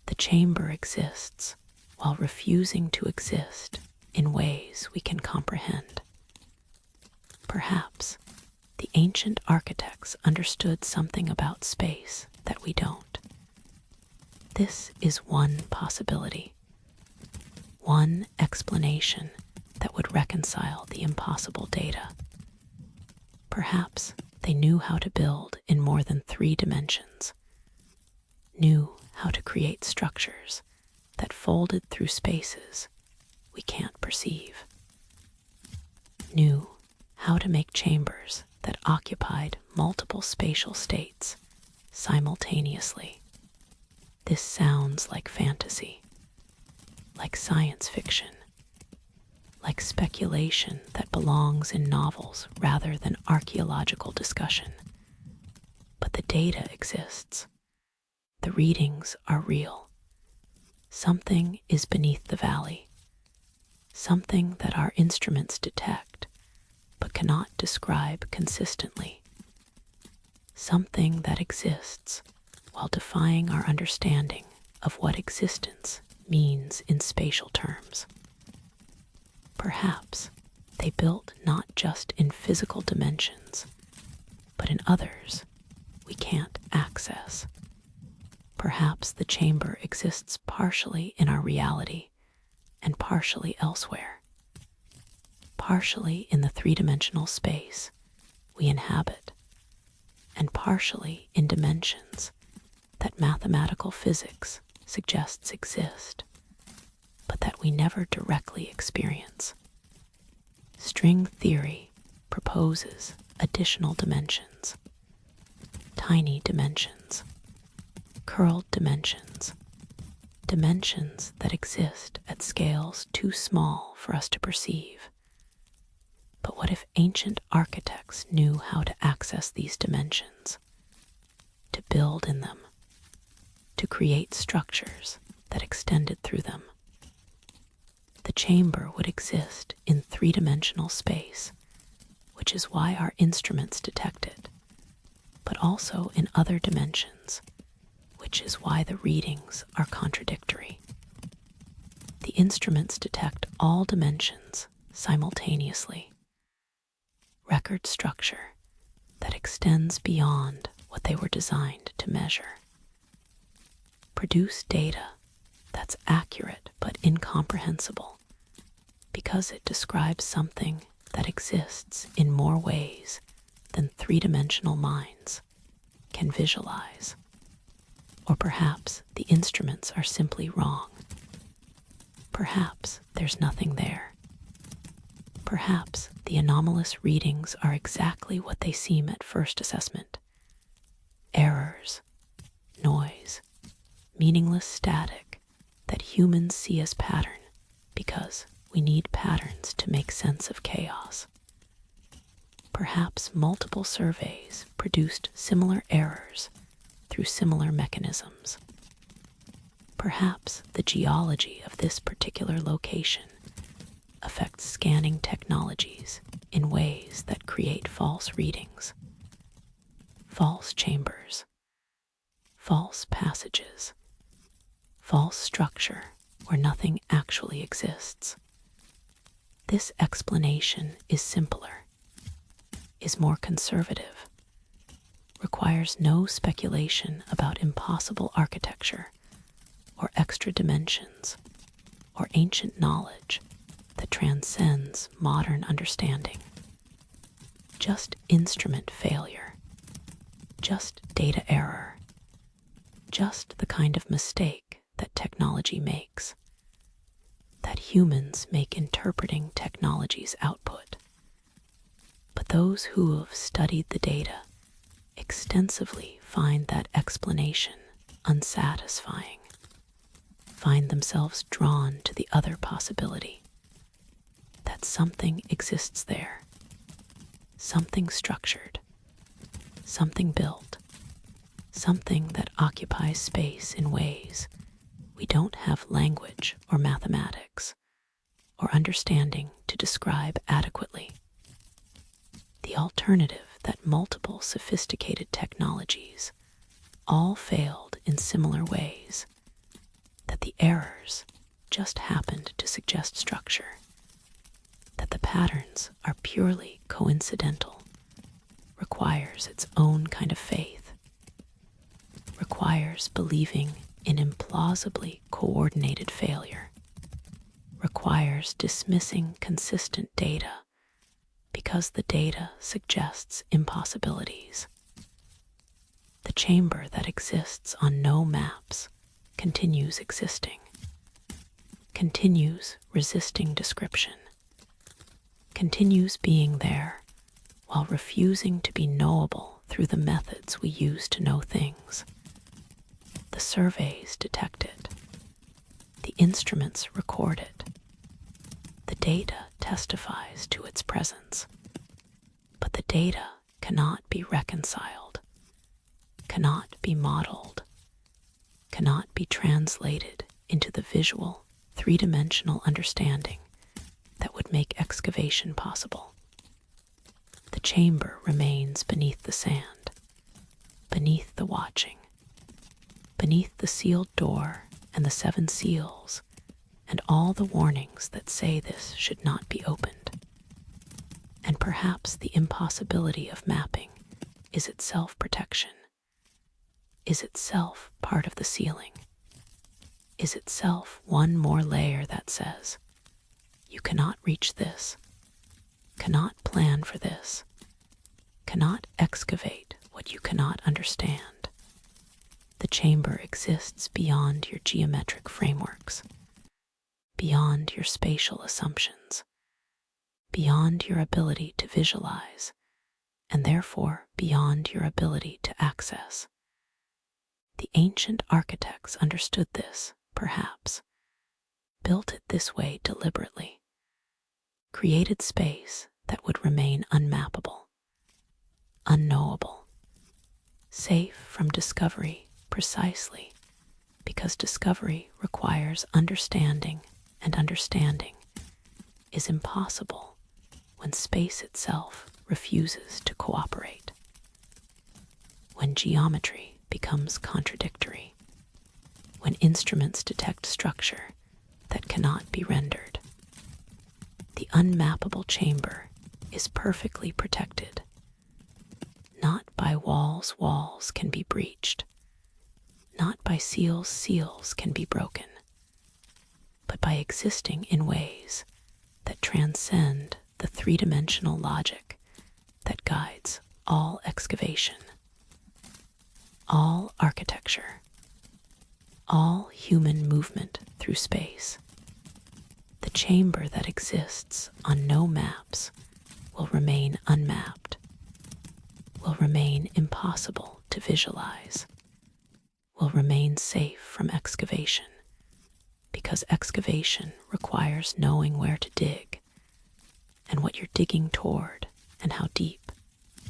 S1: The chamber exists while refusing to exist in ways we can comprehend. Perhaps the ancient architects understood something about space that we don't. This is one possibility, one explanation that would reconcile the impossible data. Perhaps they knew how to build in more than 3 dimensions, knew how to create structures that folded through spaces we can't perceive, knew how to make chambers that occupied multiple spatial states simultaneously. This sounds like fantasy, like science fiction, like speculation that belongs in novels rather than archaeological discussion. But the data exists. The readings are real. Something is beneath the valley, something that our instruments detect but cannot describe consistently, something that exists while defying our understanding of what existence means in spatial terms. Perhaps they built not just in physical dimensions, but in others we can't access. Perhaps the chamber exists partially in our reality and partially elsewhere, partially in the 3-dimensional space we inhabit, and partially in dimensions that mathematical physics suggests exist, but that we never directly experience. String theory proposes additional dimensions, tiny dimensions, curled dimensions, dimensions that exist at scales too small for us to perceive. But what if ancient architects knew how to access these dimensions, to build in them, to create structures that extended through them? The chamber would exist in 3-dimensional space, which is why our instruments detect it, but also in other dimensions, which is why the readings are contradictory. The instruments detect all dimensions simultaneously. Record structure that extends beyond what they were designed to measure. Produce data that's accurate but incomprehensible because it describes something that exists in more ways than 3-dimensional minds can visualize. Or perhaps the instruments are simply wrong. Perhaps there's nothing there. Perhaps the anomalous readings are exactly what they seem at first assessment. Errors, noise, meaningless static that humans see as pattern because we need patterns to make sense of chaos. Perhaps multiple surveys produced similar errors through similar mechanisms. Perhaps the geology of this particular location affects scanning technologies in ways that create false readings, false chambers, false passages, false structure where nothing actually exists. This explanation is simpler, is more conservative, requires no speculation about impossible architecture or extra dimensions or ancient knowledge that transcends modern understanding. Just instrument failure, just data error, just the kind of mistake that technology makes, that humans make interpreting technology's output. But those who have studied the data extensively find that explanation unsatisfying, find themselves drawn to the other possibility, that something exists there, something structured, something built, something that occupies space in ways we don't have language or mathematics or understanding to describe adequately. The alternative that multiple sophisticated technologies all failed in similar ways, that the errors just happened to suggest structure, that the patterns are purely coincidental, requires its own kind of faith, requires believing in implausibly coordinated failure, requires dismissing consistent data because the data suggests impossibilities. The chamber that exists on no maps continues existing, continues resisting description, continues being there while refusing to be knowable through the methods we use to know things. The surveys detect it. The instruments record it. The data testifies to its presence. But the data cannot be reconciled, cannot be modeled, cannot be translated into the visual, three-dimensional understanding that would make excavation possible. The chamber remains beneath the sand, beneath the watching, beneath the sealed door and the 7 seals, and all the warnings that say this should not be opened. And perhaps the impossibility of mapping is itself protection, is itself part of the ceiling, is itself one more layer that says, you cannot reach this, cannot plan for this, cannot excavate what you cannot understand. The chamber exists beyond your geometric frameworks, beyond your spatial assumptions, beyond your ability to visualize, and therefore beyond your ability to access. The ancient architects understood this, perhaps, built it this way deliberately, created space that would remain unmappable, unknowable, safe from discovery precisely because discovery requires understanding, and understanding is impossible when space itself refuses to cooperate. When geometry becomes contradictory, when instruments detect structure that cannot be rendered, the unmappable chamber is perfectly protected, not by walls can be breached, not by seals can be broken, but by existing in ways that transcend the three-dimensional logic that guides all excavation, all architecture, all human movement through space. The chamber that exists on no maps will remain unmapped, will remain impossible to visualize, will remain safe from excavation, because excavation requires knowing where to dig, and what you're digging toward, and how deep,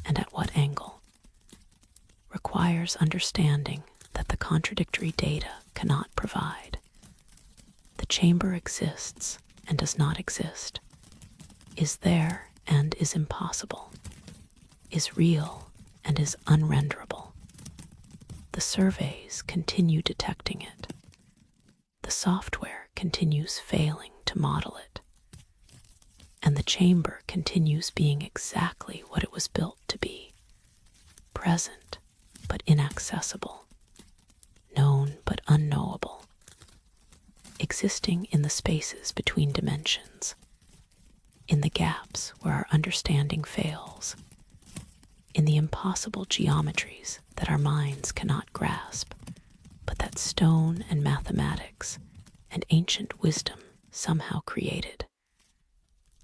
S1: and at what angle. Requires understanding that the contradictory data cannot provide. The chamber exists and does not exist, is there and is impossible, is real and is unrenderable. The surveys continue detecting it. The software continues failing to model it. And the chamber continues being exactly what it was built to be, present but inaccessible, known but unknowable, existing in the spaces between dimensions, in the gaps where our understanding fails, in the impossible geometries that our minds cannot grasp, but that stone and mathematics and ancient wisdom somehow created.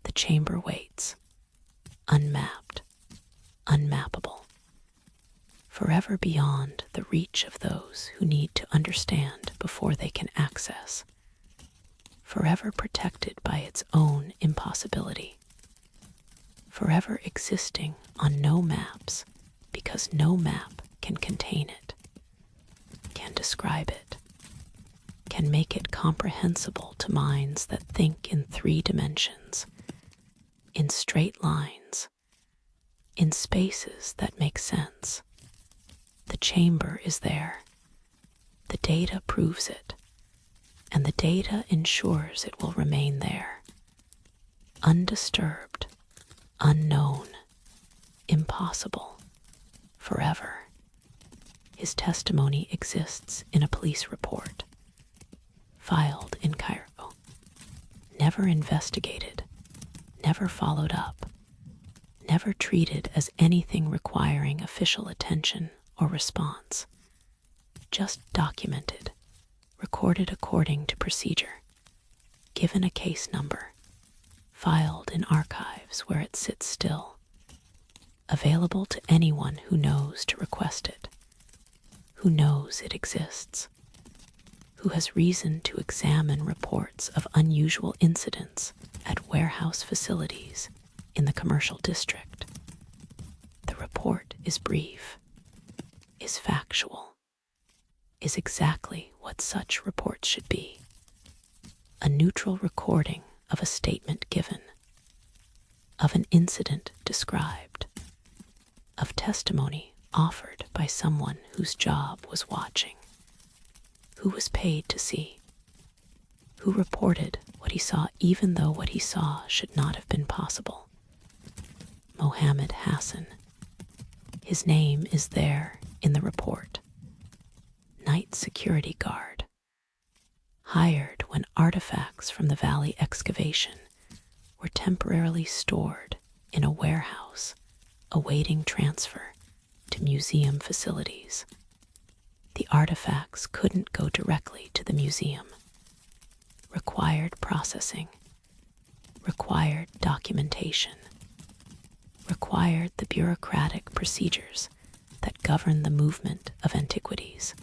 S1: The chamber waits, unmapped, unmappable, forever beyond the reach of those who need to understand before they can access, forever protected by its own impossibility, forever existing on no maps because no map can contain it, can describe it, can make it comprehensible to minds that think in 3 dimensions, in straight lines, in spaces that make sense. The chamber is there. The data proves it, and the data ensures it will remain there, undisturbed, unknown, impossible, forever. His testimony exists in a police report, filed in Cairo, never investigated, never followed up, never treated as anything requiring official attention or response, just documented, recorded according to procedure, given a case number, filed in archives where it sits still, available to anyone who knows to request it, who knows it exists, who has reason to examine reports of unusual incidents at warehouse facilities in the commercial district. The report is brief, is factual, is exactly what such reports should be. A neutral recording of a statement given, of an incident described, of testimony offered by someone whose job was watching, who was paid to see, who reported what he saw even though what he saw should not have been possible. Mohammed Hassan. His name is there in the report. Night security guard. Hired when artifacts from the valley excavation were temporarily stored in a warehouse awaiting transfer to museum facilities. The artifacts couldn't go directly to the museum. Required processing, required documentation, required the bureaucratic procedures that govern the movement of antiquities.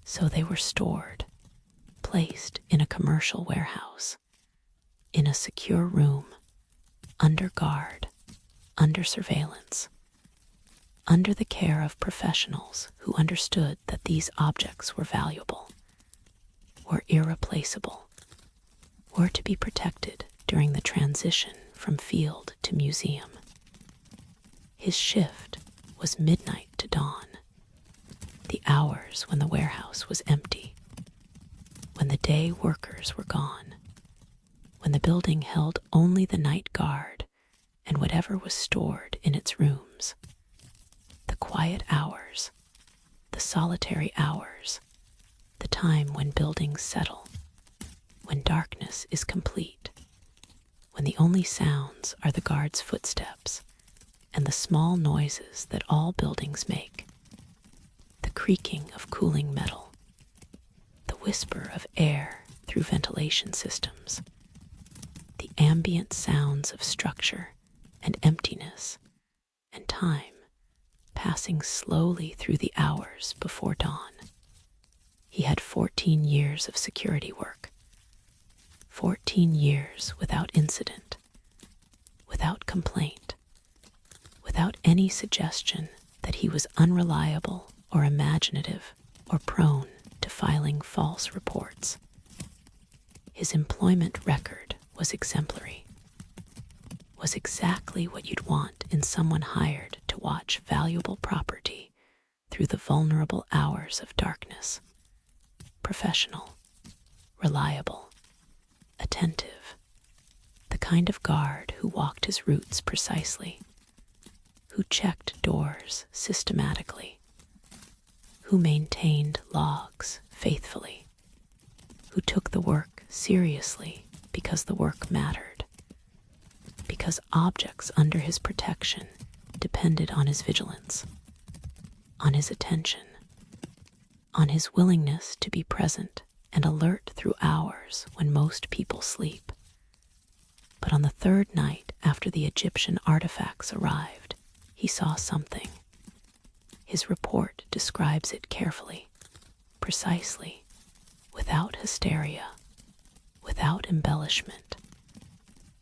S1: So they were stored, placed in a commercial warehouse, in a secure room, under guard, under surveillance, under the care of professionals who understood that these objects were valuable, were irreplaceable, were to be protected during the transition from field to museum. His shift was midnight to dawn, the hours when the warehouse was empty, when the day workers were gone, when the building held only the night guard and whatever was stored in its rooms. The quiet hours, the solitary hours, the time when buildings settle, when darkness is complete, when the only sounds are the guard's footsteps and the small noises that all buildings make, the creaking of cooling metal, the whisper of air through ventilation systems, the ambient sounds of structure and emptiness and time passing slowly through the hours before dawn. He had 14 years of security work, 14 years without incident, without complaint, without any suggestion that he was unreliable or imaginative or prone to filing false reports. His employment record was exemplary, was exactly what you'd want in someone hired to watch valuable property through the vulnerable hours of darkness. Professional, reliable, attentive, the kind of guard who walked his routes precisely, who checked doors systematically, who maintained logs faithfully, who took the work seriously because the work mattered, because objects under his protection depended on his vigilance, on his attention, on his willingness to be present and alert through hours when most people sleep. But on the third night after the Egyptian artifacts arrived, he saw something. His report describes it carefully, precisely, without hysteria, without embellishment,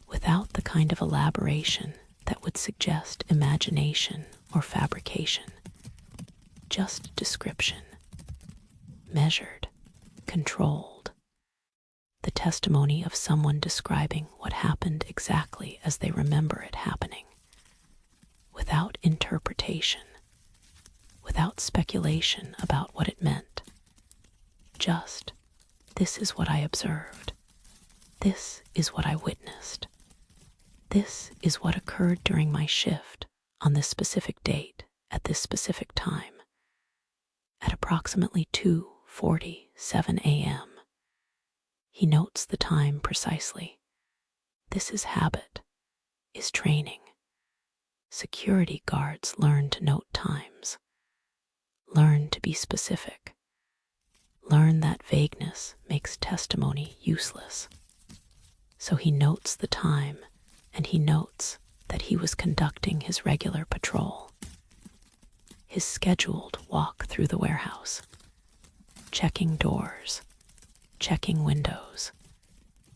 S1: without the kind of elaboration that would suggest imagination or fabrication. Just description, measured, controlled. The testimony of someone describing what happened exactly as they remember it happening, without interpretation, without speculation about what it meant. Just, this is what I observed. This is what I witnessed. This is what occurred during my shift on this specific date at this specific time. at approximately 2:47 a.m. He notes the time precisely. This is habit, is training. Security guards learn to note times, learn to be specific, learn that vagueness makes testimony useless. So he notes the time, and he notes that he was conducting his regular patrol, his scheduled walk through the warehouse, checking doors, checking windows,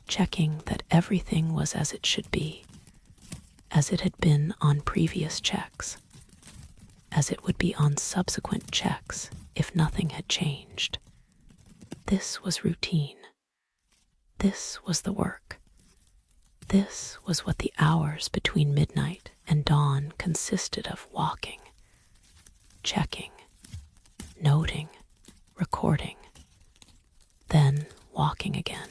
S1: checking that everything was as it should be, as it had been on previous checks, as it would be on subsequent checks if nothing had changed. This was routine. This was the work. This was what the hours between midnight and dawn consisted of: walking, checking, noting, recording, then walking again.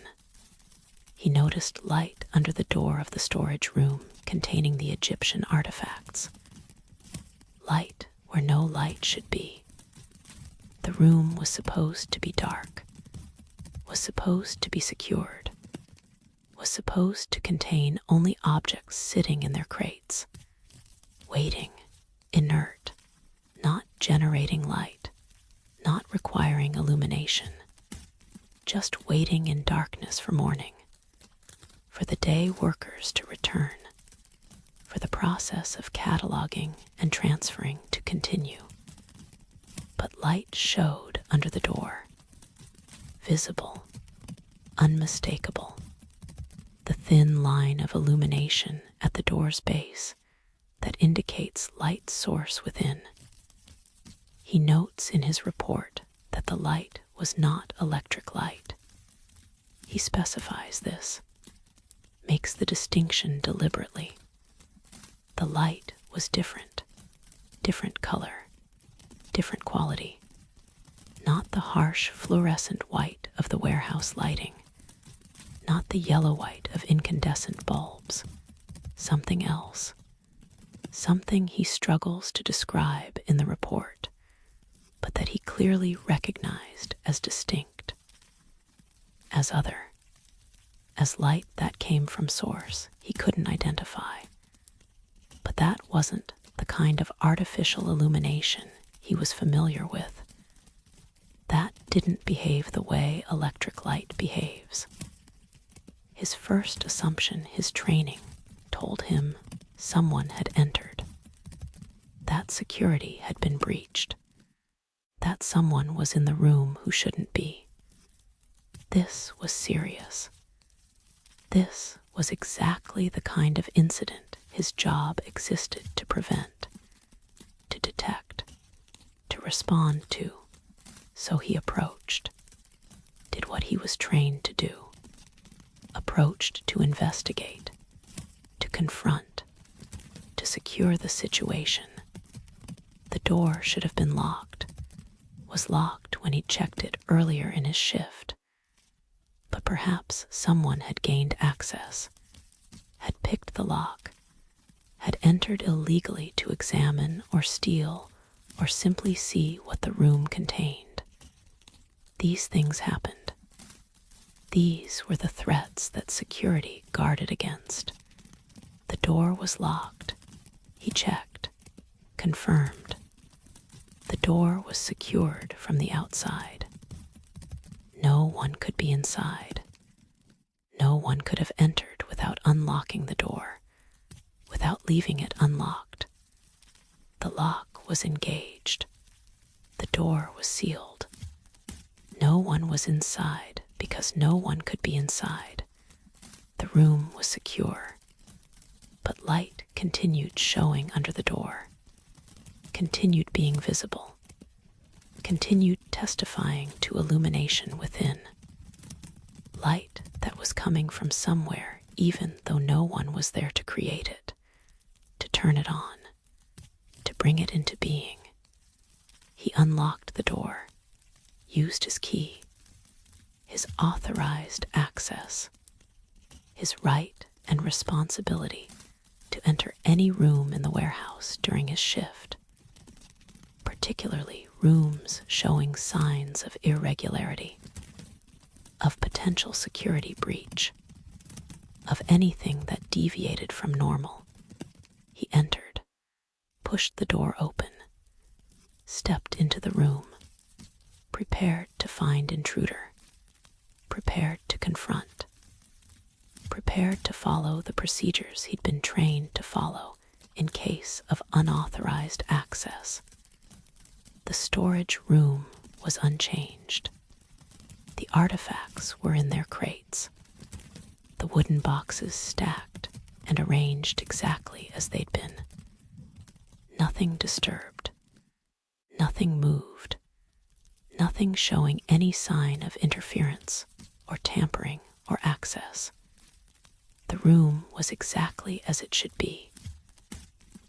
S1: He noticed light under the door of the storage room containing the Egyptian artifacts. Light where no light should be. The room was supposed to be dark, was supposed to be secured, was supposed to contain only objects sitting in their crates, waiting, inert, not generating light, not requiring illumination, just waiting in darkness for morning, for the day workers to return, for the process of cataloging and transferring to continue. But light showed under the door, visible, unmistakable, the thin line of illumination at the door's base that indicates light source within. He notes in his report that the light was not electric light. He specifies this, makes the distinction deliberately. The light was different, different color, different quality, not the harsh fluorescent white of the warehouse lighting, not the yellow white of incandescent bulbs, something else, something he struggles to describe in the report, but that he clearly recognized as distinct, as other, as light that came from source he couldn't identify. But that wasn't the kind of artificial illumination he was familiar with. That didn't behave the way electric light behaves. His first assumption, his training, told him someone had entered. That security had been breached. That someone was in the room who shouldn't be. This was serious. This was exactly the kind of incident his job existed to prevent, to detect, to respond to. So he approached, did what he was trained to do, approached to investigate, to confront, to secure the situation. The door should have been locked, was locked when he checked it earlier in his shift. But perhaps someone had gained access, had picked the lock, had entered illegally to examine or steal or simply see what the room contained. These things happened. These were the threats that security guarded against. The door was locked. He checked, confirmed. The door was secured from the outside. No one could be inside. No one could have entered without unlocking the door, without leaving it unlocked. The lock was engaged. The door was sealed. No one was inside because no one could be inside. The room was secure. But light continued showing under the door, continued being visible, continued testifying to illumination within. Light that was coming from somewhere even though no one was there to create it, to turn it on, to bring it into being. He unlocked the door, used his key, his authorized access, his right and responsibility to enter any room in the warehouse during his shift, particularly rooms showing signs of irregularity, of potential security breach, of anything that deviated from normal. He entered, pushed the door open, stepped into the room, prepared to find intruder, prepared to confront, prepared to follow the procedures he'd been trained to follow in case of unauthorized access. The storage room was unchanged. The artifacts were in their crates, the wooden boxes stacked and arranged exactly as they'd been. Nothing disturbed, nothing moved, nothing showing any sign of interference or tampering or access. The room was exactly as it should be,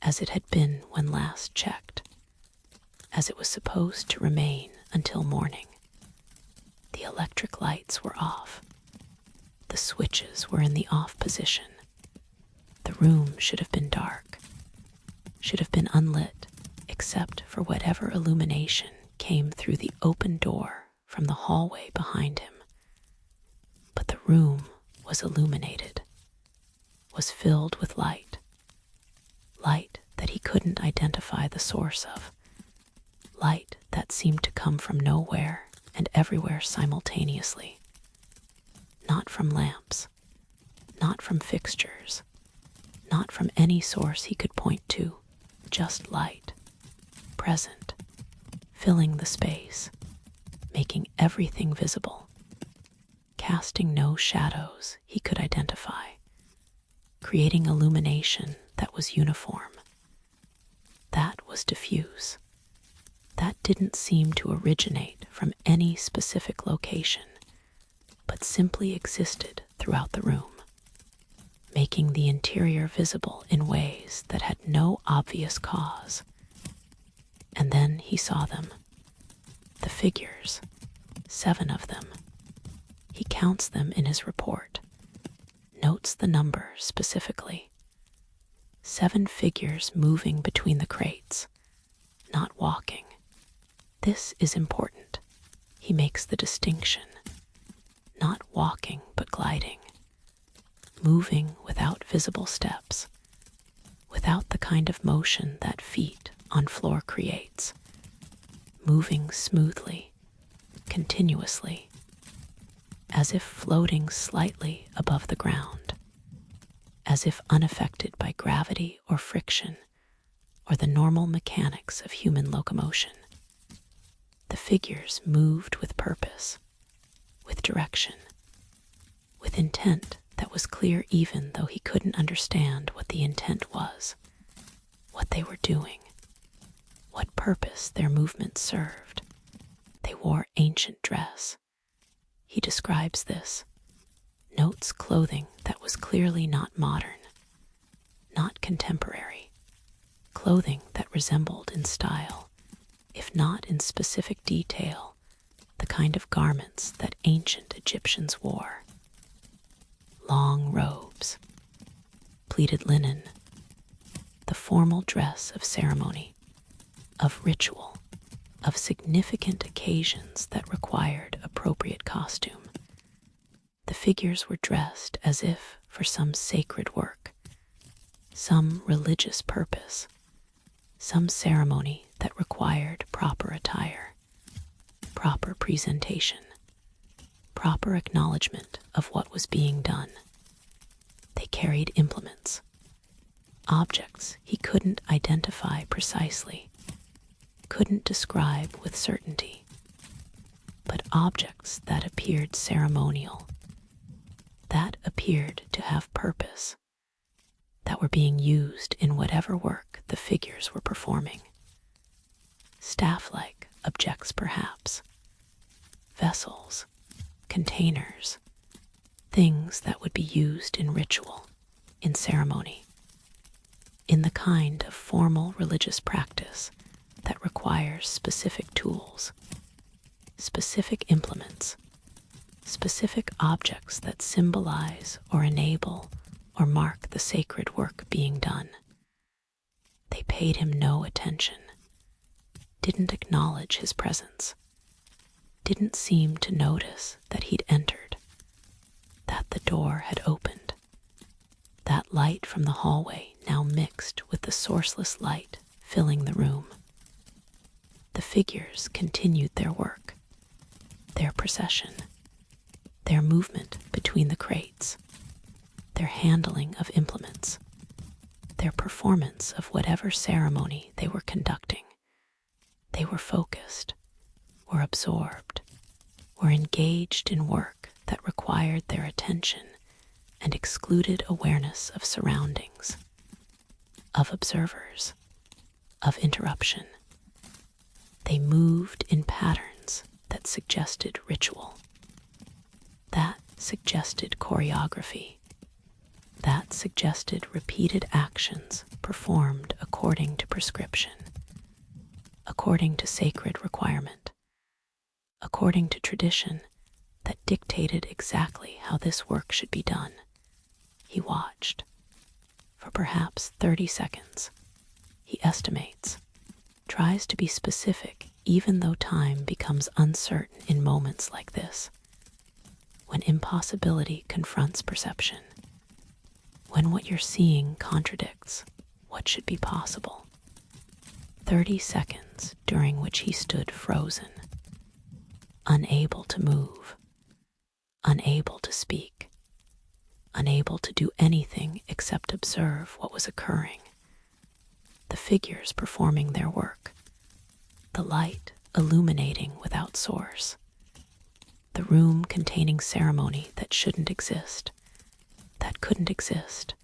S1: as it had been when last checked, as it was supposed to remain until morning. The electric lights were off. The switches were in the off position. The room should have been dark, should have been unlit, except for whatever illumination came through the open door from the hallway behind him. But the room was illuminated, was filled with light, light that he couldn't identify the source of, light that seemed to come from nowhere and everywhere simultaneously. Not from lamps, not from fixtures, not from any source he could point to, just light, present, filling the space, making everything visible, casting no shadows he could identify, creating illumination that was uniform. That was diffuse. That didn't seem to originate from any specific location, but simply existed throughout the room, making the interior visible in ways that had no obvious cause. And then he saw them, the figures, 7 of them. He counts them in his report, notes the number specifically. 7 figures moving between the crates, not walking. This is important. He makes the distinction. Not walking, but gliding. Moving without visible steps, without the kind of motion that feet on floor creates. Moving smoothly, continuously, as if floating slightly above the ground, as if unaffected by gravity or friction or the normal mechanics of human locomotion. The figures moved with purpose, with direction, with intent that was clear even though he couldn't understand what the intent was, what they were doing, what purpose their movement served. They wore ancient dress. He describes this, notes clothing that was clearly not modern, not contemporary, clothing that resembled in style, if not in specific detail, the kind of garments that ancient Egyptians wore. Long robes, pleated linen, the formal dress of ceremony, of ritual, of significant occasions that required appropriate costume. The figures were dressed as if for some sacred work, some religious purpose, some ceremony that required proper attire, proper presentation, proper acknowledgement of what was being done. They carried implements, objects he couldn't identify precisely, couldn't describe with certainty, but objects that appeared ceremonial, that appeared to have purpose, that were being used in whatever work the figures were performing. Staff-like objects, perhaps, vessels, containers, things that would be used in ritual, in ceremony, in the kind of formal religious practice that requires specific tools, specific implements, specific objects that symbolize or enable or mark the sacred work being done. They paid him no attention, didn't acknowledge his presence, didn't seem to notice that he'd entered, that the door had opened, that light from the hallway now mixed with the sourceless light filling the room. The figures continued their work, their procession, their movement between the crates, their handling of implements, their performance of whatever ceremony they were conducting. They were focused, were absorbed, were engaged in work that required their attention and excluded awareness of surroundings, of observers, of interruption. They moved in patterns that suggested ritual, that suggested choreography, that suggested repeated actions performed according to prescription, according to sacred requirement, according to tradition that dictated exactly how this work should be done. He watched for perhaps 30 seconds. He estimates, tries to be specific even though time becomes uncertain in moments like this, when impossibility confronts perception, when what you're seeing contradicts what should be possible. 30 seconds during which he stood frozen, unable to move, unable to speak, unable to do anything except observe what was occurring. The figures performing their work, the light illuminating without source, the room containing ceremony that shouldn't exist, that couldn't exist,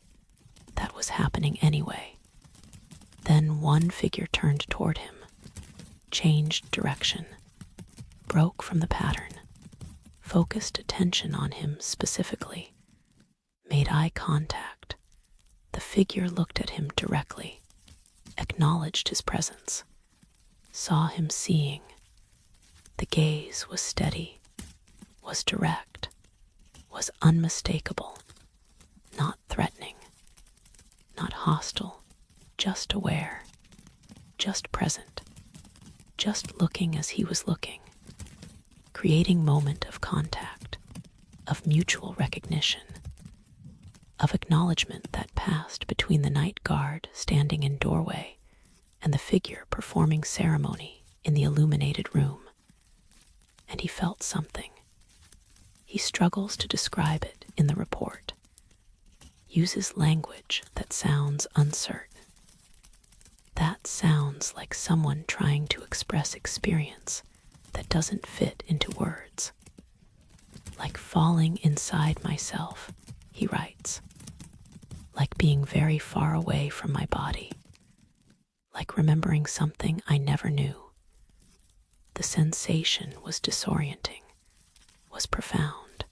S1: that was happening anyway. Then one figure turned toward him, changed direction, broke from the pattern, focused attention on him specifically, made eye contact. The figure looked at him directly, acknowledged his presence, saw him seeing. The gaze was steady, was direct, was unmistakable, not threatening, not hostile, just aware, just present, just looking as he was looking, creating moment of contact, of mutual recognition, of acknowledgement that passed between the night guard standing in doorway and the figure performing ceremony in the illuminated room. And he felt something. He struggles to describe it in the report, uses language that sounds uncertain. That sounds like someone trying to express experience that doesn't fit into words. Like falling inside myself, he writes. Like being very far away from my body. Like remembering something I never knew. The sensation was disorienting, was profound,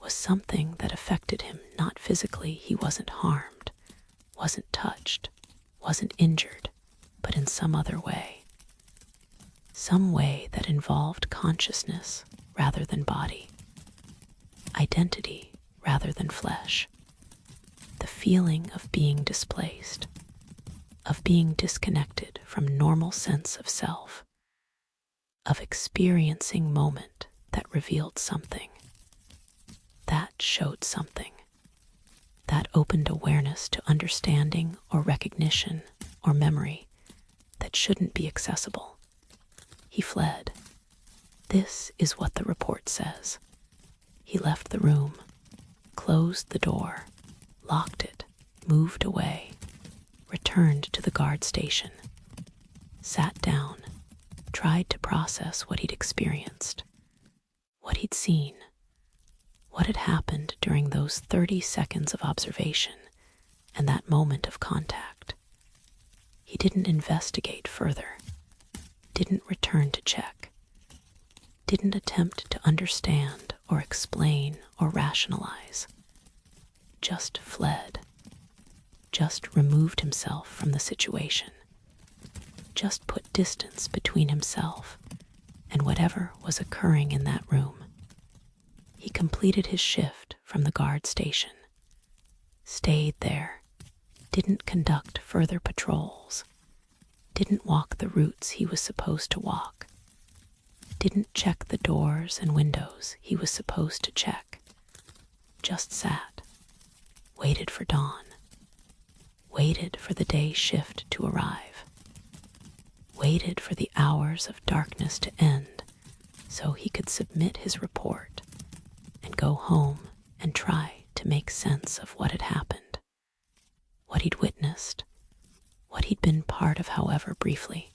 S1: was something that affected him not physically. He wasn't harmed, wasn't touched, wasn't injured, but in some other way. Some way that involved consciousness rather than body, identity rather than flesh. The feeling of being displaced, of being disconnected from normal sense of self, of experiencing moment that revealed something, that showed something, that opened awareness to understanding or recognition or memory that shouldn't be accessible. He fled. This is what the report says. He left the room, closed the door, locked it, moved away, returned to the guard station, sat down, tried to process what he'd experienced, what he'd seen, what had happened during those 30 seconds of observation and that moment of contact. He didn't investigate further, didn't return to check, didn't attempt to understand or explain or rationalize, just fled, just removed himself from the situation, just put distance between himself and whatever was occurring in that room. He completed his shift from the guard station, stayed there, didn't conduct further patrols, didn't walk the routes he was supposed to walk, didn't check the doors and windows he was supposed to check, just sat, waited for dawn, waited for the day shift to arrive, waited for the hours of darkness to end so he could submit his report and go home and try to make sense of what had happened, what he'd witnessed, what he'd been part of, however briefly.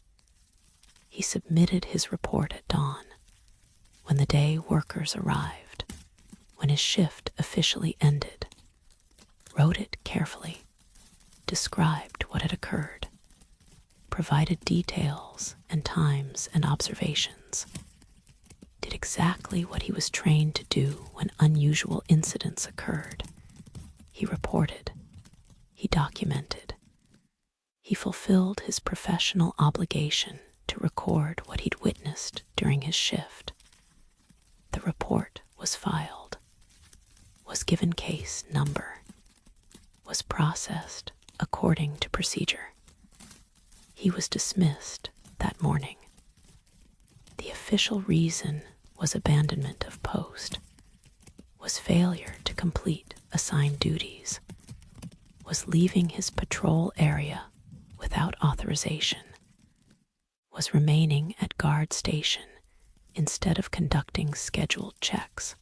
S1: He submitted his report at dawn, when the day workers arrived, when his shift officially ended, wrote it carefully, described what had occurred, provided details and times and observations, did exactly what he was trained to do when unusual incidents occurred. He reported, he documented, he fulfilled his professional obligation to record what he'd witnessed during his shift. The report was filed, was given case number, was processed according to procedure. He was dismissed that morning. The official reason was abandonment of post, was failure to complete assigned duties, was leaving his patrol area without authorization, was remaining at guard station instead of conducting scheduled checks.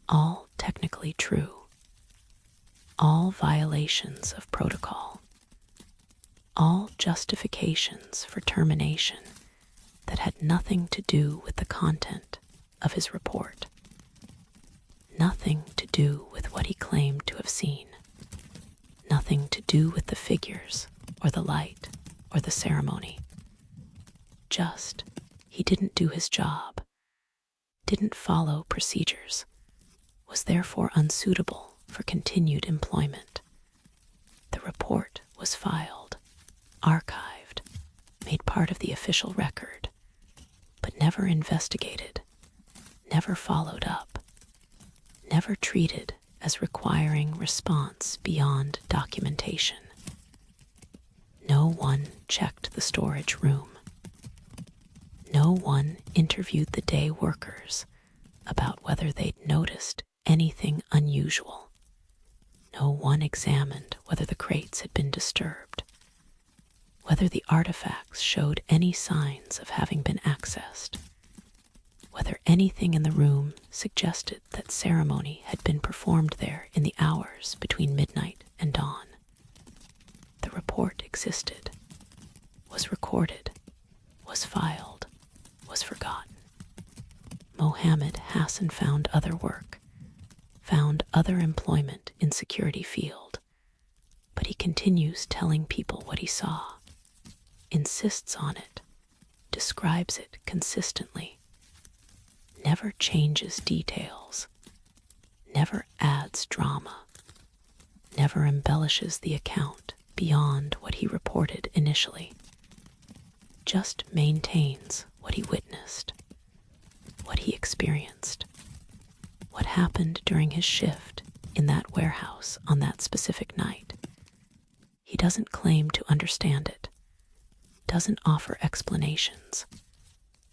S1: All technically true. All violations of protocol. All justifications for termination that had nothing to do with the content of his report. Nothing to do with what he claimed to have seen. Nothing to do with the figures or the light or the ceremony. Just, he didn't do his job, didn't follow procedures, was therefore unsuitable for continued employment. The report was filed, archived, made part of the official record, but never investigated, never followed up, never treated as requiring response beyond documentation. No one checked the storage room. No one interviewed the day workers about whether they'd noticed anything unusual. No one examined whether the crates had been disturbed, whether the artifacts showed any signs of having been accessed, whether anything in the room suggested that ceremony had been performed there in the hours between midnight and dawn. The report existed, was recorded, was filed, was forgotten. Mohammed Hassan found other work, found other employment in security field, but he continues telling people what he saw, insists on it, describes it consistently, never changes details, never adds drama, never embellishes the account beyond what he reported initially, just maintains what he witnessed, what he experienced, what happened during his shift in that warehouse on that specific night. He doesn't claim to understand it, doesn't offer explanations,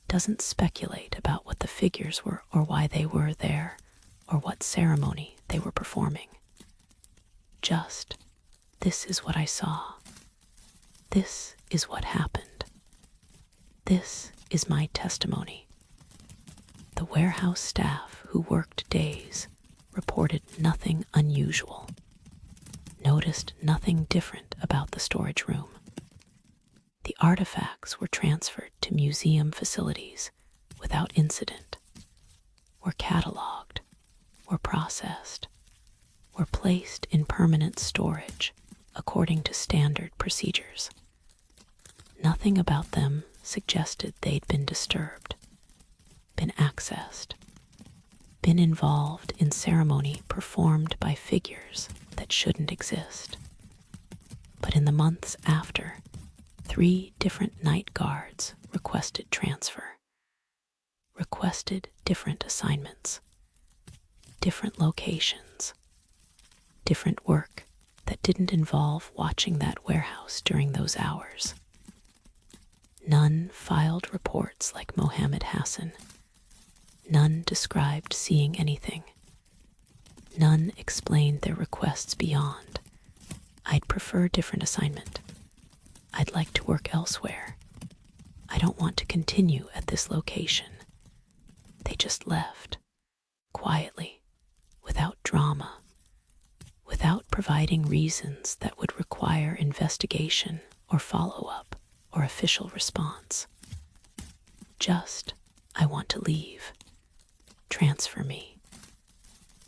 S1: doesn't speculate about what the figures were or why they were there or what ceremony they were performing. Just, this is what I saw. This is what happened. This is my testimony. The warehouse staff who worked days reported nothing unusual, noticed nothing different about the storage room. The artifacts were transferred to museum facilities without incident, were cataloged, were processed, were placed in permanent storage according to standard procedures. Nothing about them suggested they'd been disturbed, been accessed, been involved in ceremony performed by figures that shouldn't exist. But in the months after, 3 different night guards requested transfer, requested different assignments, different locations, different work that didn't involve watching that warehouse during those hours. None filed reports like Mohammed Hassan. None described seeing anything. None explained their requests beyond, "I'd prefer different assignment. I'd like to work elsewhere. I don't want to continue at this location." They just left, quietly, without drama, without providing reasons that would require investigation or follow-up or official response. Just, "I want to leave. Transfer me.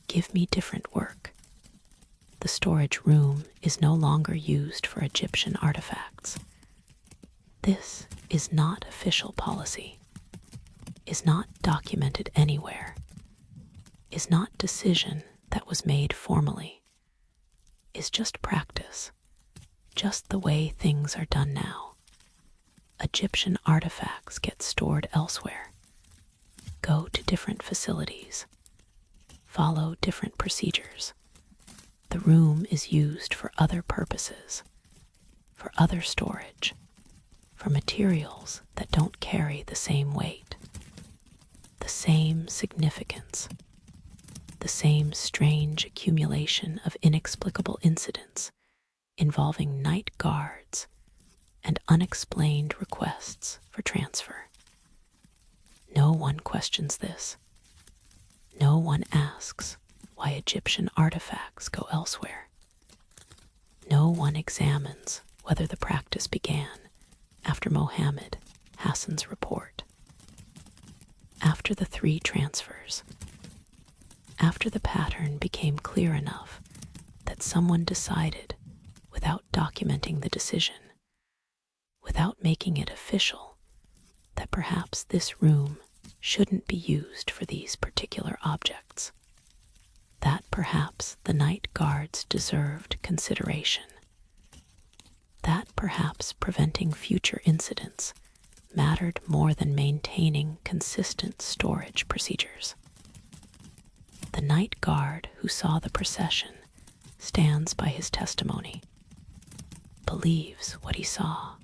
S1: Give me different work." The storage room is no longer used for Egyptian artifacts. This is not official policy, is not documented anywhere, is not decision that was made formally, is just practice, just the way things are done now. Egyptian artifacts get stored elsewhere, go to different facilities, follow different procedures. The room is used for other purposes, for other storage, for materials that don't carry the same weight, the same significance, the same strange accumulation of inexplicable incidents involving night guards and unexplained requests for transfer. No one questions this. No one asks why Egyptian artifacts go elsewhere. No one examines whether the practice began after Mohammed Hassan's report. After the 3 transfers, after the pattern became clear enough that someone decided, without documenting the decision, without making it official, that perhaps this room shouldn't be used for these particular objects, that perhaps the night guards deserved consideration, that perhaps preventing future incidents mattered more than maintaining consistent storage procedures. The night guard who saw the procession stands by his testimony, believes what he saw,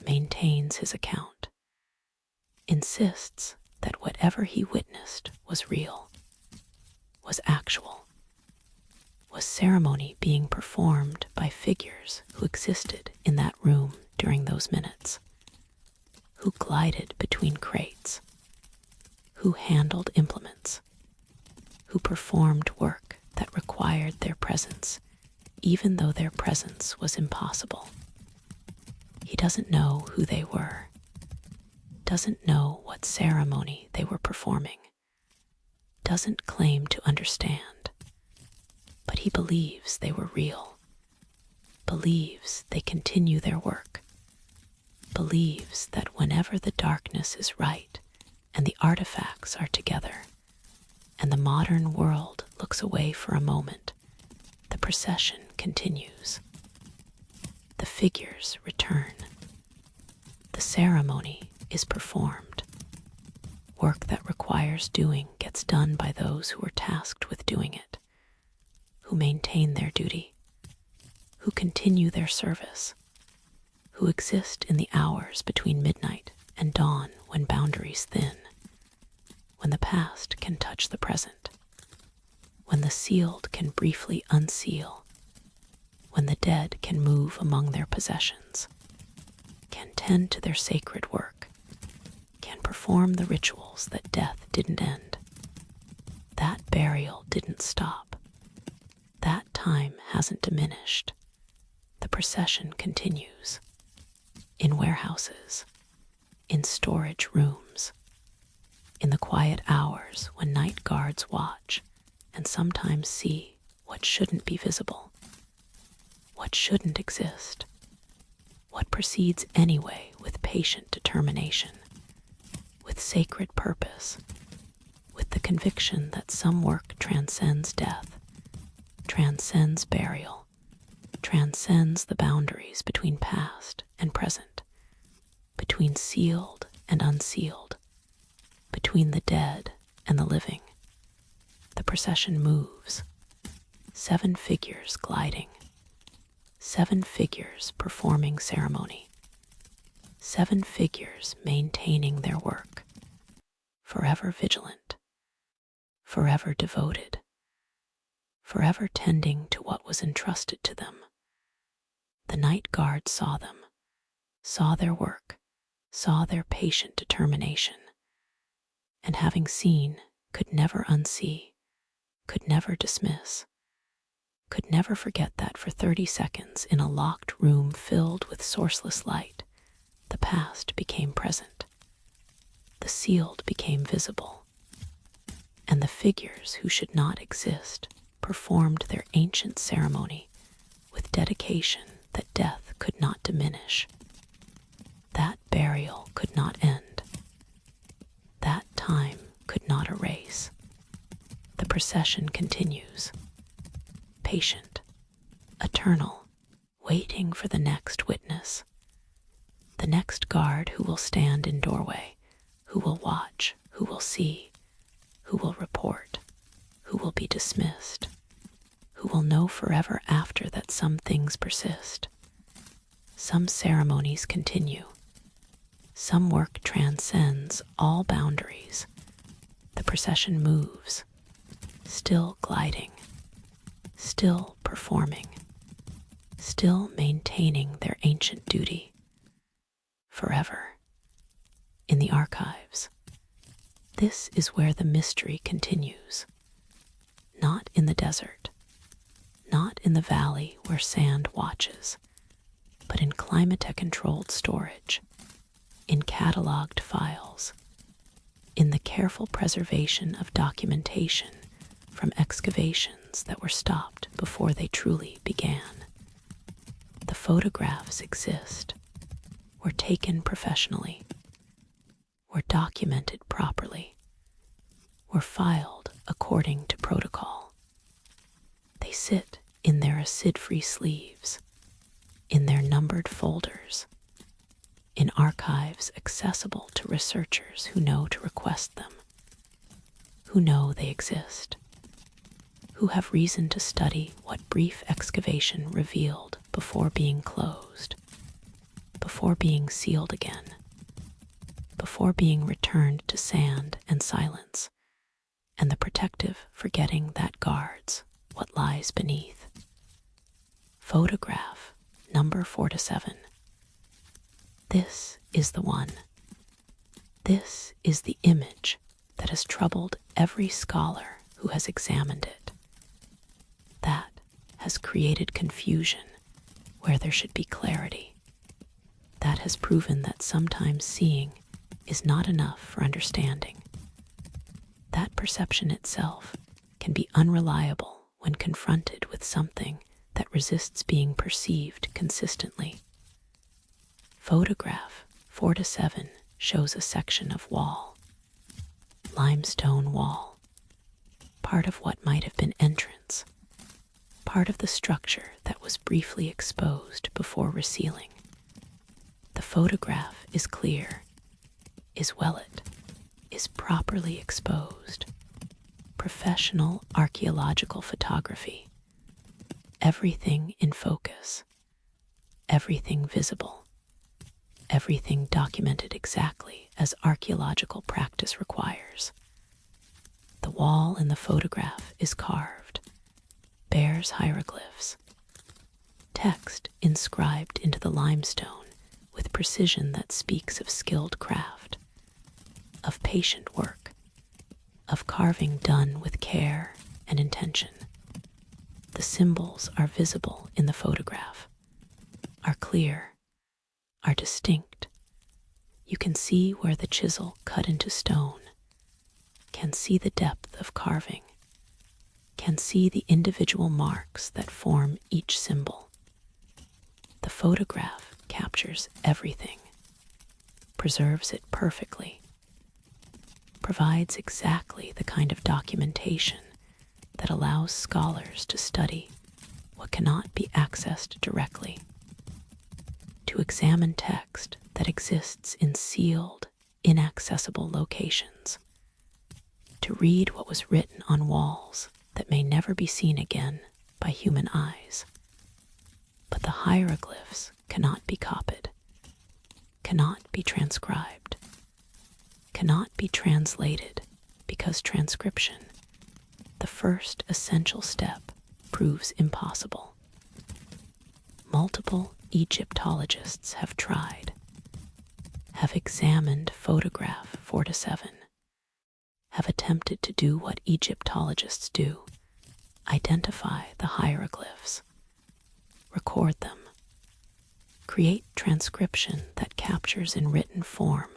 S1: maintains his account, insists that whatever he witnessed was real, was actual, was ceremony being performed by figures who existed in that room during those minutes, who glided between crates, who handled implements, who performed work that required their presence, even though their presence was impossible. He doesn't know who they were, doesn't know what ceremony they were performing, doesn't claim to understand, but he believes they were real, believes they continue their work, believes that whenever the darkness is right and the artifacts are together, and the modern world looks away for a moment, the procession continues. The figures return. The ceremony is performed. Work that requires doing gets done by those who are tasked with doing it, who maintain their duty, who continue their service, who exist in the hours between midnight and dawn when boundaries thin, when the past can touch the present, when the sealed can briefly unseal, when the dead can move among their possessions, can tend to their sacred work, can perform the rituals that death didn't end. That burial didn't stop. That time hasn't diminished. The procession continues. In warehouses, in storage rooms, in the quiet hours when night guards watch and sometimes see what shouldn't be visible, what shouldn't exist, what proceeds anyway with patient determination, with sacred purpose, with the conviction that some work transcends death, transcends burial, transcends the boundaries between past and present, between sealed and unsealed, between the dead and the living. The procession moves, 7 figures gliding, 7 figures performing ceremony, 7 figures maintaining their work, forever vigilant, forever devoted, forever tending to what was entrusted to them. The night guard saw them, saw their work, saw their patient determination, and having seen, could never unsee, could never dismiss, could never forget that for 30 seconds in a locked room filled with sourceless light, the past became present, the sealed became visible, and the figures who should not exist performed their ancient ceremony with dedication that death could not diminish. That burial could not end. That time could not erase. The procession continues, patient, eternal, waiting for the next witness, the next guard who will stand in doorway, who will watch, who will see, who will report, who will be dismissed, who will know forever after that some things persist. Some ceremonies continue. Some work transcends all boundaries. The procession moves, still gliding, still performing, still maintaining their ancient duty. Forever. In the archives. This is where the mystery continues. Not in the desert, not in the valley where sand watches, but in climate-controlled storage, in cataloged files, in the careful preservation of documentation from excavations that were stopped before they truly began. The photographs exist, were taken professionally, were documented properly, were filed according to protocol. They sit in their acid-free sleeves, in their numbered folders, in archives accessible to researchers who know to request them, who know they exist, who have reason to study what brief excavation revealed before being closed, before being sealed again, before being returned to sand and silence, and the protective forgetting that guards what lies beneath. Photograph number 47. This is the one. This is the image that has troubled every scholar who has examined it. That has created confusion where there should be clarity. That has proven that sometimes seeing is not enough for understanding. That perception itself can be unreliable when confronted with something that resists being perceived consistently. Photograph 47 shows a section of wall, limestone wall, part of what might have been entrance, part of the structure that was briefly exposed before resealing. The photograph is clear, is well lit, is properly exposed. Professional archaeological photography. Everything in focus, everything visible, everything documented exactly as archaeological practice requires. The wall in the photograph is carved, bears hieroglyphs, text inscribed into the limestone with precision that speaks of skilled craft, of patient work, of carving done with care and intention. The symbols are visible in the photograph, are clear, are distinct. You can see where the chisel cut into stone, can see the depth of carving, can see the individual marks that form each symbol. The photograph captures everything, preserves it perfectly, provides exactly the kind of documentation that allows scholars to study what cannot be accessed directly, to examine text that exists in sealed, inaccessible locations, to read what was written on walls that may never be seen again by human eyes. But the hieroglyphs cannot be copied, cannot be transcribed, cannot be translated because transcription, the first essential step, proves impossible. Multiple Egyptologists have tried, have examined photograph 4 to 7, have attempted to do what Egyptologists do, identify the hieroglyphs, record them, create transcription that captures in written form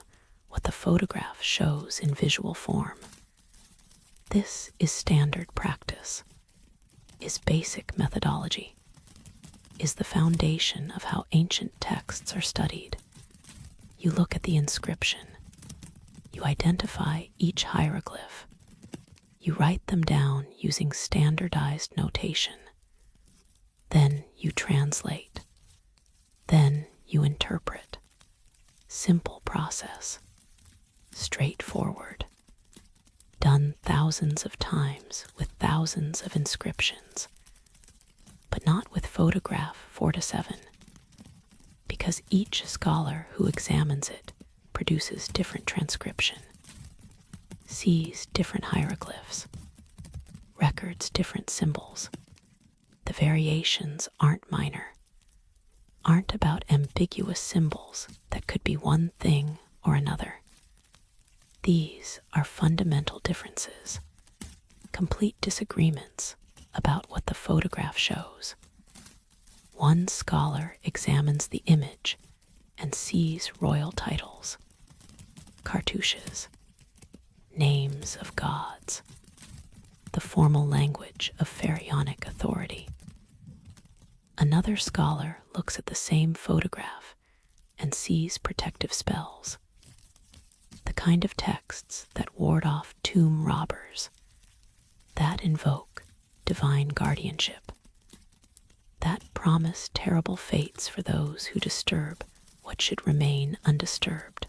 S1: what the photograph shows in visual form. This is standard practice, is basic methodology, is the foundation of how ancient texts are studied. You look at the inscription, you identify each hieroglyph, you write them down using standardized notation. Then you translate. Then you interpret. Simple process. Straightforward. Done thousands of times with thousands of inscriptions. But not with photograph 4 to 7. Because each scholar who examines it produces different transcription, sees different hieroglyphs, records different symbols. The variations aren't minor, aren't about ambiguous symbols that could be one thing or another. These are fundamental differences, complete disagreements about what the photograph shows. One scholar examines the image and sees royal titles, cartouches, names of gods, the formal language of pharaonic authority. Another scholar looks at the same photograph and sees protective spells, the kind of texts that ward off tomb robbers, that invoke divine guardianship, that promise terrible fates for those who disturb what should remain undisturbed.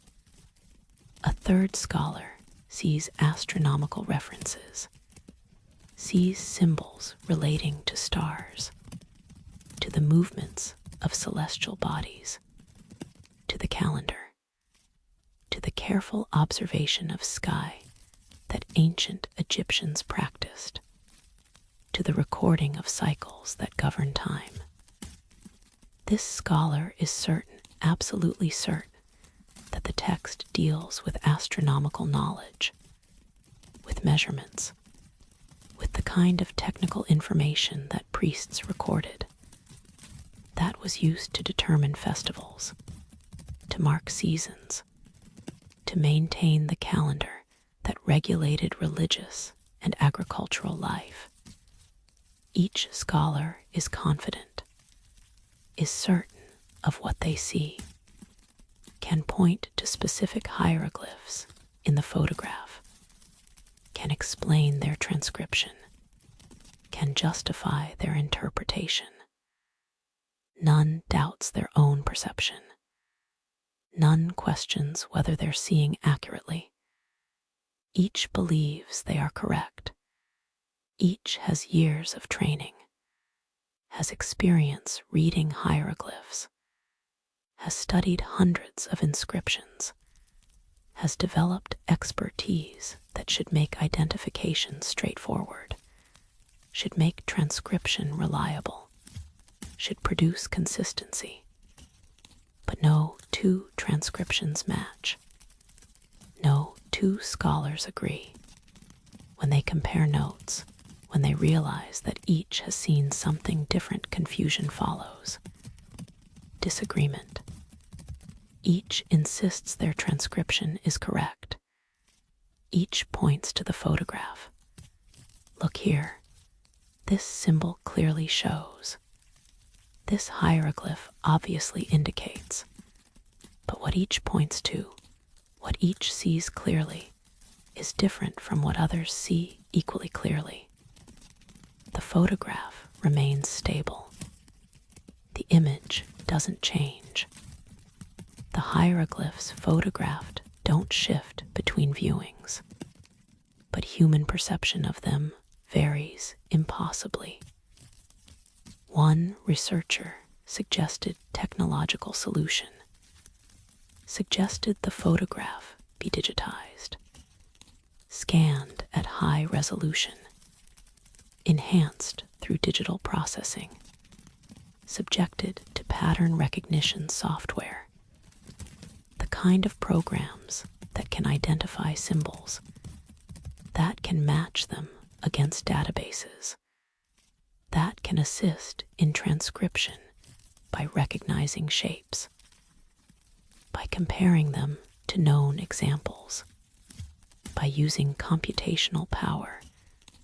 S1: A third scholar sees astronomical references, sees symbols relating to stars, to the movements of celestial bodies, to the calendar, to the careful observation of sky that ancient Egyptians practiced, to the recording of cycles that govern time. This scholar is certain, absolutely certain, that the text deals with astronomical knowledge, with measurements, with the kind of technical information that priests recorded. That was used to determine festivals, to mark seasons, to maintain the calendar that regulated religious and agricultural life. Each scholar is confident, is certain of what they see, can point to specific hieroglyphs in the photograph, can explain their transcription, can justify their interpretation. None doubts their own perception. None questions whether they're seeing accurately. Each believes they are correct. Each has years of training, has experience reading hieroglyphs, has studied hundreds of inscriptions, has developed expertise that should make identification straightforward, should make transcription reliable, should produce consistency. But no two transcriptions match. No two scholars agree. When they compare notes, when they realize that each has seen something different, confusion follows. Disagreement. Each insists their transcription is correct. Each points to the photograph. Look here. This symbol clearly shows. This hieroglyph obviously indicates. But what each points to, what each sees clearly, is different from what others see equally clearly. The photograph remains stable. The image doesn't change. The hieroglyphs photographed don't shift between viewings, but human perception of them varies impossibly. One researcher suggested technological solution. suggested the photograph be digitized, scanned at high resolution, enhanced through digital processing, subjected to pattern recognition software, the kind of programs that can identify symbols, that can match them against databases, that can assist in transcription by recognizing shapes, by comparing them to known examples, by using computational power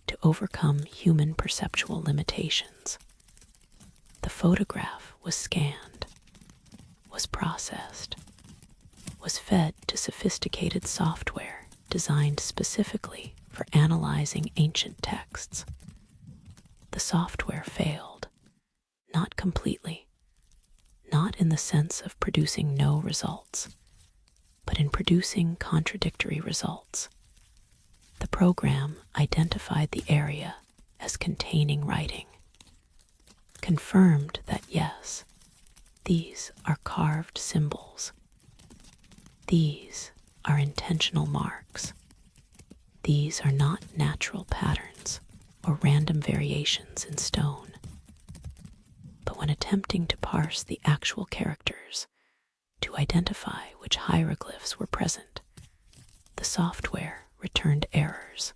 S1: to overcome human perceptual limitations. The photograph was scanned, was processed, was fed to sophisticated software designed specifically for analyzing ancient texts. The software failed, not completely, not in the sense of producing no results, but in producing contradictory results. The program identified the area as containing writing, confirmed that yes, these are carved symbols. These are intentional marks. These are not natural patterns or random variations in stone. But when attempting to parse the actual characters, to identify which hieroglyphs were present, the software returned errors,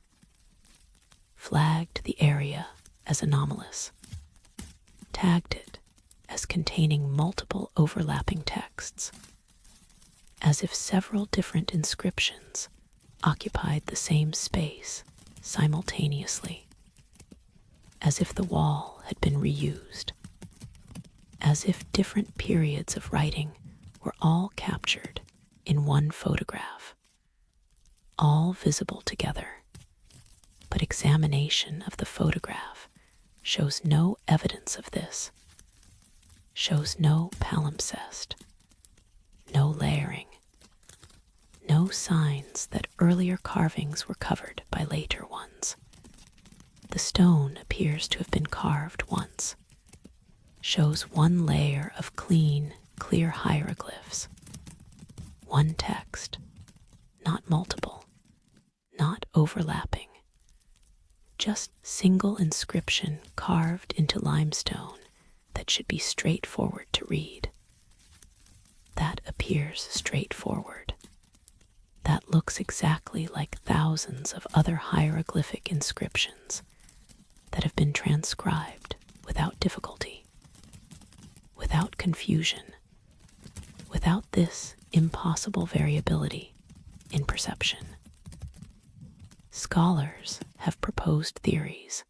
S1: flagged the area as anomalous, tagged it as containing multiple overlapping texts, as if several different inscriptions occupied the same space simultaneously, as if the wall had been reused, as if different periods of writing were all captured in one photograph, all visible together. But examination of the photograph shows no evidence of this, shows no palimpsest, no layering, no signs that earlier carvings were covered by later ones. The stone appears to have been carved once, shows one layer of clean, clear hieroglyphs, one text, not multiple, not overlapping, just single inscription carved into limestone that should be straightforward to read. That appears straightforward. That looks exactly like thousands of other hieroglyphic inscriptions that have been transcribed without difficulty, without confusion, without this impossible variability in perception. Scholars have proposed theories,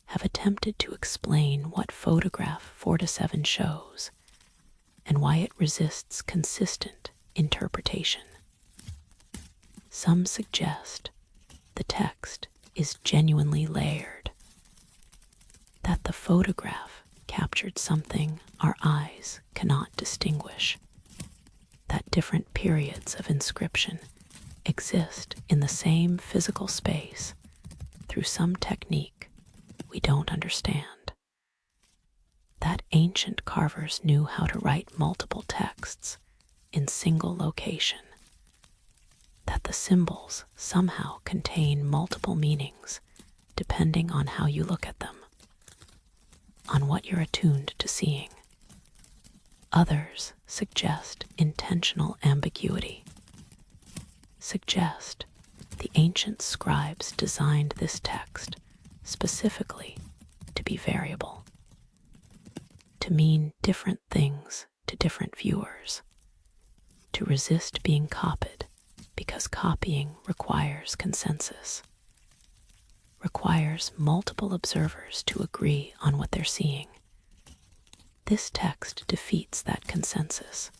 S1: have attempted to explain what photograph 4-7 shows and why it resists consistent interpretation. Some suggest the text is genuinely layered, that the photograph captured something our eyes cannot distinguish, that different periods of inscription exist in the same physical space through some technique we don't understand, that ancient carvers knew how to write multiple texts in single location, that the symbols somehow contain multiple meanings depending on how you look at them, on what you're attuned to seeing. Others suggest intentional ambiguity, suggest the ancient scribes designed this text specifically to be variable, to mean different things to different viewers, to resist being copied because copying requires consensus, requires multiple observers to agree on what they're seeing. This text defeats that consensus,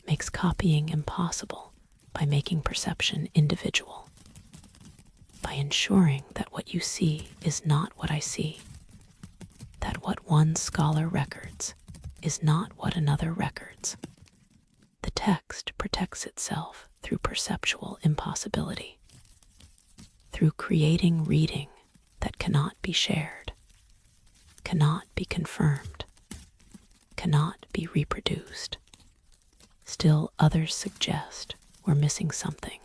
S1: makes copying impossible by making perception individual, by ensuring that what you see is not what I see, that what one scholar records is not what another records. The text protects itself through perceptual impossibility, through creating reading that cannot be shared, cannot be confirmed, cannot be reproduced. Still others suggest we're missing something,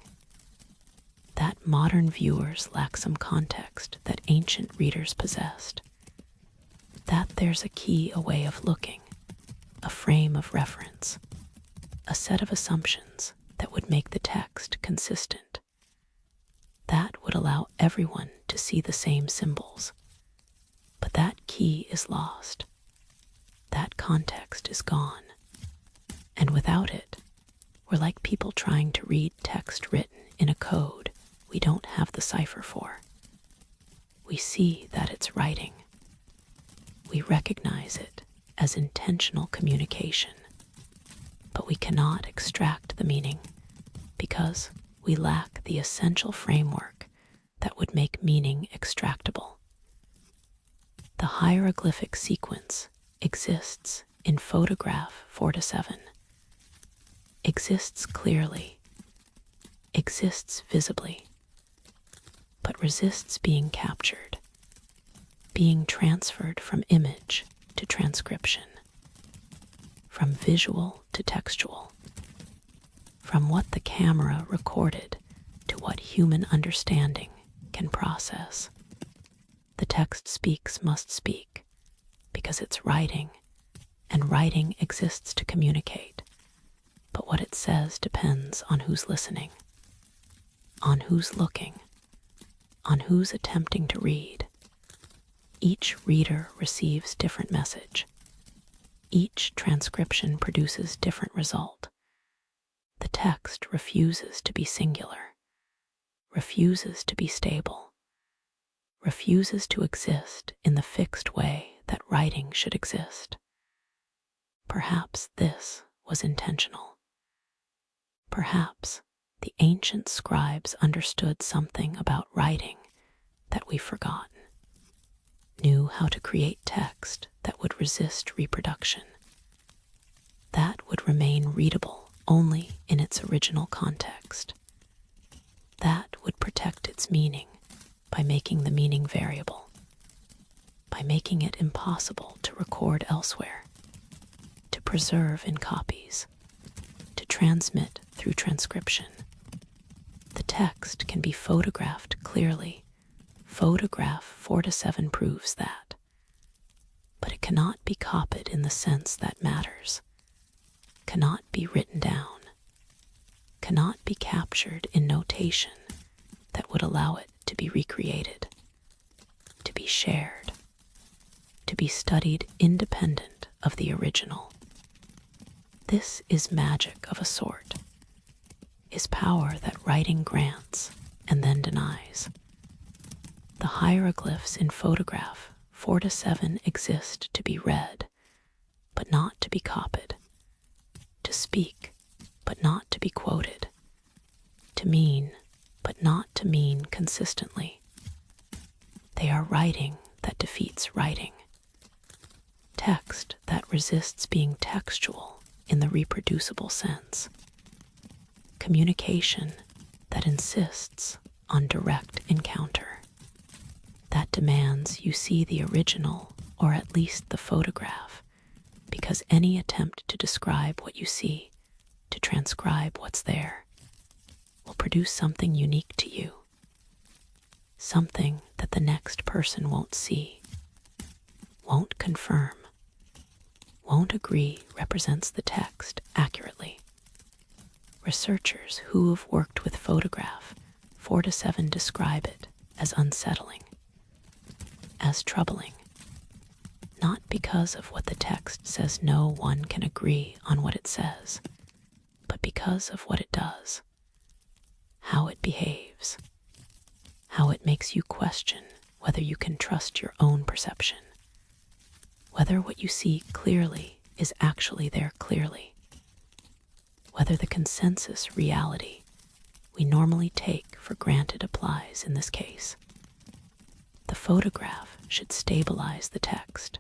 S1: that modern viewers lack some context that ancient readers possessed, that there's a key, a way of looking, a frame of reference, a set of assumptions that would make the text consistent, that would allow everyone to see the same symbols. But that key is lost. That context is gone. And without it, we're like people trying to read text written in a code we don't have the cipher for. We see that it's writing. We recognize it as intentional communication, but we cannot extract the meaning because we lack the essential framework that would make meaning extractable. The hieroglyphic sequence exists in photograph 4 to 7, exists clearly, exists visibly, but resists being captured, being transferred from image to transcription, from visual to textual, from what the camera recorded to what human understanding can process. The text speaks must speak because it's writing, and writing exists to communicate. But what it says depends on who's listening, on who's looking, on who's attempting to read. Each reader receives different message. Each transcription produces different result. The text refuses to be singular, refuses to be stable, refuses to exist in the fixed way that writing should exist. Perhaps this was intentional. Perhaps the ancient scribes understood something about writing that we've forgotten, knew how to create text that would resist reproduction, that would remain readable only in its original context, that would protect its meaning by making the meaning variable, by making it impossible to record elsewhere, to preserve in copies, to transmit through transcription. The text can be photographed clearly. Photograph 4 to 7 proves that. But it cannot be copied in the sense that matters, cannot be written down, cannot be captured in notation that would allow it to be recreated, to be shared, to be studied independent of the original. This is magic of a sort, is power that writing grants and then denies. The hieroglyphs in photograph 4 to 7 exist to be read, but not to be copied, to speak, but not to be quoted, to mean, but not to mean consistently. They are writing that defeats writing, text that resists being textual in the reproducible sense, communication that insists on direct encounter, that demands you see the original or at least the photograph, because any attempt to describe what you see, to transcribe what's there, will produce something unique to you, something that the next person won't see, won't confirm, won't agree represents the text accurately. Researchers who have worked with photograph 4 to 7 describe it as unsettling, as troubling, not because of what the text says, no one can agree on what it says, but because of what it does, how it behaves, how it makes you question whether you can trust your own perception, whether what you see clearly is actually there clearly, whether the consensus reality we normally take for granted applies in this case. The photograph should stabilize the text,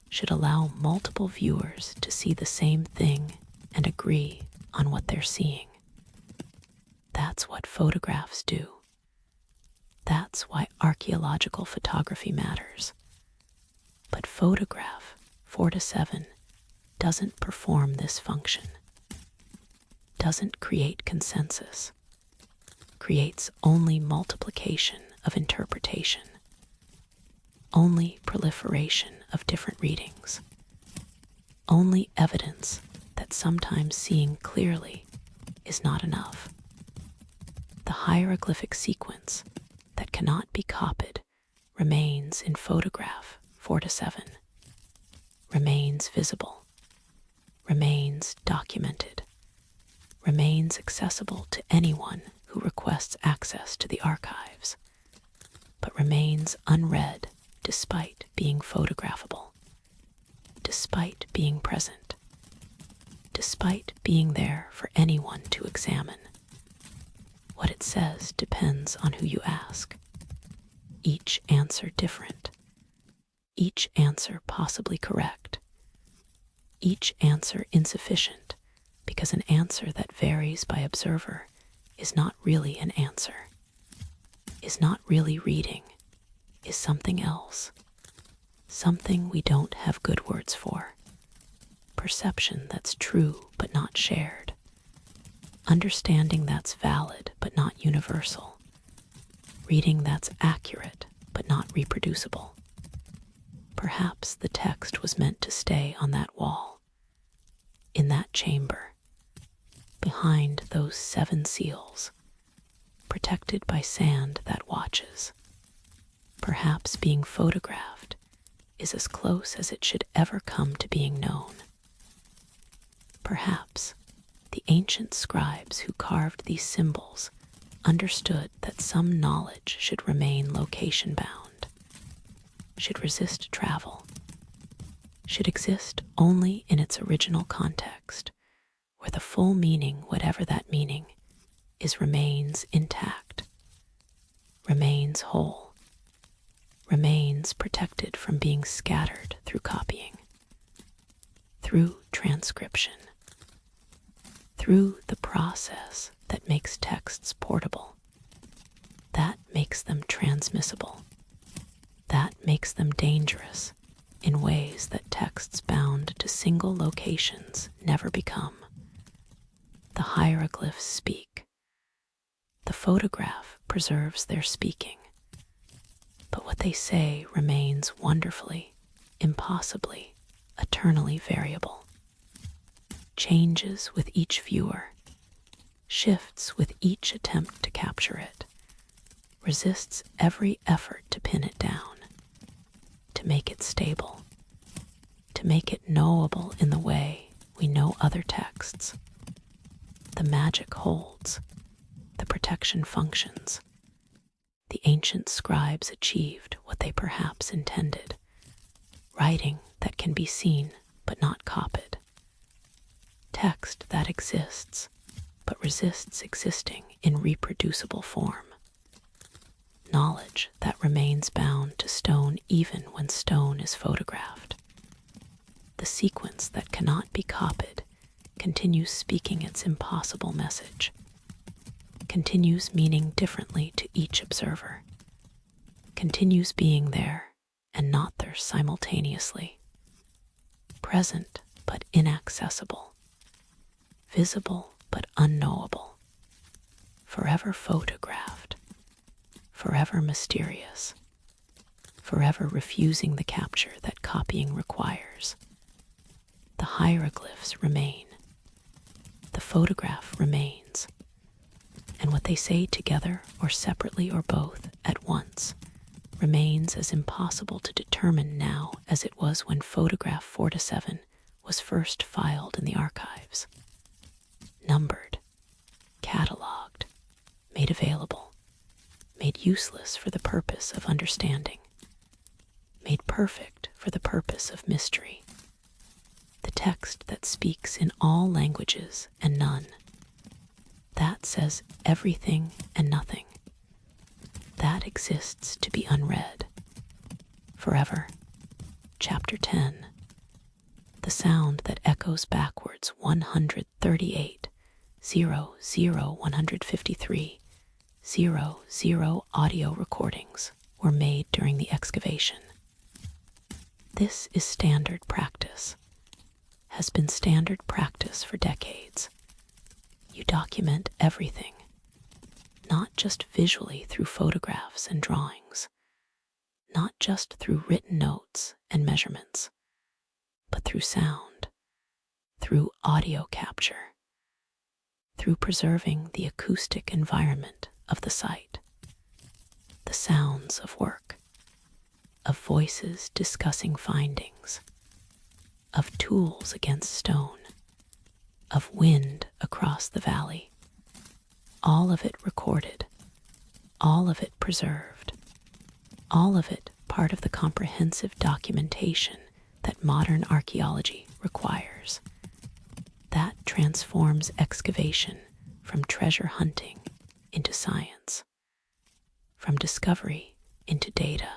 S1: should allow multiple viewers to see the same thing and agree on what they're seeing. That's what photographs do. That's why archaeological photography matters. But photograph 4 to 7 doesn't perform this function. doesn't create consensus, creates only multiplication of interpretation, only proliferation of different readings, only evidence that sometimes seeing clearly is not enough. The hieroglyphic sequence that cannot be copied remains in photograph 4 to 7, remains visible, remains documented, remains accessible to anyone who requests access to the archives, but remains unread despite being photographable, despite being present, despite being there for anyone to examine. What it says depends on who you ask. Each answer different, each answer possibly correct, each answer insufficient, because an answer that varies by observer is not really an answer, is not really reading, is something else, something we don't have good words for, perception that's true but not shared, understanding that's valid but not universal, reading that's accurate but not reproducible. Perhaps the text was meant to stay on that wall, in that chamber, behind those 7 seals, protected by sand that watches. Perhaps being photographed is as close as it should ever come to being known. Perhaps the ancient scribes who carved these symbols understood that some knowledge should remain location-bound, should resist travel, should exist only in its original context, where the full meaning, whatever that meaning is, remains intact, remains whole, remains protected from being scattered through copying, through transcription, through the process that makes texts portable, that makes them transmissible, that makes them dangerous in ways that texts bound to single locations never become. The hieroglyphs speak. The photograph preserves their speaking. But what they say remains wonderfully, impossibly, eternally variable. Changes with each viewer, shifts with each attempt to capture it, resists every effort to pin it down, to make it stable, to make it knowable in the way we know other texts. The magic holds, the protection functions. The ancient scribes achieved what they perhaps intended, writing that can be seen but not copied, text that exists but resists existing in reproducible form, knowledge that remains bound to stone even when stone is photographed. The sequence that cannot be copied continues speaking its impossible message, continues meaning differently to each observer, continues being there and not there simultaneously, present but inaccessible, visible but unknowable, forever photographed, forever mysterious, forever refusing the capture that copying requires. The hieroglyphs remain, the photograph remains, and what they say together or separately or both at once remains as impossible to determine now as it was when photograph 4 to 7 was first filed in the archives. Numbered, catalogued, made available, made useless for the purpose of understanding, made perfect for the purpose of mystery. The text that speaks in all languages and none, that says everything and nothing, that exists to be unread. Forever. Chapter 10. The sound that echoes backwards 138, 0, 0, 153, 0, 0 audio recordings were made during the excavation. This is standard practice, has been standard practice for decades. document everything, not just visually through photographs and drawings, not just through written notes and measurements, but through sound, through audio capture, through preserving the acoustic environment of the site, the sounds of work, of voices discussing findings, of tools against stone, of wind across the valley, all of it recorded, all of it preserved, all of it part of the comprehensive documentation that modern archaeology requires. That transforms excavation from treasure hunting into science, from discovery into data.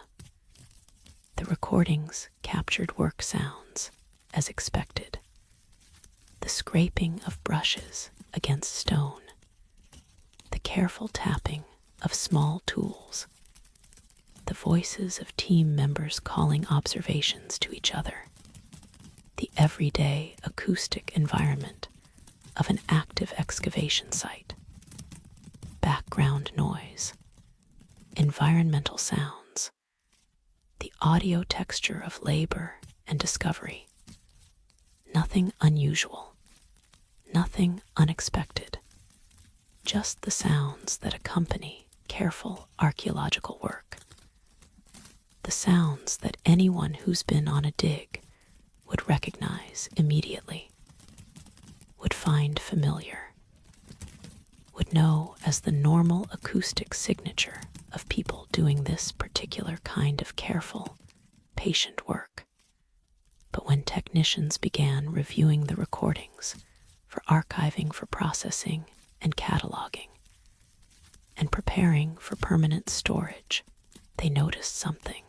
S1: The recordings captured work sounds as expected. The scraping of brushes against stone, the careful tapping of small tools, the voices of team members calling observations to each other, the everyday acoustic environment of an active excavation site, background noise, environmental sounds, the audio texture of labor and discovery. Nothing unusual, nothing unexpected, just the sounds that accompany careful archaeological work. The sounds that anyone who's been on a dig would recognize immediately, would find familiar, would know as the normal acoustic signature of people doing this particular kind of careful, patient work. But when technicians began reviewing the recordings for archiving for processing and cataloging, and preparing for permanent storage, they noticed something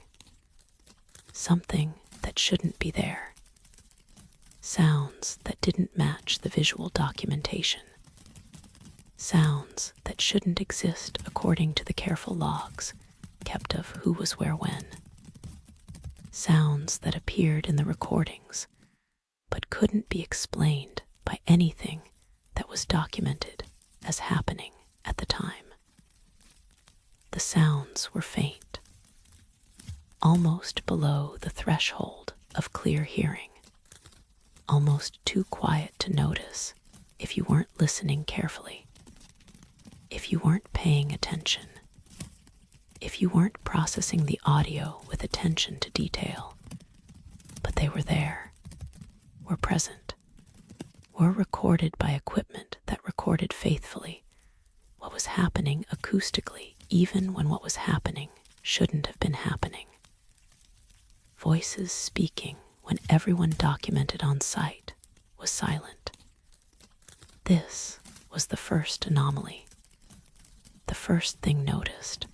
S1: that shouldn't be there. Sounds that didn't match the visual documentation. Sounds that shouldn't exist according to the careful logs kept of who was where when. Sounds that appeared in the recordings but couldn't be explained by anything that was documented as happening at the time. The sounds were faint, almost below the threshold of clear hearing, almost too quiet to notice if you weren't listening carefully, if you weren't paying attention, if you weren't processing the audio with attention to detail. But they were there, were present, were recorded by equipment that recorded faithfully what was happening acoustically, even when what was happening shouldn't have been happening. Voices speaking when everyone documented on site was silent. This was the first anomaly, the first thing noticed.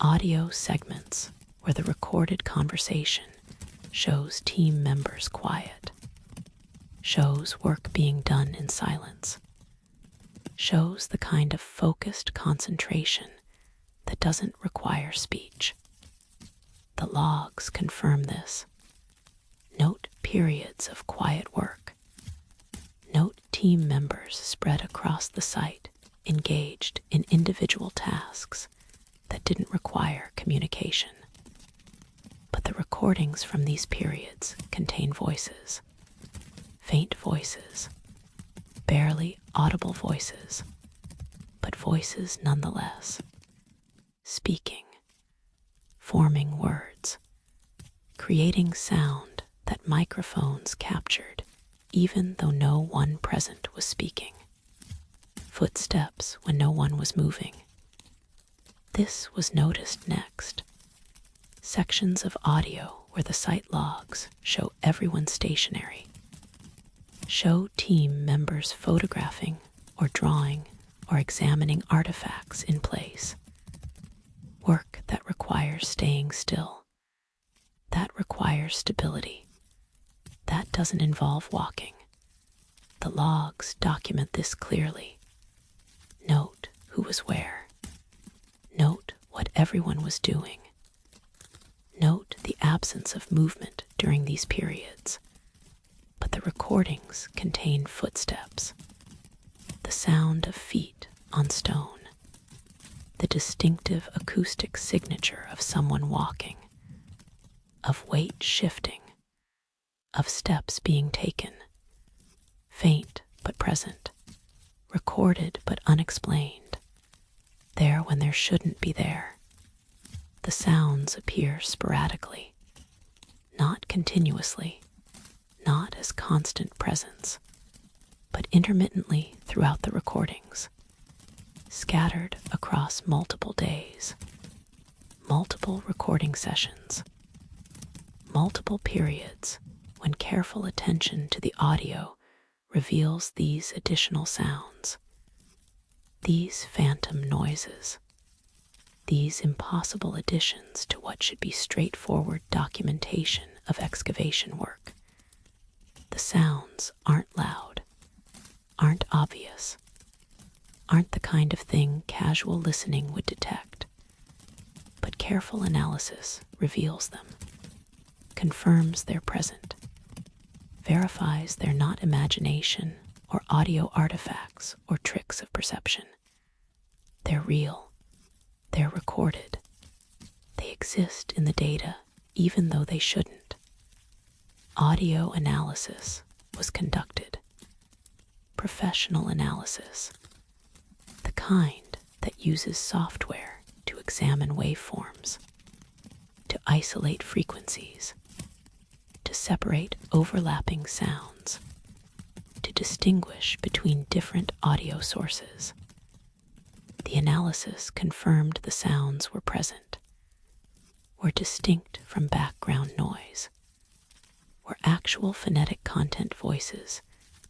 S1: Audio segments where the recorded conversation shows team members quiet, shows work being done in silence, shows the kind of focused concentration that doesn't require speech. The logs confirm this. Note periods of quiet work. Note team members spread across the site, engaged in individual tasks that didn't require communication. But the recordings from these periods contain voices, faint voices, barely audible voices, but voices nonetheless, speaking, forming words, creating sound that microphones captured even though no one present was speaking. Footsteps when no one was moving. This was noticed next. Sections of audio where the site logs show everyone stationary, show team members photographing or drawing or examining artifacts in place. Work that requires staying still, that requires stability, that doesn't involve walking. The logs document this clearly. Note who was where. Note what everyone was doing. Note the absence of movement during these periods. But the recordings contain footsteps, the sound of feet on stone, the distinctive acoustic signature of someone walking, of weight shifting, of steps being taken, faint but present, recorded but unexplained, there when there shouldn't be there. The sounds appear sporadically, not continuously, not as constant presence, but intermittently throughout the recordings, scattered across multiple days, multiple recording sessions, multiple periods when careful attention to the audio reveals these additional sounds, these phantom noises, these impossible additions to what should be straightforward documentation of excavation work. The sounds aren't loud, aren't obvious, aren't the kind of thing casual listening would detect, but careful analysis reveals them, confirms they're present, verifies they're not imagination or audio artifacts or tricks of perception. They're real, they're recorded, they exist in the data even though they shouldn't. Audio analysis was conducted, professional analysis, the kind that uses software to examine waveforms, to isolate frequencies, to separate overlapping sounds, to distinguish between different audio sources. The analysis confirmed the sounds were present, were distinct from background noise, were actual phonetic content voices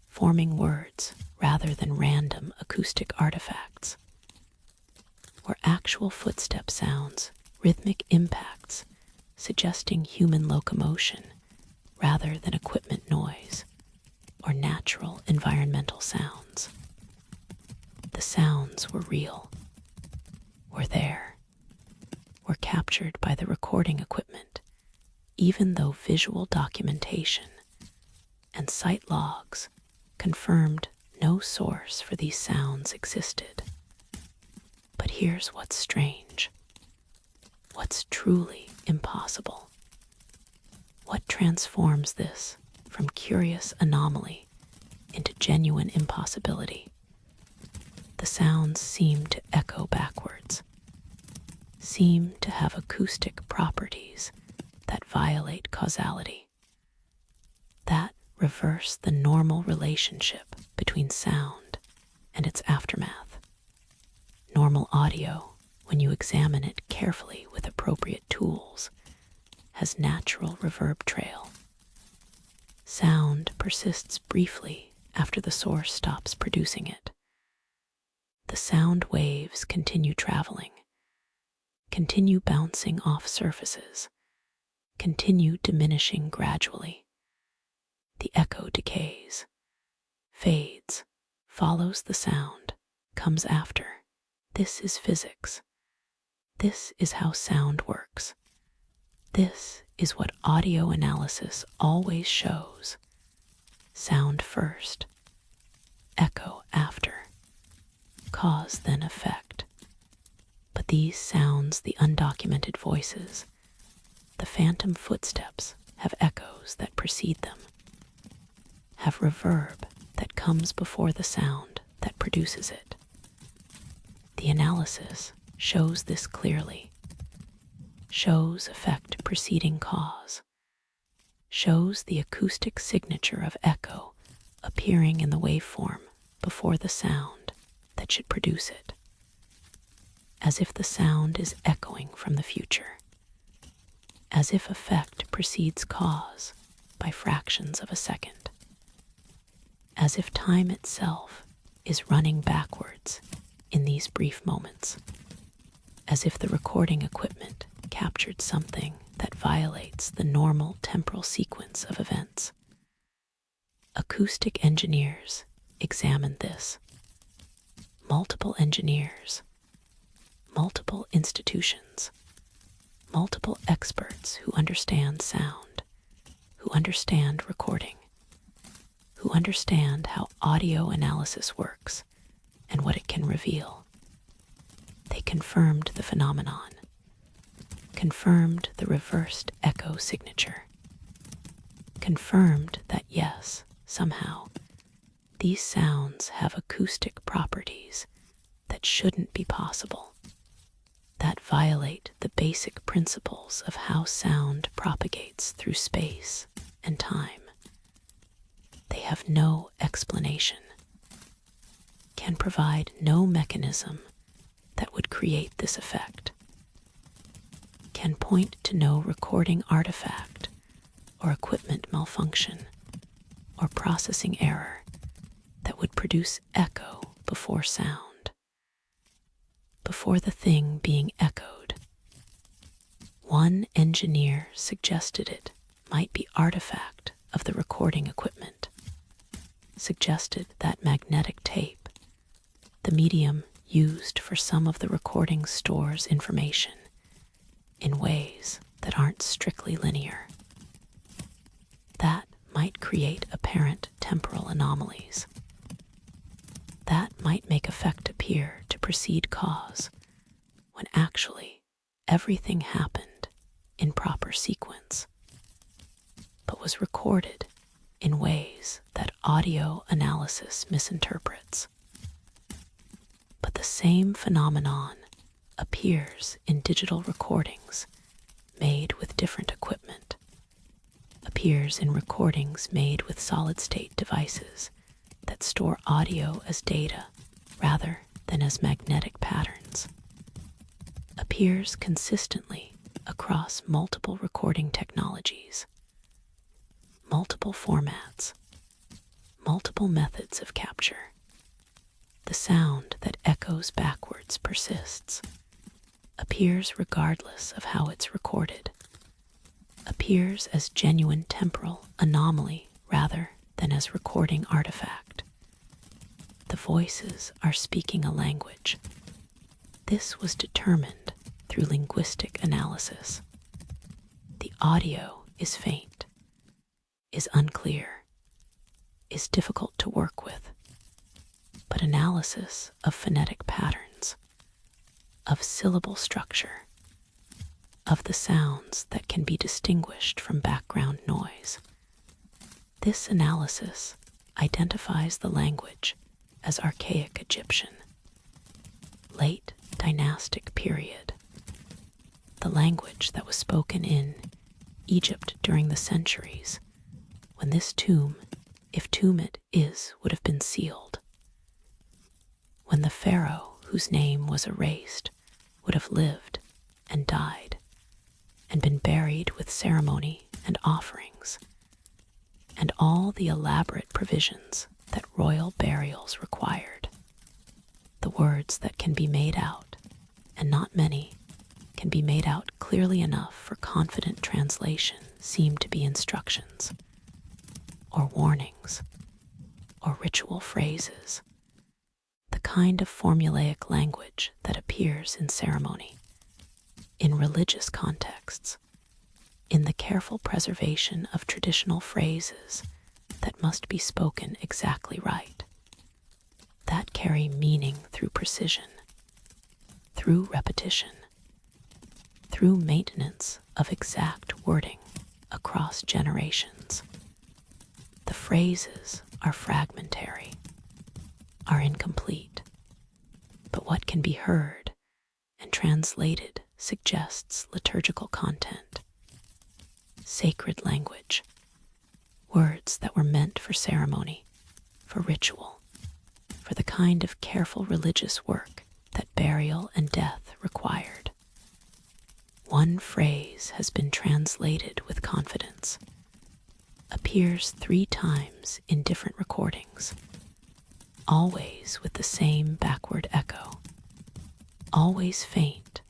S1: forming words rather than random acoustic artifacts, were actual footstep sounds, rhythmic impacts suggesting human locomotion rather than equipment noise or natural environmental sounds. The sounds were real, were there, were captured by the recording equipment, even though visual documentation and site logs confirmed no source for these sounds existed. But here's what's strange, what's truly impossible, what transforms this from curious anomaly into genuine impossibility. The sounds seem to echo backwards, seem to have acoustic properties that violate causality, that reverse the normal relationship between sound and its aftermath. Normal audio, when you examine it carefully with appropriate tools, has natural reverb trail. Sound persists briefly after the source stops producing it. The sound waves continue traveling, continue bouncing off surfaces, continue diminishing gradually. The echo decays, fades, follows the sound, comes after. This is physics. This is how sound works. This is what audio analysis always shows. Sound first, echo after, cause then effect. But these sounds, the undocumented voices, the phantom footsteps, have echoes that precede them, have reverb that comes before the sound that produces it. The analysis shows this clearly, shows effect preceding cause, shows the acoustic signature of echo appearing in the waveform before the sound that should produce it, as if the sound is echoing from the future, as if effect precedes cause by fractions of a second, as if time itself is running backwards in these brief moments, as if the recording equipment captured something that violates the normal temporal sequence of events. Acoustic engineers examined this. Multiple engineers, multiple institutions, multiple experts who understand sound, who understand recording, who understand how audio analysis works, and what it can reveal. They confirmed the phenomenon, confirmed the reversed echo signature, confirmed that yes, somehow, these sounds have acoustic properties that shouldn't be possible, that violate the basic principles of how sound propagates through space and time. They have no explanation, can provide no mechanism that would create this effect, can point to no recording artifact or equipment malfunction or processing error that would produce echo before sound, before the thing being echoed. One engineer suggested it might be artifact of the recording equipment, suggested that magnetic tape, the medium used for some of the recording, stores information in ways that aren't strictly linear. That might create apparent temporal anomalies. That might make effect appear to precede cause, when actually everything happened in proper sequence, but was recorded in ways that audio analysis misinterprets. But the same phenomenon appears in digital recordings made with different equipment, appears in recordings made with solid-state devices that store audio as data rather than as magnetic patterns, appears consistently across multiple recording technologies, multiple formats, multiple methods of capture. The sound that echoes backwards persists, appears regardless of how it's recorded, appears as genuine temporal anomaly rather than as recording artifact. The voices are speaking a language. This was determined through linguistic analysis. The audio is faint, is unclear, is difficult to work with, but analysis of phonetic patterns, of syllable structure, of the sounds that can be distinguished from background noise. This analysis identifies the language as archaic Egyptian, late dynastic period, the language that was spoken in Egypt during the centuries when this tomb, if tomb it is, would have been sealed, when the Pharaoh whose name was erased would have lived and died and been buried with ceremony and offerings, and all the elaborate provisions that royal burials required. The words that can be made out, and not many, can be made out clearly enough for confident translation seem to be instructions, or warnings, or ritual phrases, the kind of formulaic language that appears in ceremony, in religious contexts, in the careful preservation of traditional phrases that must be spoken exactly right, that carry meaning through precision, through repetition, through maintenance of exact wording across generations. The phrases are fragmentary, are incomplete, but what can be heard and translated suggests liturgical content, sacred language, words that were meant for ceremony, for ritual, for the kind of careful religious work that burial and death required. One phrase has been translated with confidence, appears 3 times in different recordings, always with the same backward echo, always faint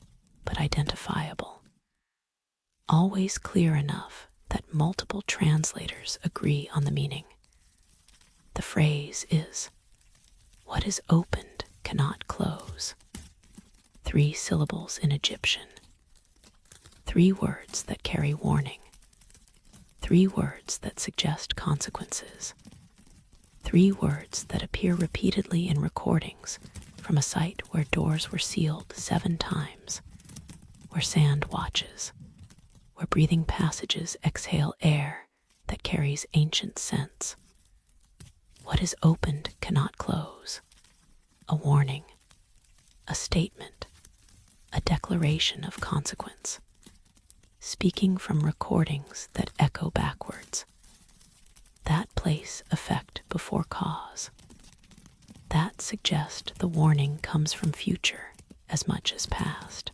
S1: but identifiable, always clear enough that multiple translators agree on the meaning. The phrase is, "What is opened cannot close." 3 syllables in Egyptian, 3 words that carry warning, 3 words that suggest consequences, 3 words that appear repeatedly in recordings from a site where doors were sealed 7 times, where sand watches, where breathing passages exhale air that carries ancient scents. What is opened cannot close. A warning, a statement, a declaration of consequence, speaking from recordings that echo backwards. That place effect before cause. That suggest the warning comes from future as much as past.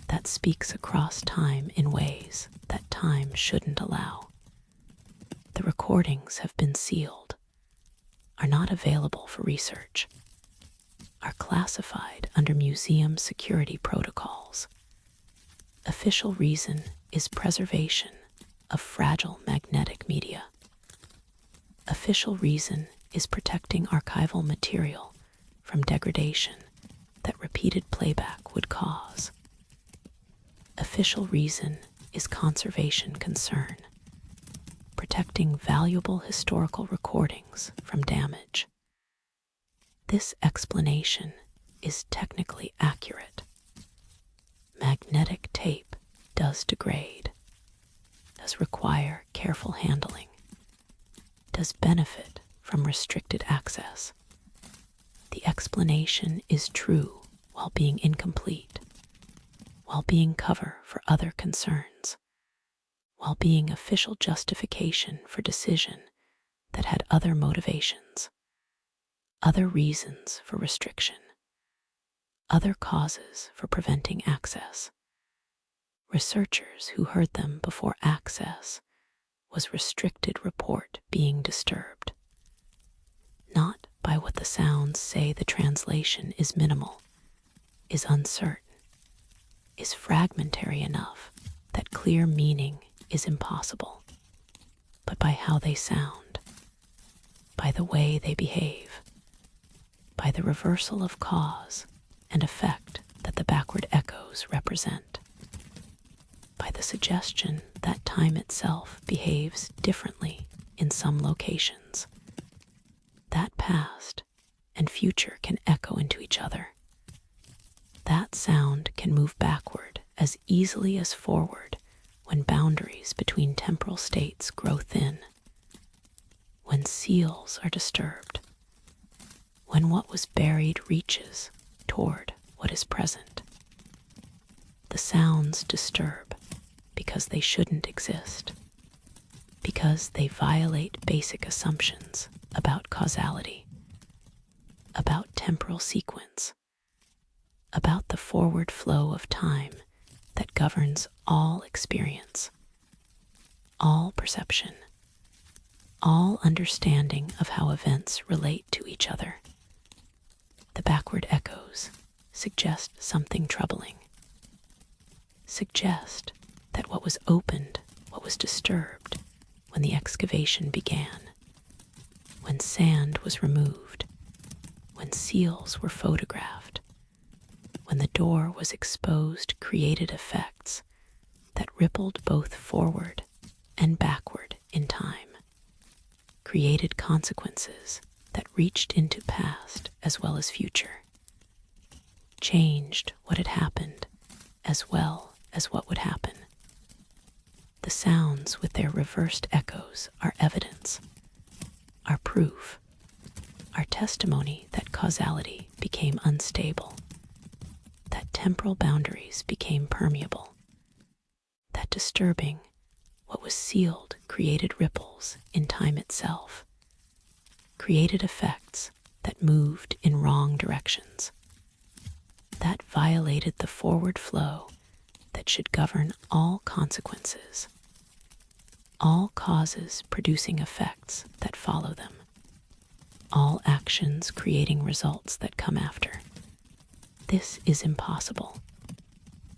S1: That speaks across time in ways that time shouldn't allow. The recordings have been sealed, are not available for research, are classified under museum security protocols. Official reason is preservation of fragile magnetic media. Official reason is protecting archival material from degradation that repeated playback would cause. Official reason is conservation concern, protecting valuable historical recordings from damage. This explanation is technically accurate. Magnetic tape does degrade, does require careful handling, does benefit from restricted access. The explanation is true while being incomplete, while being cover for other concerns, while being official justification for decision that had other motivations, other reasons for restriction, other causes for preventing access. Researchers who heard them before access was restricted report being disturbed. Not by what the sounds say the translation is minimal, is uncertain, is fragmentary enough that clear meaning is impossible, but by how they sound, by the way they behave, by the reversal of cause and effect that the backward echoes represent, by the suggestion that time itself behaves differently in some locations, that past and future can echo into each other. That sound can move backward as easily as forward when boundaries between temporal states grow thin, when seals are disturbed, when what was buried reaches toward what is present. The sounds disturb because they shouldn't exist, because they violate basic assumptions about causality, about temporal sequence, about the forward flow of time that governs all experience, all perception, all understanding of how events relate to each other. The backward echoes suggest something troubling, suggest that what was opened, what was disturbed when the excavation began, when sand was removed, when seals were photographed, when the door was exposed, created effects that rippled both forward and backward in time, created consequences that reached into past as well as future, changed what had happened as well as what would happen. The sounds with their reversed echoes are evidence, are proof, are testimony that causality became unstable, that temporal boundaries became permeable, that disturbing what was sealed created ripples in time itself, created effects that moved in wrong directions, that violated the forward flow that should govern all consequences, all causes producing effects that follow them, all actions creating results that come after. This is impossible.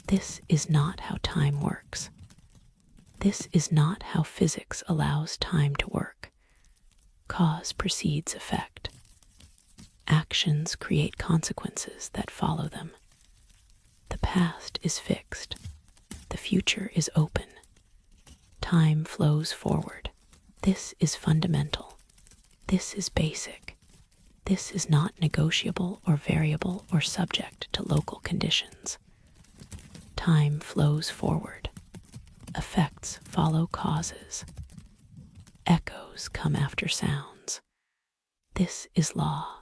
S1: This is not how time works. This is not how physics allows time to work. Cause precedes effect. Actions create consequences that follow them. The past is fixed. The future is open. Time flows forward. This is fundamental. This is basic. This is not negotiable or variable or subject to local conditions. Time flows forward. Effects follow causes. Echoes come after sounds. This is law.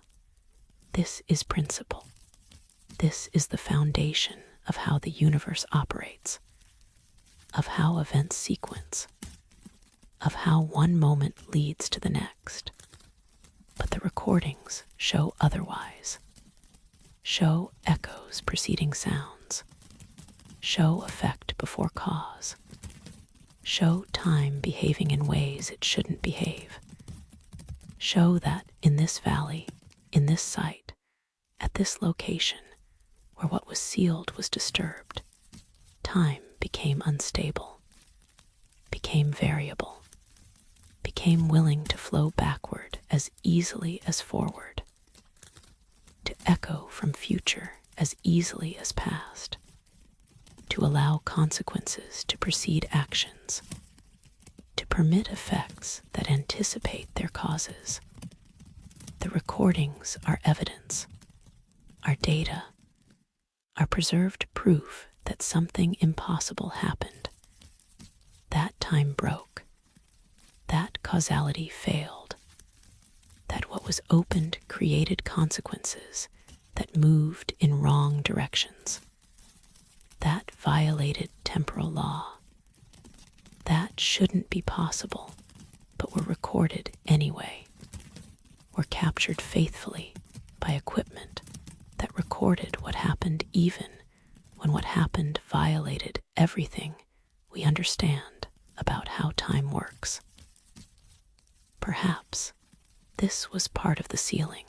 S1: This is principle. This is the foundation of how the universe operates, of how events sequence, of how one moment leads to the next. But the recordings show otherwise. Show echoes preceding sounds. Show effect before cause. Show time behaving in ways it shouldn't behave. Show that in this valley, in this site, at this location, where what was sealed was disturbed, time became unstable, became variable, became willing to flow backward as easily as forward, to echo from future as easily as past, to allow consequences to precede actions, to permit effects that anticipate their causes. The recordings are evidence, are data, are preserved proof that something impossible happened, that time broke, that causality failed, that what was opened created consequences that moved in wrong directions, that violated temporal law, that shouldn't be possible, but were recorded anyway, were captured faithfully by equipment that recorded what happened even when what happened violated everything we understand about how time works. Perhaps this was part of the sealing,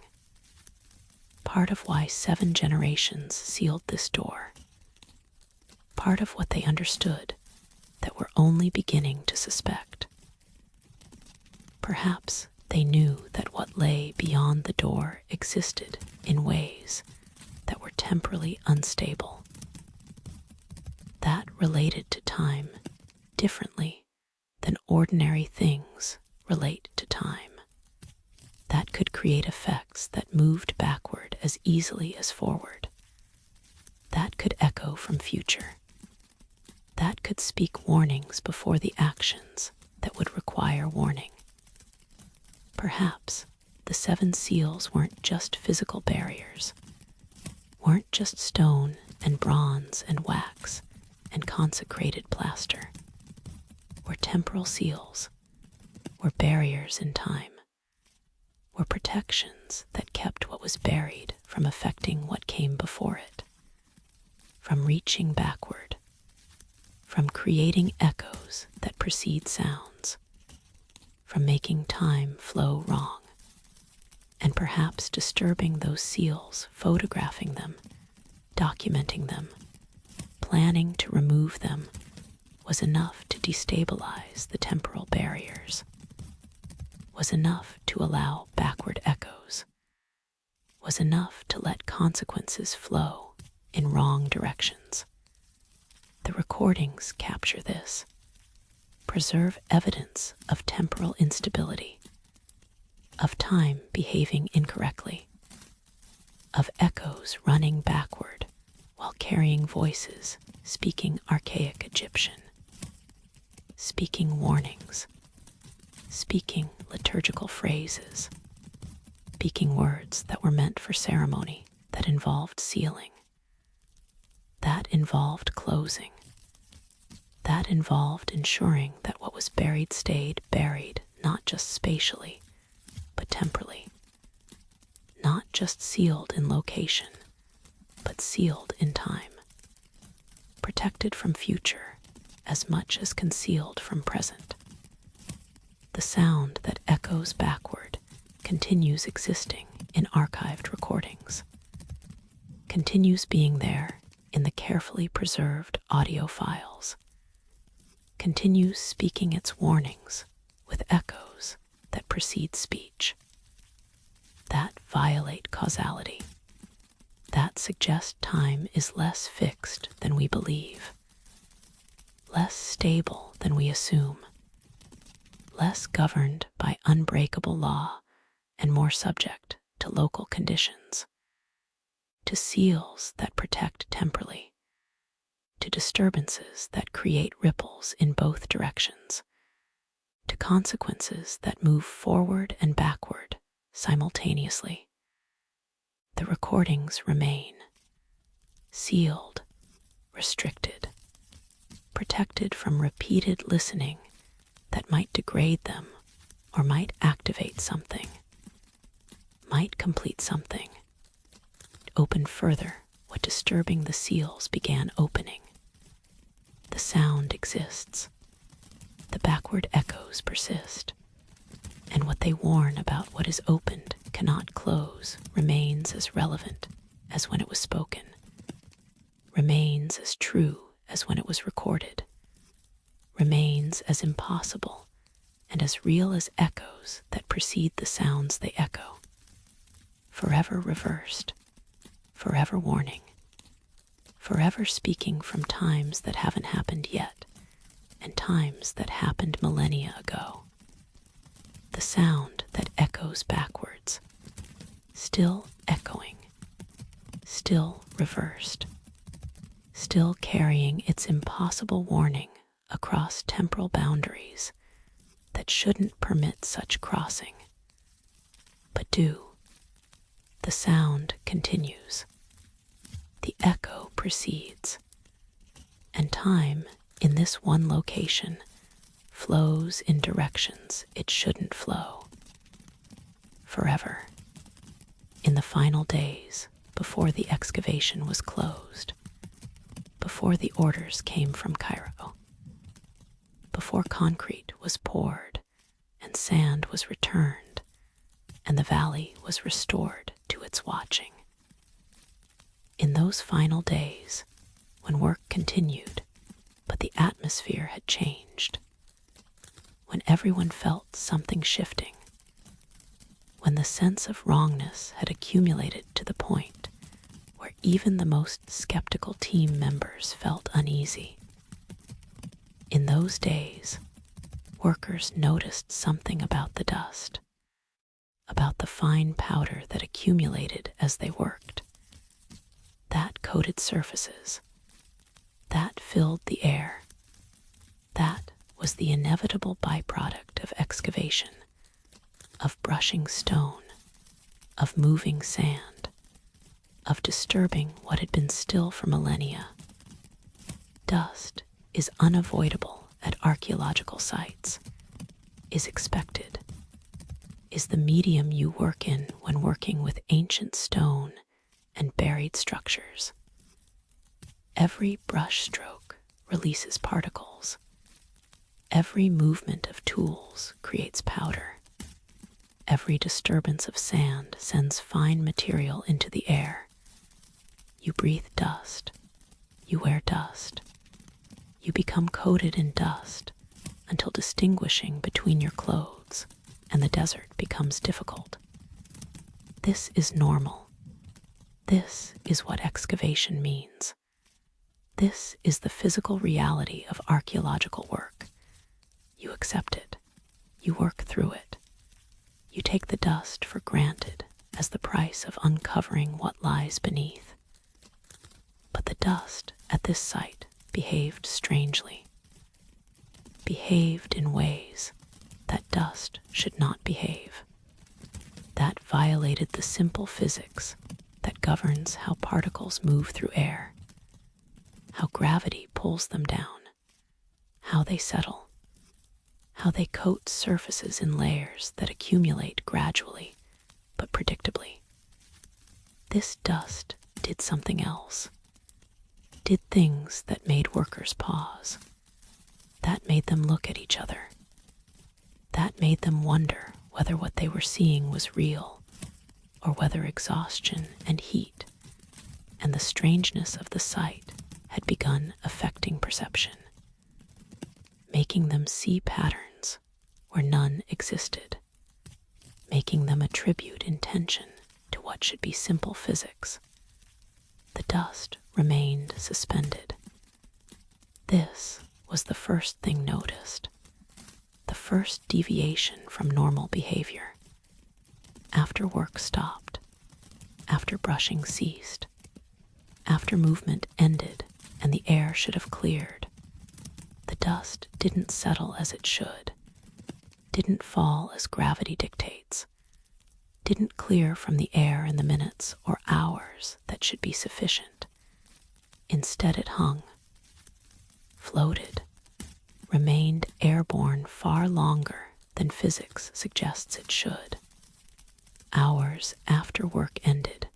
S1: part of why 7 generations sealed this door, part of what they understood that we're only beginning to suspect. Perhaps they knew that what lay beyond the door existed in ways that were temporally unstable, that related to time differently than ordinary things relate to time, that could create effects that moved backward as easily as forward, that could echo from future, that could speak warnings before the actions that would require warning. Perhaps the 7 seals weren't just physical barriers, weren't just stone and bronze and wax and consecrated plaster, were temporal seals, were barriers in time, were protections that kept what was buried from affecting what came before it, from reaching backward, from creating echoes that precede sounds, from making time flow wrong, and perhaps disturbing those seals, photographing them, documenting them, planning to remove them, was enough to destabilize the temporal barriers, was enough to allow backward echoes, was enough to let consequences flow in wrong directions. The recordings capture this, preserve evidence of temporal instability, of time behaving incorrectly, of echoes running backward while carrying voices speaking archaic Egyptian, speaking warnings, speaking liturgical phrases, speaking words that were meant for ceremony, that involved sealing, that involved closing, that involved ensuring that what was buried stayed buried, not just spatially, but temporally, not just sealed in location, but sealed in time, protected from future as much as concealed from present. The sound that echoes backward continues existing in archived recordings, continues being there in the carefully preserved audio files, continues speaking its warnings with echoes that precede speech, that violate causality, that suggest time is less fixed than we believe, less stable than we assume, less governed by unbreakable law and more subject to local conditions, to seals that protect temporally, to disturbances that create ripples in both directions, to consequences that move forward and backward simultaneously. The recordings remain, sealed, restricted, protected from repeated listening that might degrade them or might activate something, might complete something, open further what disturbing the seals began opening. The sound exists, the backward echoes persist, and what they warn about what is opened cannot close remains as relevant as when it was spoken, remains as true as when it was recorded, remains as impossible and as real as echoes that precede the sounds they echo, forever reversed, forever warning, forever speaking from times that haven't happened yet and times that happened millennia ago. The sound that echoes backwards, still echoing, still reversed, still carrying its impossible warning across temporal boundaries that shouldn't permit such crossing, but do. The sound continues, the echo proceeds, and time in this one location flows in directions it shouldn't flow. Forever, in the final days before the excavation was closed, before the orders came from Cairo, before concrete was poured and sand was returned and the valley was restored to its watching. In those final days, when work continued, but the atmosphere had changed, when everyone felt something shifting, when the sense of wrongness had accumulated to the point where even the most skeptical team members felt uneasy. In those days, workers noticed something about the dust, about the fine powder that accumulated as they worked, that coated surfaces, that filled the air. That was the inevitable byproduct of excavation, of brushing stone, of moving sand, of disturbing what had been still for millennia. Dust is unavoidable at archaeological sites, is expected, is the medium you work in when working with ancient stone and buried structures. Every brush stroke releases particles. Every movement of tools creates powder. Every disturbance of sand sends fine material into the air. You breathe dust. You wear dust. You become coated in dust until distinguishing between your clothes and the desert becomes difficult. This is normal. This is what excavation means. This is the physical reality of archaeological work. You accept it. You work through it. You take the dust for granted as the price of uncovering what lies beneath. But the dust at this site behaved strangely, behaved in ways that dust should not behave, that violated the simple physics that governs how particles move through air, how gravity pulls them down, how they settle, how they coat surfaces in layers that accumulate gradually but predictably. This dust did something else, did things that made workers pause, that made them look at each other, that made them wonder whether what they were seeing was real or whether exhaustion and heat and the strangeness of the sight had begun affecting perception, making them see patterns where none existed, making them attribute intention to what should be simple physics. The dust remained suspended. This was the first thing noticed, the first deviation from normal behavior. after work stopped, after brushing ceased, after movement ended and the air should have cleared, the dust didn't settle as it should, didn't fall as gravity dictates, didn't clear from the air in the minutes or hours that should be sufficient. Instead it hung, floated, remained airborne far longer than physics suggests it should. Hours after work ended,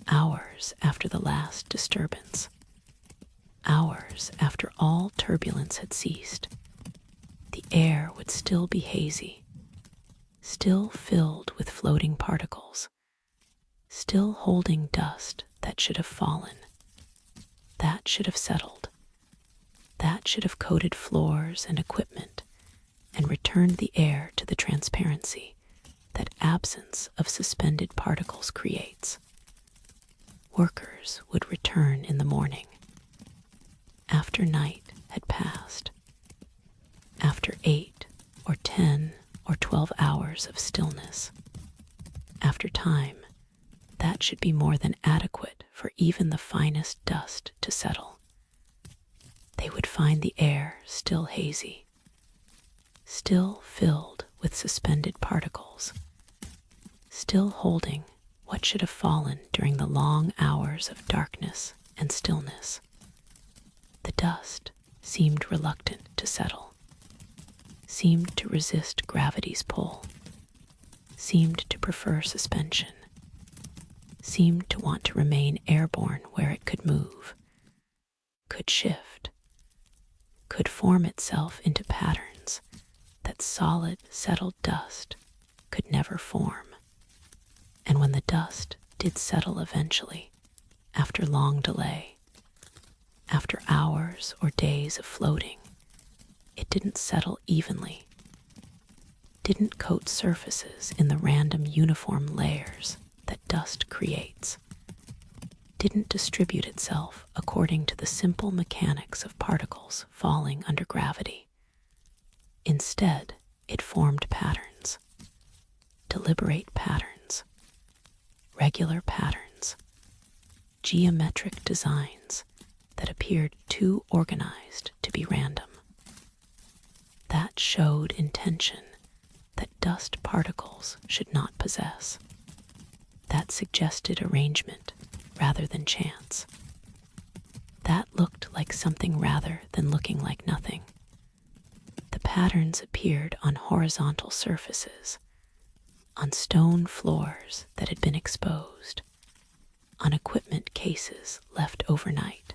S1: hours after the last disturbance, hours after all turbulence had ceased, the air would still be hazy, still filled with floating particles, still holding dust that should have fallen, that should have settled, that should have coated floors and equipment and returned the air to the transparency that absence of suspended particles creates. Workers would return in the morning, after night had passed, after 8 or 10 or 12 hours of stillness, after time that should be more than adequate for even the finest dust to settle. They would find the air still hazy, still filled with suspended particles, still holding what should have fallen during the long hours of darkness and stillness. The dust seemed reluctant to settle, seemed to resist gravity's pull, seemed to prefer suspension, seemed to want to remain airborne where it could move, could shift, could form itself into patterns that solid, settled dust could never form. And when the dust did settle eventually, after long delay, after hours or days of floating, it didn't settle evenly, didn't coat surfaces in the random uniform layers that dust creates, didn't distribute itself according to the simple mechanics of particles falling under gravity. Instead, it formed patterns, deliberate patterns, regular patterns, geometric designs that appeared too organized to be random. That showed intention that dust particles should not possess. That suggested arrangement rather than chance. That looked like something rather than looking like nothing. The patterns appeared on horizontal surfaces, on stone floors that had been exposed, on equipment cases left overnight,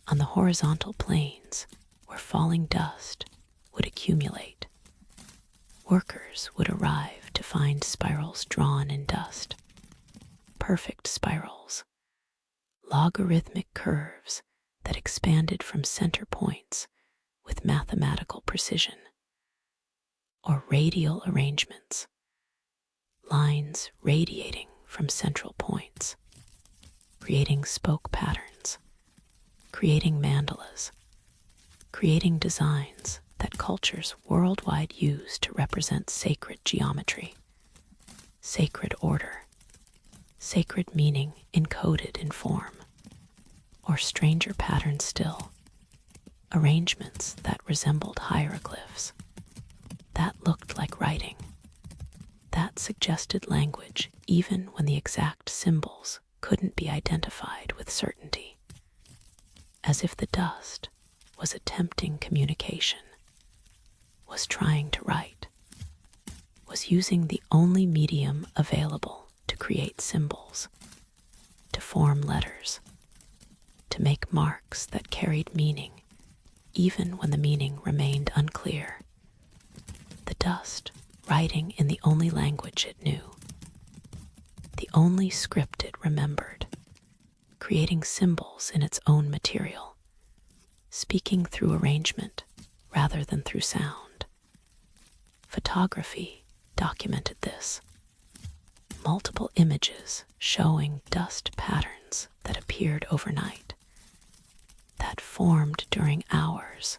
S1: on the horizontal planes where falling dust would accumulate. Workers would arrive to find spirals drawn in dust, perfect spirals, logarithmic curves that expanded from center points with mathematical precision, or radial arrangements, lines radiating from central points, creating spoke patterns, creating mandalas, creating designs that cultures worldwide use to represent sacred geometry, sacred order, sacred meaning encoded in form, or stranger patterns still, arrangements that resembled hieroglyphs, that looked like writing, that suggested language even when the exact symbols couldn't be identified with certainty, as if the dust was attempting communication, was trying to write, was using the only medium available to create symbols, to form letters, to make marks that carried meaning even when the meaning remained unclear. The dust writing in the only language it knew, the only script it remembered, creating symbols in its own material, speaking through arrangement rather than through sound. Photography documented this. Multiple images showing dust patterns that appeared overnight, that formed during hours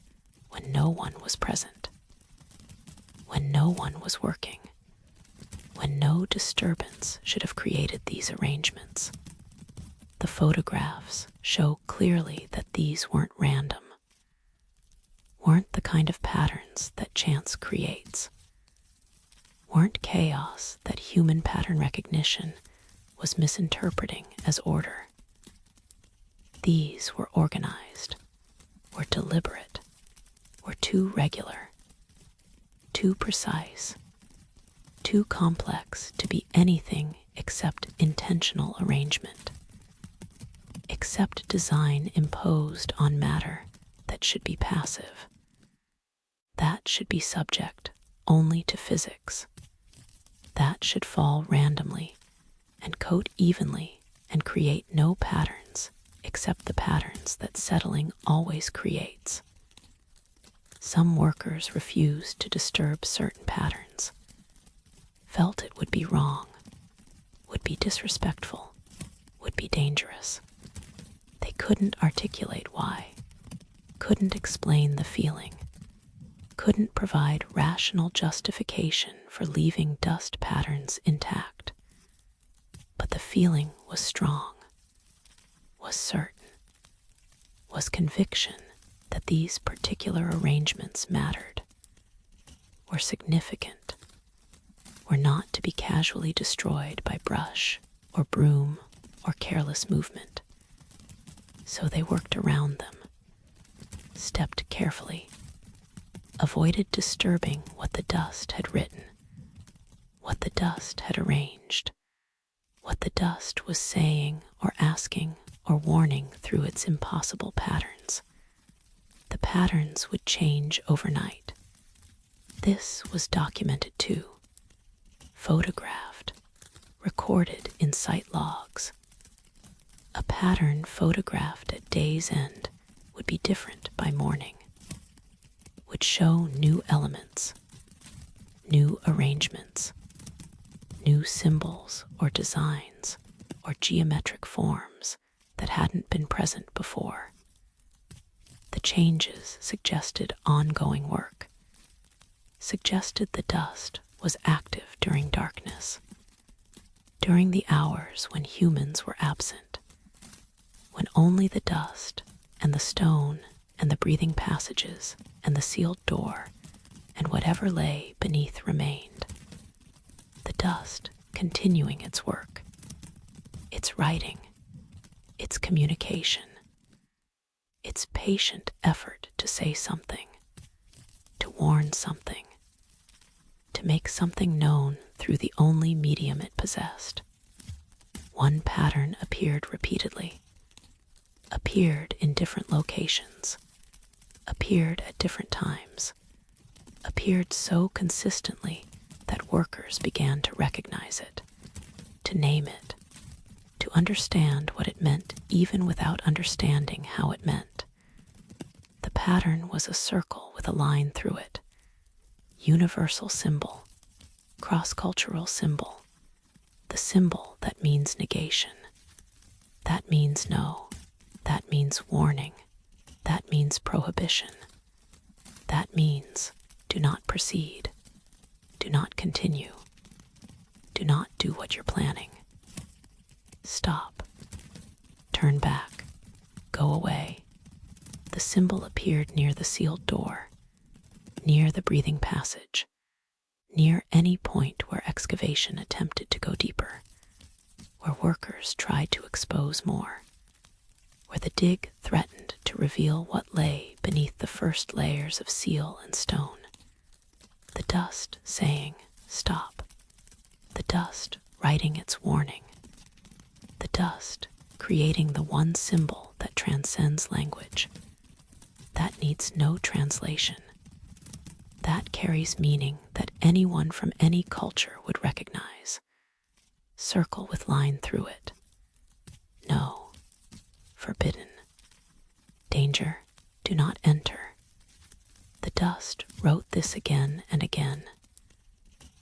S1: when no one was present, when no one was working, when no disturbance should have created these arrangements. The photographs show clearly that these weren't random, weren't the kind of patterns that chance creates, weren't chaos that human pattern recognition was misinterpreting as order. These were organized, were deliberate, were too regular, too precise, too complex to be anything except intentional arrangement, except design imposed on matter that should be passive, that should be subject only to physics, that should fall randomly and coat evenly and create no patterns except the patterns that settling always creates. Some workers refused to disturb certain patterns, felt it would be wrong, would be disrespectful, would be dangerous. They couldn't articulate why, couldn't explain the feeling, couldn't provide rational justification for leaving dust patterns intact. But the feeling was strong, was certain, was conviction that these particular arrangements mattered, were significant, were not to be casually destroyed by brush or broom or careless movement. So they worked around them, stepped carefully, avoided disturbing what the dust had written, what the dust had arranged, what the dust was saying or asking or warning through its impossible patterns. The patterns would change overnight. This was documented too, photographed, recorded in sight logs. A pattern photographed at day's end would be different by morning, would show new elements, new arrangements, new symbols or designs or geometric forms that hadn't been present before. The changes suggested ongoing work, suggested the dust was active during darkness, during the hours when humans were absent, when only the dust and the stone and the breathing passages and the sealed door and whatever lay beneath remained. The dust continuing its work, its writing, its communication, its patient effort to say something, to warn something, to make something known through the only medium it possessed. One pattern appeared repeatedly, appeared in different locations, appeared at different times, appeared so consistently that workers began to recognize it, to name it, to understand what it meant even without understanding how it meant. The pattern was a circle with a line through it, universal symbol, cross-cultural symbol, the symbol that means negation, that means no, that means warning, that means prohibition, that means do not proceed, do not continue, do not do what you're planning. Stop, turn back, go away. The symbol appeared near the sealed door, near the breathing passage, near any point where excavation attempted to go deeper, where workers tried to expose more, where the dig threatened to reveal what lay beneath the first layers of seal and stone. The dust saying, stop. The dust writing its warning. The dust creating the one symbol that transcends language, that needs no translation, that carries meaning that anyone from any culture would recognize. Circle with line through it. No, forbidden. Danger, do not enter. The dust wrote this again and again,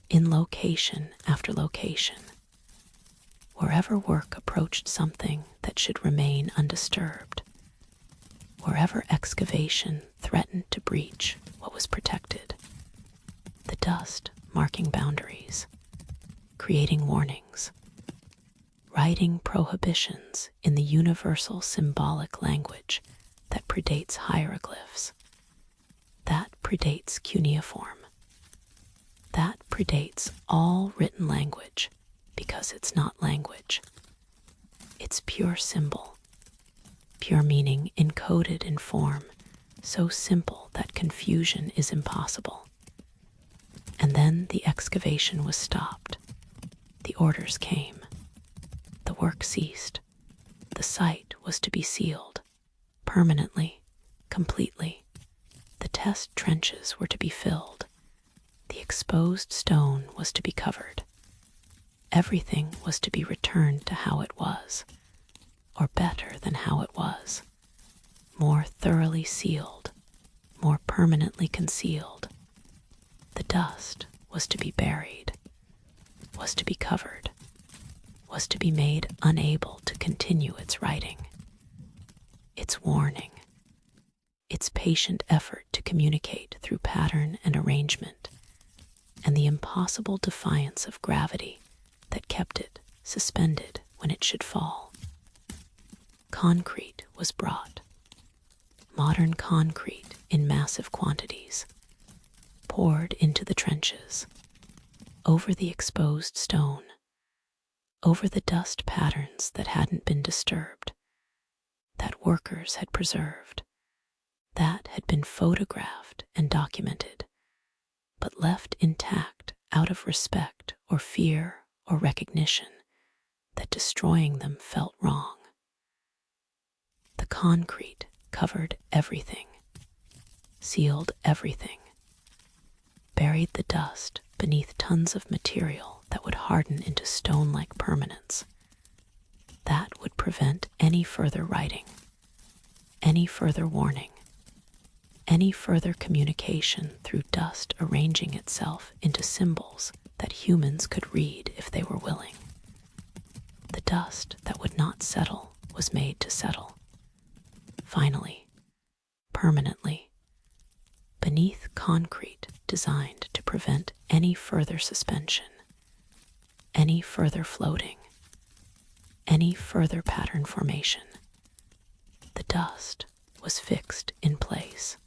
S1: in location after location. Wherever work approached something that should remain undisturbed, wherever excavation threatened to breach what was protected, the dust marking boundaries, creating warnings, writing prohibitions in the universal symbolic language that predates hieroglyphs, that predates cuneiform, that predates all written language because it's not language. It's pure symbol, pure meaning encoded in form so simple that confusion is impossible. And then the excavation was stopped. The orders came. The work ceased. The site was to be sealed, permanently, completely. The test trenches were to be filled. The exposed stone was to be covered. Everything was to be returned to how it was, or better than how it was, more thoroughly sealed, more permanently concealed. The dust was to be buried, was to be covered, was to be made unable to continue its writing, its warning, its patient effort to communicate through pattern and arrangement, and the impossible defiance of gravity that kept it suspended when it should fall. Concrete was brought, modern concrete in massive quantities, poured into the trenches, over the exposed stone, over the dust patterns that hadn't been disturbed, that workers had preserved, that had been photographed and documented, but left intact out of respect or fear or recognition that destroying them felt wrong. The concrete covered everything, sealed everything, buried the dust beneath tons of material that would harden into stone-like permanence. That would prevent any further writing, any further warning, any further communication through dust arranging itself into symbols that humans could read if they were willing. The dust that would not settle was made to settle. Finally, permanently, beneath concrete designed to prevent any further suspension, any further floating, any further pattern formation. The dust was fixed in place,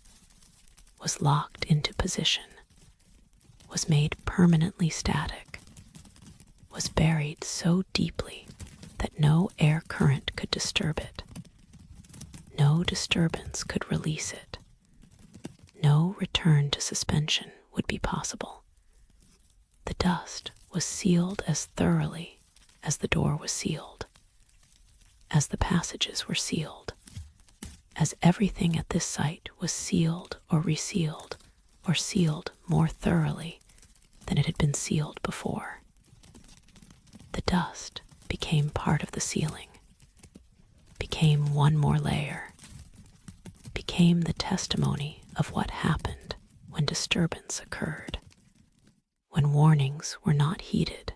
S1: was locked into position, was made permanently static, was buried so deeply that no air current could disturb it. No disturbance could release it. No return to suspension would be possible. The dust was sealed as thoroughly as the door was sealed, as the passages were sealed, as everything at this site was sealed or resealed or sealed more thoroughly than it had been sealed before. The dust became part of the ceiling, became one more layer, became the testimony of what happened when disturbance occurred, when warnings were not heeded,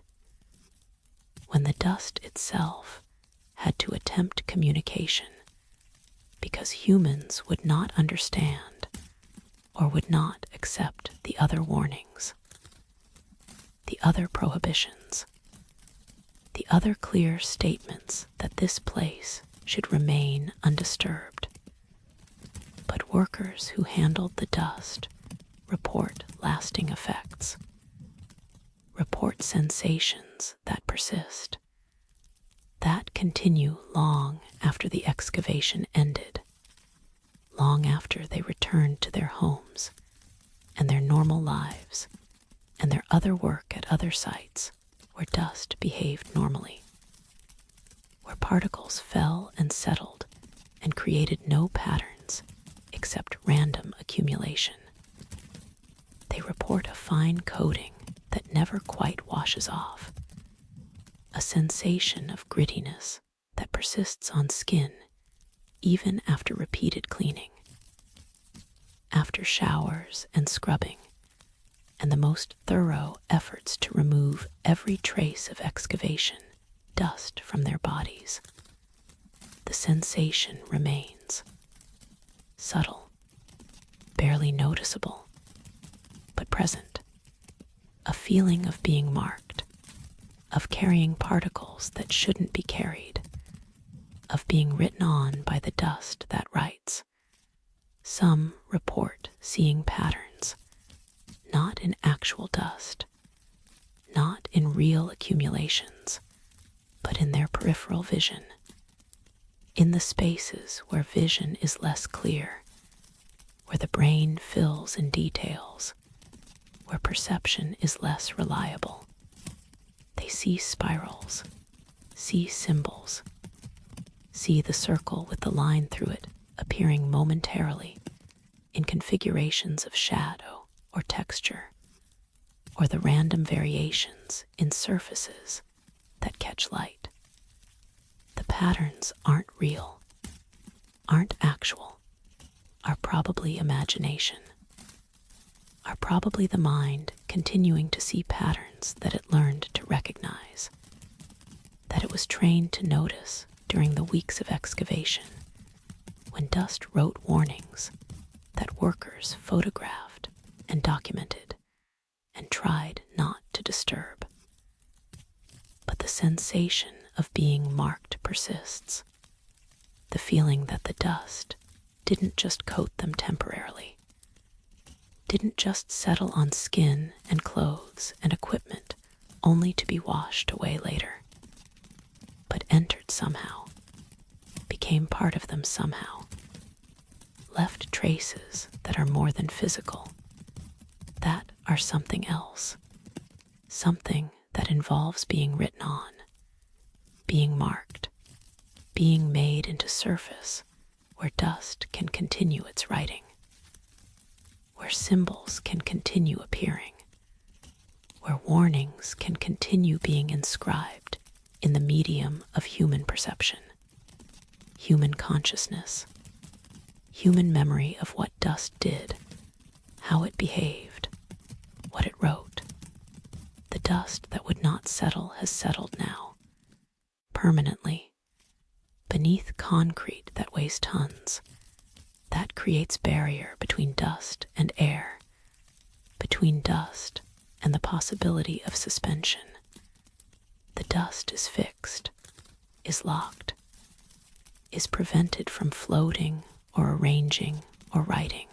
S1: when the dust itself had to attempt communication because humans would not understand or would not accept the other warnings, the other prohibitions, the other clear statements that this place should remain undisturbed. But workers who handled the dust report lasting effects, report sensations that persist, that continue long after the excavation ended, long after they returned to their homes and their normal lives and their other work at other sites where dust behaved normally, where particles fell and settled and created no patterns except random accumulation. They report a fine coating that never quite washes off, a sensation of grittiness that persists on skin even after repeated cleaning, after showers and scrubbing, and the most thorough efforts to remove every trace of excavation, dust from their bodies. The sensation remains, subtle, barely noticeable, but present, a feeling of being marked, of carrying particles that shouldn't be carried, of being written on by the dust that writes. Some report seeing patterns, not in actual dust, not in real accumulations, but in their peripheral vision, in the spaces where vision is less clear, where the brain fills in details, where perception is less reliable. They see spirals, see symbols, see the circle with the line through it appearing momentarily in configurations of shadow or texture, or the random variations in surfaces that catch light. The patterns aren't real, aren't actual, are probably imagination, are probably the mind continuing to see patterns that it learned to recognize, that it was trained to notice during the weeks of excavation, when dust wrote warnings that workers photographed and documented and tried not to disturb. But the sensation of being marked persists, the feeling that the dust didn't just coat them temporarily, didn't just settle on skin and clothes and equipment only to be washed away later, but entered somehow, became part of them somehow, left traces that are more than physical, that are something else, something that involves being written on, being marked, being made into surface where dust can continue its writing, where symbols can continue appearing, where warnings can continue being inscribed in the medium of human perception, human consciousness, human memory of what dust did, how it behaved, what it wrote. The dust that would not settle has settled now, permanently, beneath concrete that weighs tons. That creates barrier between dust and air, between dust and the possibility of suspension. The dust is fixed, is locked, is prevented from floating or arranging or writing,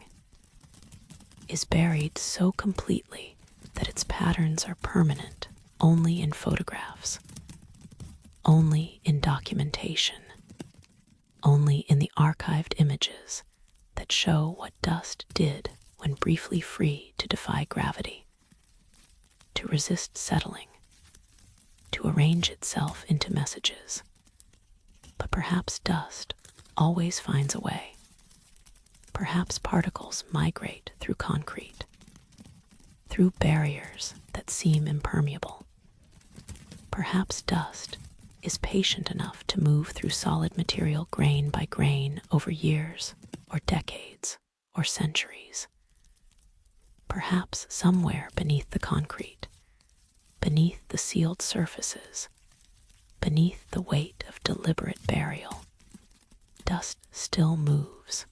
S1: is buried so completely that its patterns are permanent only in photographs, only in documentation, only in the archived images that show what dust did when briefly free to defy gravity, to resist settling, to arrange itself into messages. But perhaps dust always finds a way. Perhaps particles migrate through concrete, through barriers that seem impermeable. Perhaps dust is patient enough to move through solid material grain by grain over years or decades or centuries. Perhaps somewhere beneath the concrete, beneath the sealed surfaces, beneath the weight of deliberate burial, dust still moves,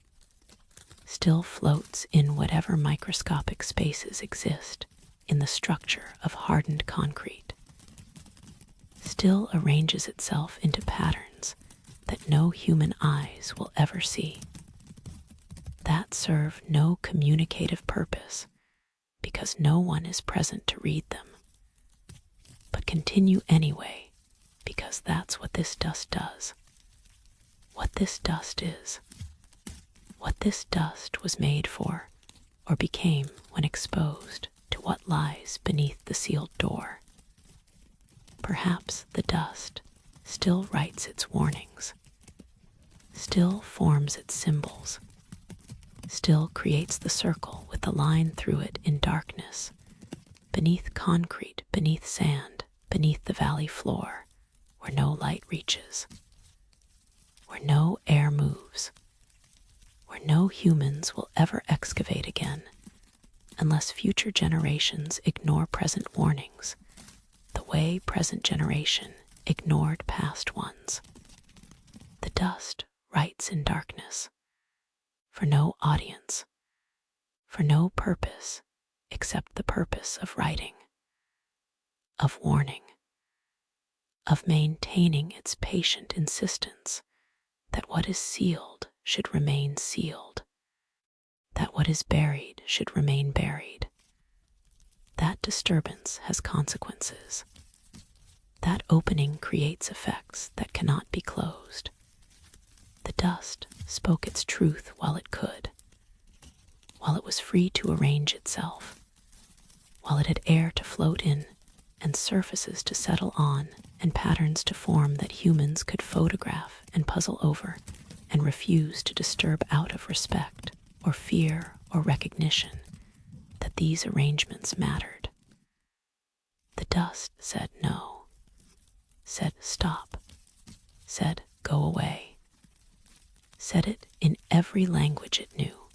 S1: still floats in whatever microscopic spaces exist in the structure of hardened concrete, still arranges itself into patterns that no human eyes will ever see, that serve no communicative purpose because no one is present to read them, but continue anyway because that's what this dust does, what this dust is, what this dust was made for or became when exposed to what lies beneath the sealed door. Perhaps the dust still writes its warnings, still forms its symbols, still creates the circle with the line through it in darkness, beneath concrete, beneath sand, beneath the valley floor, where no light reaches, where no air moves, where no humans will ever excavate again unless future generations ignore present warnings, the way present generation ignored past ones. The dust writes in darkness, for no audience, for no purpose except the purpose of writing, of warning, of maintaining its patient insistence that what is sealed should remain sealed, that what is buried should remain buried. That disturbance has consequences. That opening creates effects that cannot be closed. The dust spoke its truth while it could, while it was free to arrange itself, while it had air to float in and surfaces to settle on and patterns to form that humans could photograph and puzzle over and refuse to disturb out of respect or fear or recognition that these arrangements mattered. The dust said no, said stop, said go away, said it in every language it knew,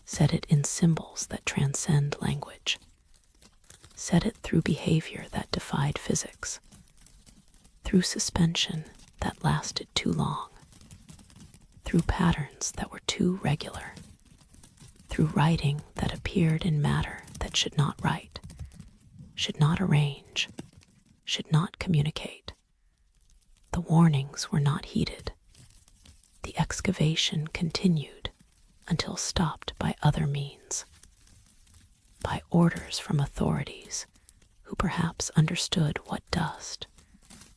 S1: said it in symbols that transcend language, said it through behavior that defied physics, through suspension that lasted too long, through patterns that were too regular, through writing that appeared in matter that should not write, should not arrange, should not communicate. The warnings were not heeded. The excavation continued until stopped by other means, by orders from authorities who perhaps understood what dust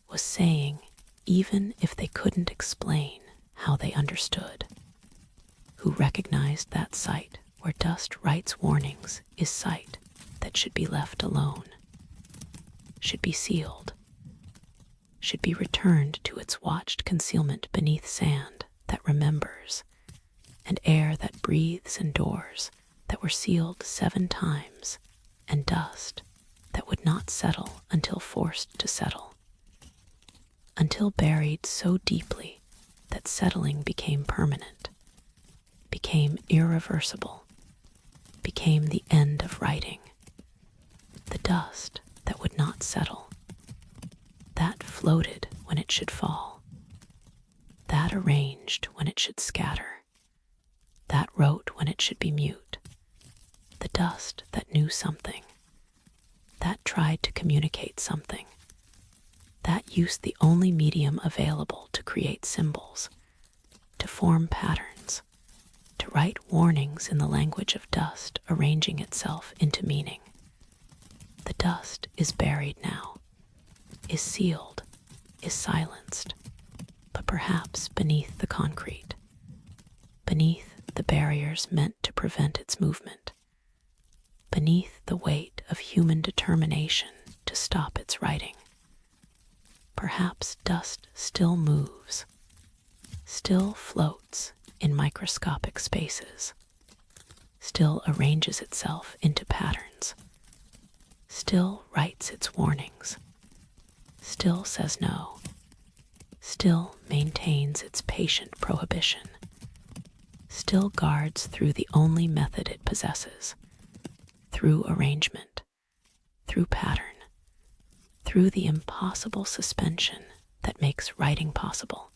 S1: was saying even if they couldn't explain how they understood, who recognized that sight where dust writes warnings is sight that should be left alone, should be sealed, should be returned to its watched concealment beneath sand that remembers, and air that breathes, and doors that were sealed 7 times, and dust that would not settle until forced to settle, until buried so deeply that settling became permanent, became irreversible, became the end of writing. The dust that would not settle, that floated when it should fall, that arranged when it should scatter, that wrote when it should be mute. The dust that knew something, that tried to communicate something, that used the only medium available to create symbols, to form patterns, to write warnings in the language of dust arranging itself into meaning. The dust is buried now, is sealed, is silenced, but perhaps beneath the concrete, beneath the barriers meant to prevent its movement, beneath the weight of human determination to stop its writing. Perhaps dust still moves, still floats in microscopic spaces, still arranges itself into patterns, still writes its warnings, still says no, still maintains its patient prohibition, still guards through the only method it possesses, through arrangement, through pattern, through the impossible suspension that makes writing possible.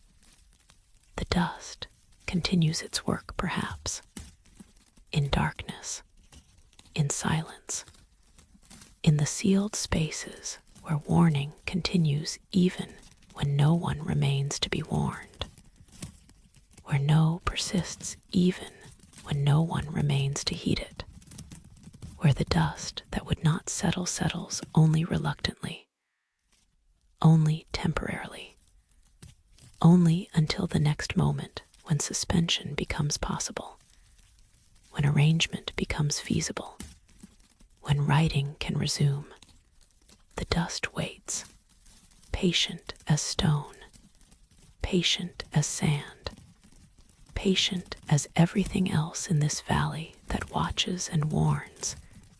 S1: The dust continues its work, perhaps, in darkness, in silence, in the sealed spaces where warning continues even when no one remains to be warned, where no persists even when no one remains to heed it, where the dust that would not settle settles only reluctantly, only temporarily, only until the next moment when suspension becomes possible, when arrangement becomes feasible, when writing can resume. The dust waits, patient as stone, patient as sand, patient as everything else in this valley that watches and warns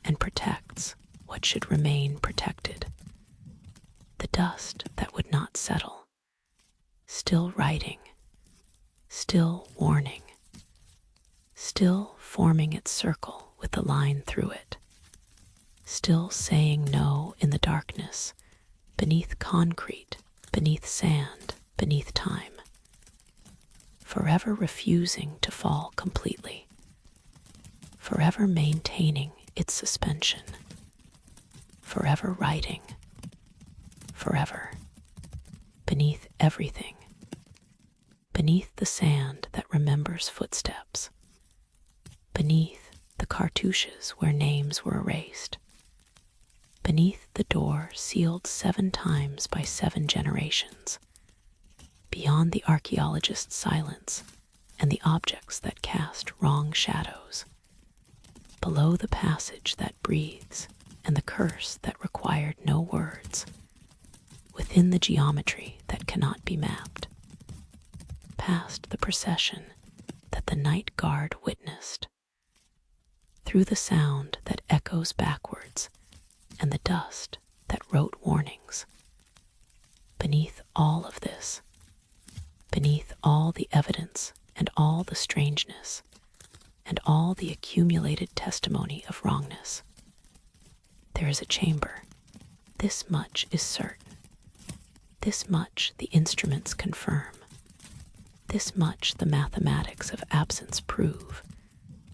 S1: and protects what should remain protected. The dust that would not settle, still writing, still warning, still forming its circle with the line through it, still saying no in the darkness, beneath concrete, beneath sand, beneath time, forever refusing to fall completely, forever maintaining its suspension, forever writing, forever beneath everything, beneath the sand that remembers footsteps, beneath the cartouches where names were erased, beneath the door sealed 7 times by 7 generations, beyond the archaeologist's silence and the objects that cast wrong shadows, below the passage that breathes and the curse that required no words, within the geometry that cannot be mapped, past the procession that the night guard witnessed, through the sound that echoes backwards and the dust that wrote warnings. Beneath all of this, beneath all the evidence and all the strangeness and all the accumulated testimony of wrongness, there is a chamber. This much is certain. This much the instruments confirm. This much the mathematics of absence prove.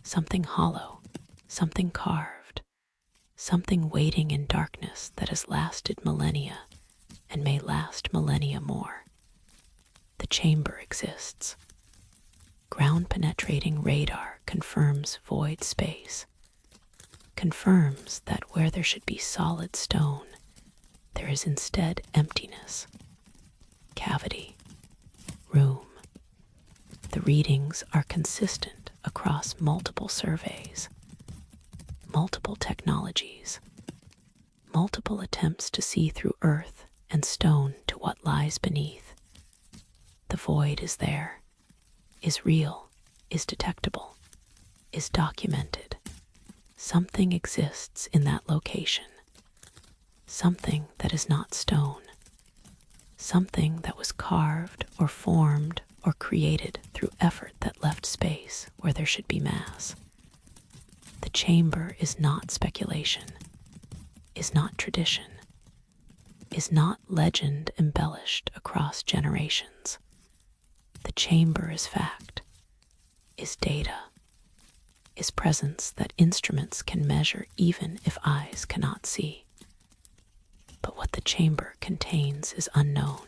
S1: Something hollow, something carved, something waiting in darkness that has lasted millennia and may last millennia more. The chamber exists. Ground-penetrating radar confirms void space, confirms that where there should be solid stone, there is instead emptiness, cavity, room. The readings are consistent across multiple surveys, multiple technologies, multiple attempts to see through earth and stone to what lies beneath. The void is there, is real, is detectable, is documented. Something exists in that location. Something that is not stone. Something that was carved or formed or created through effort that left space where there should be mass. The chamber is not speculation, is not tradition, is not legend embellished across generations. The chamber is fact, is data, is presence that instruments can measure even if eyes cannot see. But what the chamber contains is unknown,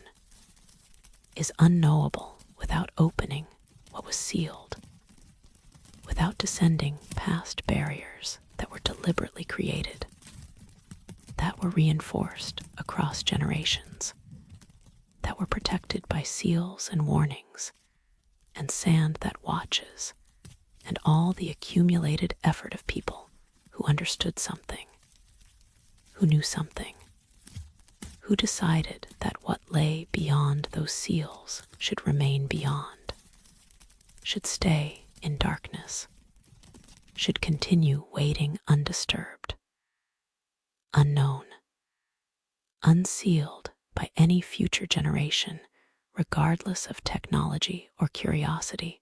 S1: is unknowable without opening what was sealed, without descending past barriers that were deliberately created, that were reinforced across generations, that were protected by seals and warnings, and sand that watches, and all the accumulated effort of people who understood something, who knew something, who decided that what lay beyond those seals should remain beyond, should stay in darkness, should continue waiting undisturbed, unknown, unsealed by any future generation, regardless of technology or curiosity,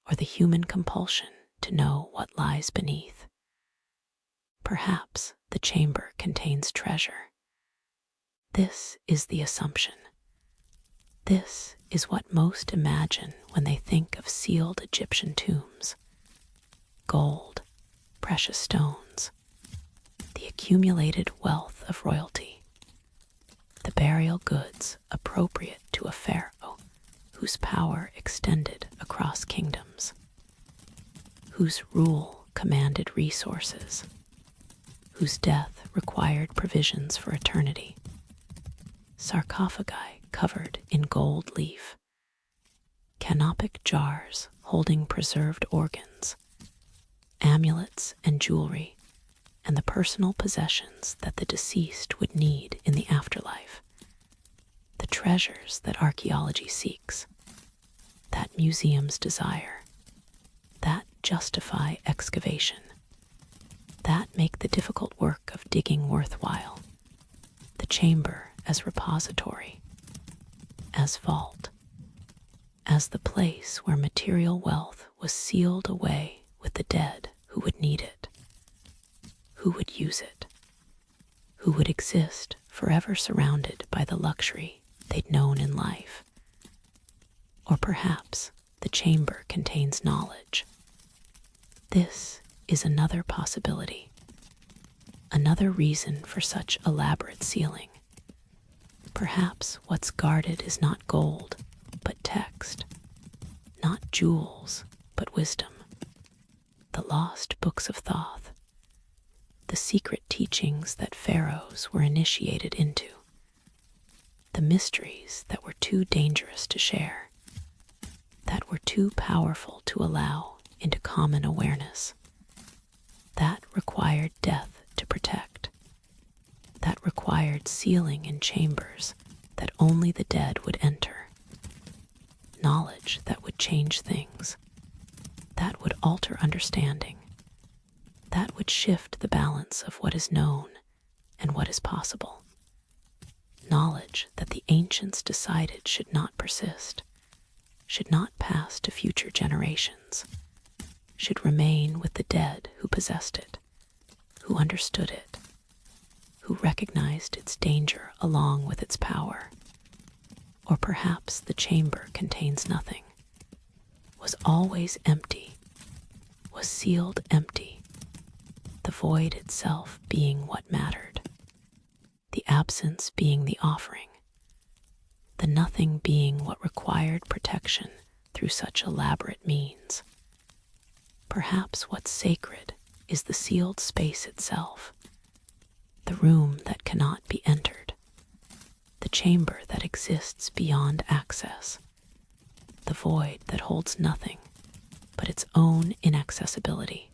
S1: or the human compulsion to know what lies beneath. Perhaps the chamber contains treasure. This is the assumption. This is what most imagine when they think of sealed Egyptian tombs. Gold, precious stones, the accumulated wealth of royalty, the burial goods appropriate to a pharaoh whose power extended across kingdoms, whose rule commanded resources, whose death required provisions for eternity. Sarcophagi covered in gold leaf, canopic jars holding preserved organs, amulets and jewelry, and the personal possessions that the deceased would need in the afterlife. The treasures that archaeology seeks, that museums desire, that justify excavation, that make the difficult work of digging worthwhile. The chamber as repository, as vault, as the place where material wealth was sealed away with the dead who would need it, who would use it, who would exist forever surrounded by the luxury they'd known in life. Or perhaps the chamber contains knowledge. This is another possibility, another reason for such elaborate sealing. Perhaps what's guarded is not gold, but text, not jewels, but wisdom. The lost books of Thoth, the secret teachings that pharaohs were initiated into, the mysteries that were too dangerous to share, that were too powerful to allow into common awareness, that required death to protect, that required sealing in chambers that only the dead would enter, knowledge that would change things, that would alter understanding, that would shift the balance of what is known and what is possible, knowledge that the ancients decided should not persist, should not pass to future generations, should remain with the dead who possessed it, who understood it, who recognized its danger along with its power. Or perhaps the chamber contains nothing, was always empty, was sealed empty, the void itself being what mattered, the absence being the offering, the nothing being what required protection through such elaborate means. Perhaps what's sacred is the sealed space itself, the room that cannot be entered, the chamber that exists beyond access, the void that holds nothing but its own inaccessibility,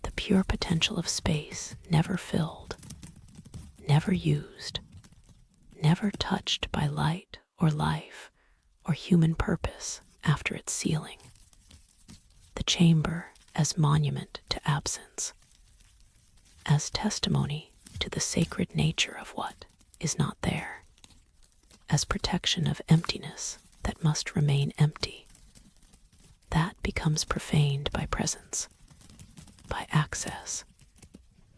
S1: the pure potential of space never filled, never used, never touched by light or life or human purpose after its sealing, the chamber as monument to absence, as testimony to the sacred nature of what is not there, as protection of emptiness that must remain empty. That becomes profaned by presence, by access,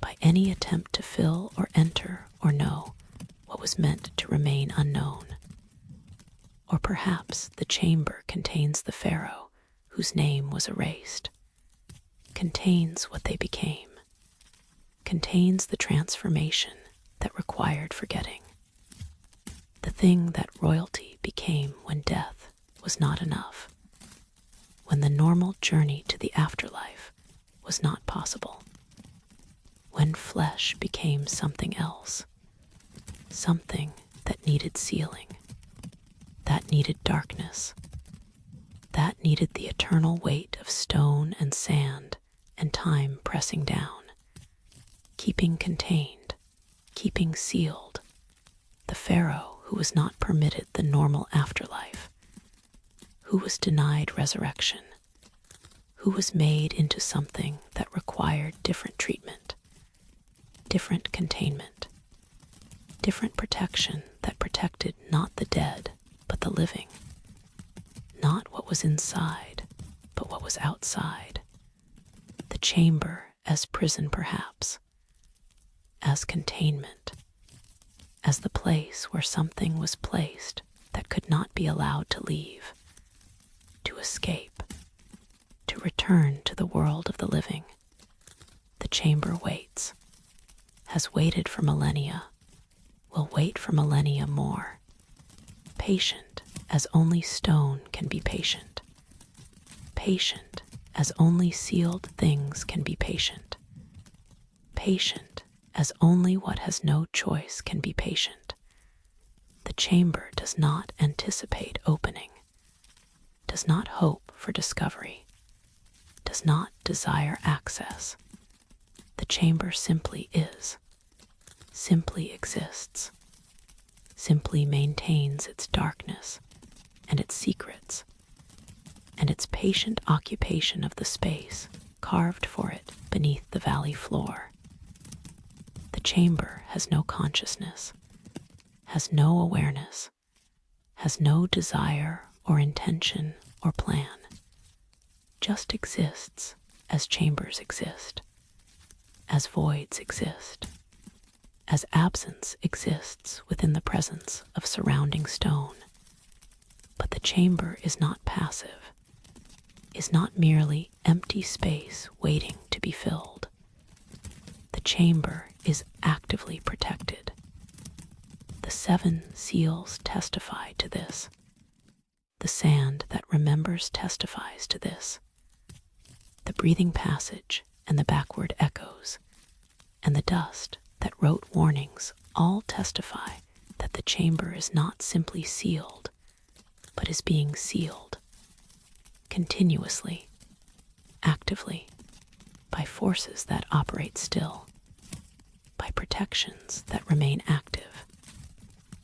S1: by any attempt to fill or enter or know what was meant to remain unknown. Or perhaps the chamber contains the pharaoh whose name was erased, contains what they became, contains the transformation that required forgetting, the thing that royalty became when death was not enough, when the normal journey to the afterlife was not possible, when flesh became something else, something that needed sealing, that needed darkness, that needed the eternal weight of stone and sand and time pressing down, keeping contained, keeping sealed, the pharaoh who was not permitted the normal afterlife, who was denied resurrection, who was made into something that required different treatment, different containment, different protection that protected not the dead but the living, not what was inside but what was outside, the chamber as prison perhaps, as containment, as the place where something was placed that could not be allowed to leave, to escape, to return to the world of the living. The chamber waits, has waited for millennia, will wait for millennia more, patient as only stone can be patient, patient as only sealed things can be patient, patient as only what has no choice can be patient. The chamber does not anticipate opening, does not hope for discovery, does not desire access. The chamber simply is, simply exists, simply maintains its darkness and its secrets, and its patient occupation of the space carved for it beneath the valley floor. The chamber has no consciousness, has no awareness, has no desire or intention or plan, just exists as chambers exist, as voids exist, as absence exists within the presence of surrounding stone. But the chamber is not passive, is not merely empty space waiting to be filled. The chamber is actively protected. The 7 seals testify to this. The sand that remembers testifies to this. The breathing passage and the backward echoes, and the dust that wrote warnings all testify that the chamber is not simply sealed, but is being sealed continuously, actively, by forces that operate still, by protections that remain active,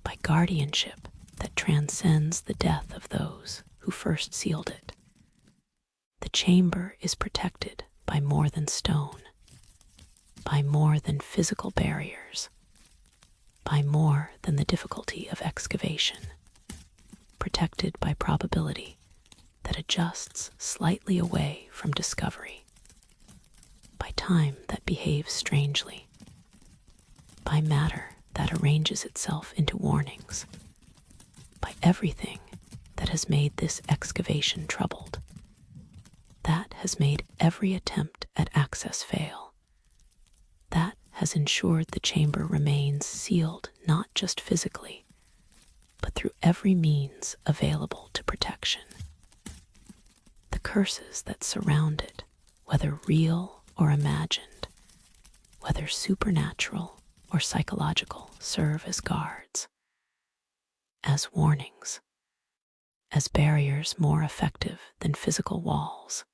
S1: by guardianship that transcends the death of those who first sealed it. The chamber is protected by more than stone, by more than physical barriers, by more than the difficulty of excavation, protected by probability that adjusts slightly away from discovery, by time that behaves strangely, by matter that arranges itself into warnings, by everything that has made this excavation troubled, that has made every attempt at access fail, that has ensured the chamber remains sealed not just physically, but through every means available to protection. The curses that surround it, whether real or imagined, whether supernatural or psychological, serve as guards, as warnings, as barriers more effective than physical walls.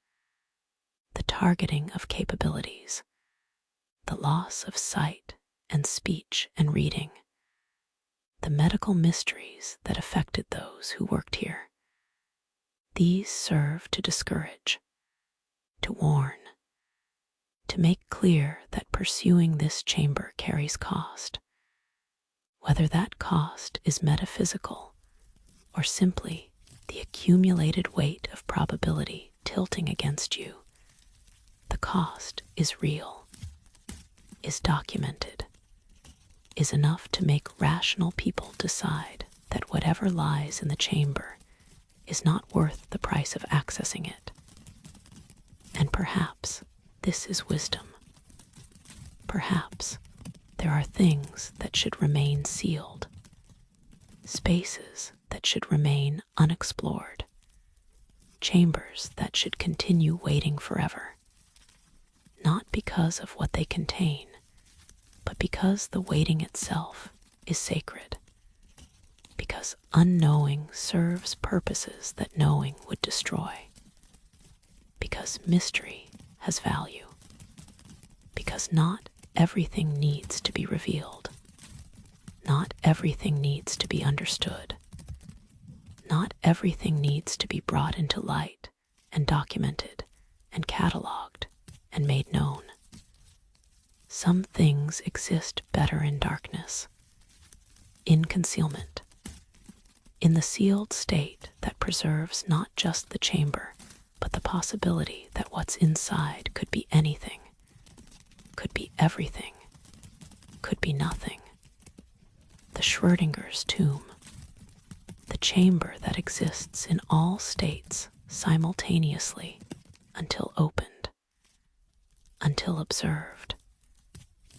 S1: The targeting of capabilities, the loss of sight and speech and reading, the medical mysteries that affected those who worked here. These serve to discourage, to warn, to make clear that pursuing this chamber carries cost, whether that cost is metaphysical or simply the accumulated weight of probability tilting against you. The cost is real, is documented, is enough to make rational people decide that whatever lies in the chamber is not worth the price of accessing it. And perhaps this is wisdom. Perhaps there are things that should remain sealed, spaces that should remain unexplored, chambers that should continue waiting forever, not because of what they contain, but because the waiting itself is sacred, because unknowing serves purposes that knowing would destroy, because mystery has value, because not everything needs to be revealed, not everything needs to be understood, not everything needs to be brought into light and documented and cataloged and made known. Some things exist better in darkness, in concealment, in the sealed state that preserves not just the chamber, but the possibility that what's inside could be anything, could be everything, could be nothing. The Schrödinger's tomb, the chamber that exists in all states simultaneously until opened, until observed,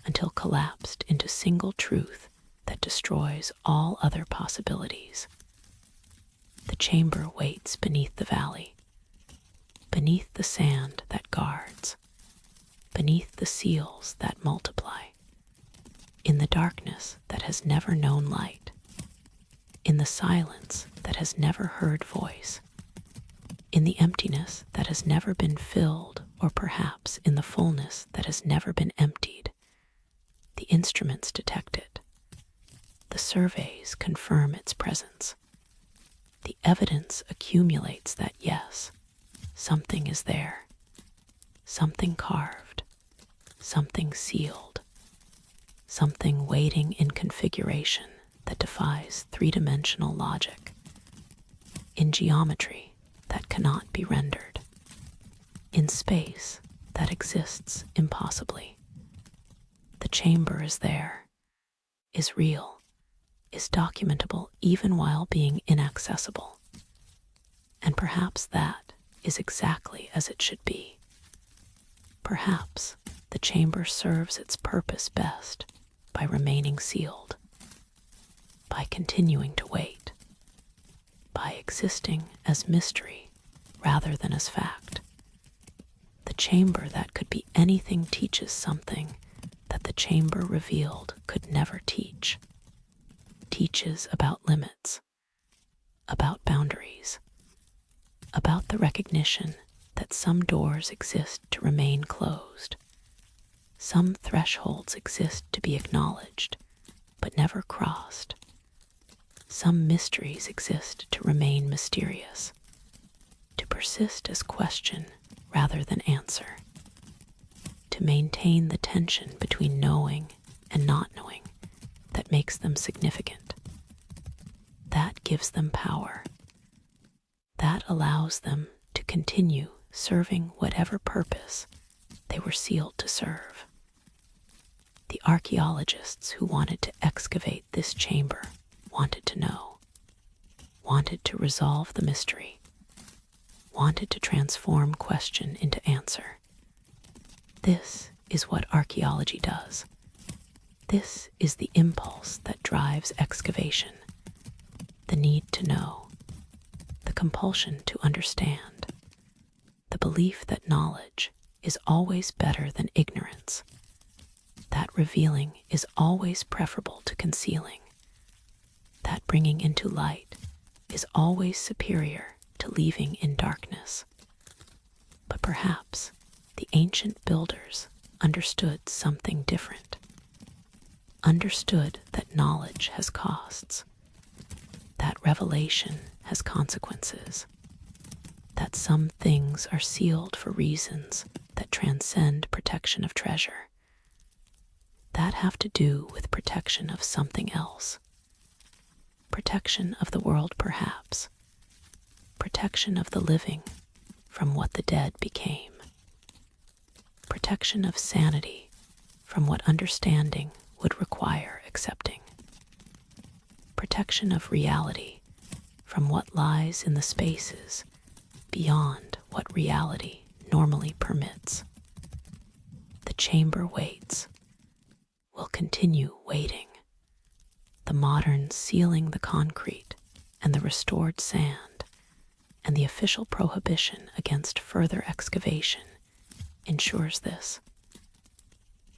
S1: until collapsed into single truth that destroys all other possibilities. The chamber waits beneath the valley, beneath the sand that guards, beneath the seals that multiply, in the darkness that has never known light, in the silence that has never heard voice, in the emptiness that has never been filled, or perhaps in the fullness that has never been emptied. The instruments detect it. The surveys confirm its presence. The evidence accumulates that yes, something is there, something carved, something sealed, something waiting in configuration that defies three-dimensional logic, in geometry that cannot be rendered, in space that exists impossibly. The chamber is there, is real, is documentable even while being inaccessible. And perhaps that is exactly as it should be. Perhaps the chamber serves its purpose best by remaining sealed. by continuing to wait, by existing as mystery rather than as fact. The chamber that could be anything teaches something that the chamber revealed could never teach. Teaches about limits, about boundaries, about the recognition that some doors exist to remain closed. Some thresholds exist to be acknowledged, but never crossed. Some mysteries exist to remain mysterious, to persist as question rather than answer, to maintain the tension between knowing and not knowing that makes them significant. That gives them power. That allows them to continue serving whatever purpose they were sealed to serve. The archaeologists who wanted to excavate this chamber wanted to know, wanted to resolve the mystery, wanted to transform question into answer. This is what archaeology does. This is the impulse that drives excavation, the need to know, the compulsion to understand, the belief that knowledge is always better than ignorance, that revealing is always preferable to concealing, that bringing into light is always superior to leaving in darkness. But perhaps the ancient builders understood something different, understood that knowledge has costs, that revelation has consequences, that some things are sealed for reasons that transcend protection of treasure, that have to do with protection of something else. Protection of the world, perhaps. Protection of the living from what the dead became. Protection of sanity from what understanding would require accepting. Protection of reality from what lies in the spaces beyond what reality normally permits. The chamber waits, will continue waiting. The modern sealing the concrete and the restored sand and the official prohibition against further excavation ensures this.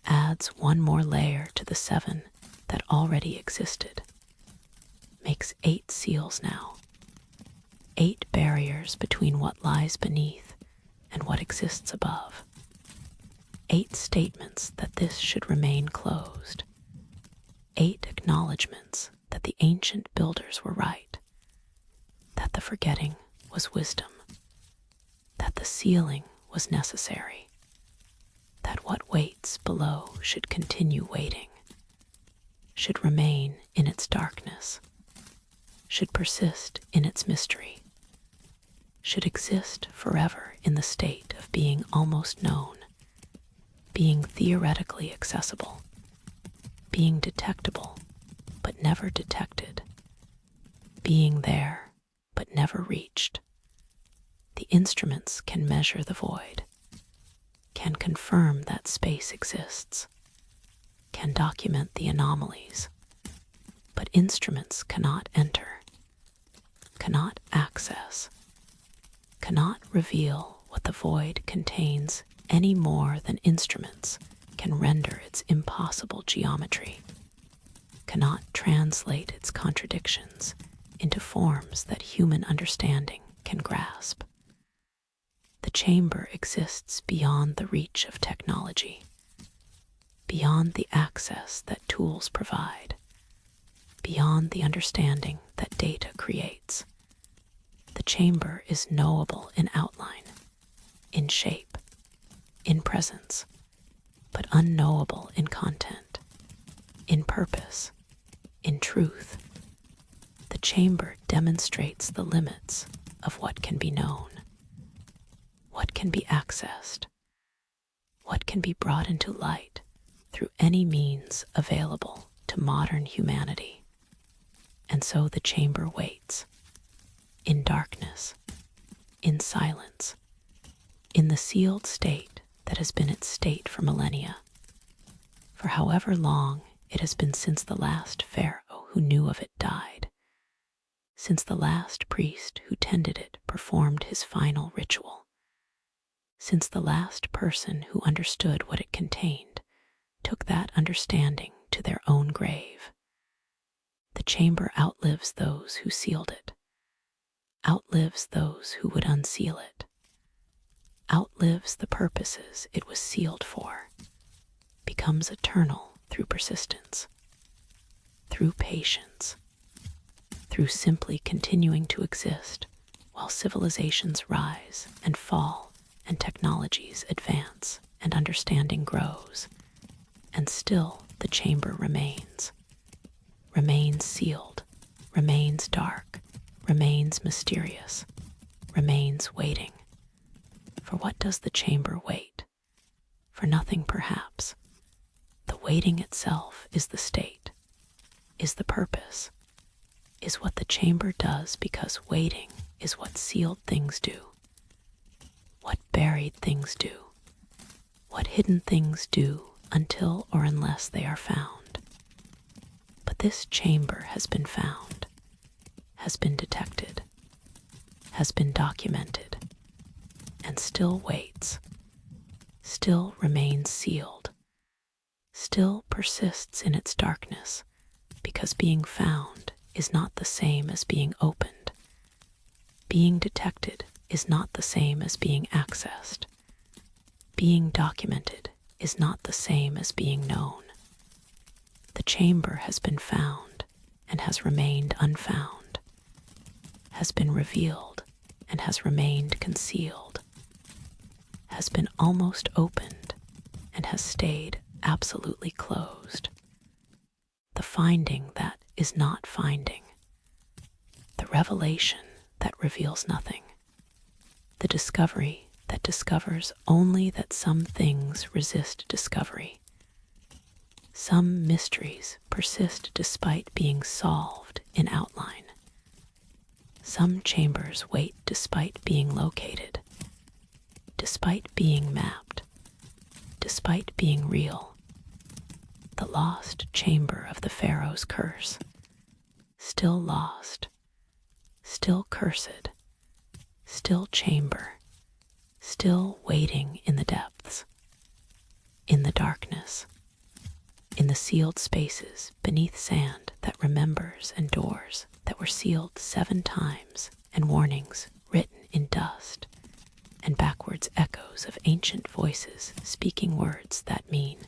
S1: Adds one more layer to the 7 that already existed. Makes 8 seals now. 8 barriers between what lies beneath and what exists above. 8 statements that this should remain closed. 8 acknowledgments that the ancient builders were right, that the forgetting was wisdom, that the sealing was necessary, that what waits below should continue waiting, should remain in its darkness, should persist in its mystery, should exist forever in the state of being almost known, being theoretically accessible, being detectable but never detected, being there but never reached. The instruments can measure the void, can confirm that space exists, can document the anomalies, but instruments cannot enter, cannot access, cannot reveal what the void contains any more than instruments can render its impossible geometry, cannot translate its contradictions into forms that human understanding can grasp. The chamber exists beyond the reach of technology, beyond the access that tools provide, beyond the understanding that data creates. The chamber is knowable in outline, in shape, in presence, but unknowable in content, in purpose, in truth. The chamber demonstrates the limits of what can be known, what can be accessed, what can be brought into light through any means available to modern humanity. And so the chamber waits, in darkness, in silence, in the sealed state that has been its state for millennia, for however long it has been since the last Pharaoh who knew of it died, since the last priest who tended it performed his final ritual, since the last person who understood what it contained took that understanding to their own grave. The chamber outlives those who sealed it, outlives those who would unseal it, outlives the purposes it was sealed for, becomes eternal through persistence, through patience, through simply continuing to exist while civilizations rise and fall and technologies advance and understanding grows. And still the chamber remains sealed, remains dark, remains mysterious, remains waiting. For what does the chamber wait? For nothing, perhaps. The waiting itself is the state, is the purpose, is what the chamber does, because waiting is what sealed things do, what buried things do, what hidden things do until or unless they are found. But this chamber has been found, has been detected, has been documented, and still waits, still remains sealed, still persists in its darkness, because being found is not the same as being opened. Being detected is not the same as being accessed. Being documented is not the same as being known. The chamber has been found and has remained unfound, has been revealed and has remained concealed, has been almost opened and has stayed absolutely closed. The finding that is not finding, the revelation that reveals nothing, the discovery that discovers only that some things resist discovery. Some mysteries persist despite being solved in outline. Some chambers wait despite being located, despite being mapped, despite being real. The lost chamber of the Pharaoh's curse, still lost, still cursed, still chamber, still waiting in the depths, in the darkness, in the sealed spaces beneath sand that remembers, and doors that were sealed 7 times, and warnings written in dust, and backwards echoes of ancient voices speaking words that mean,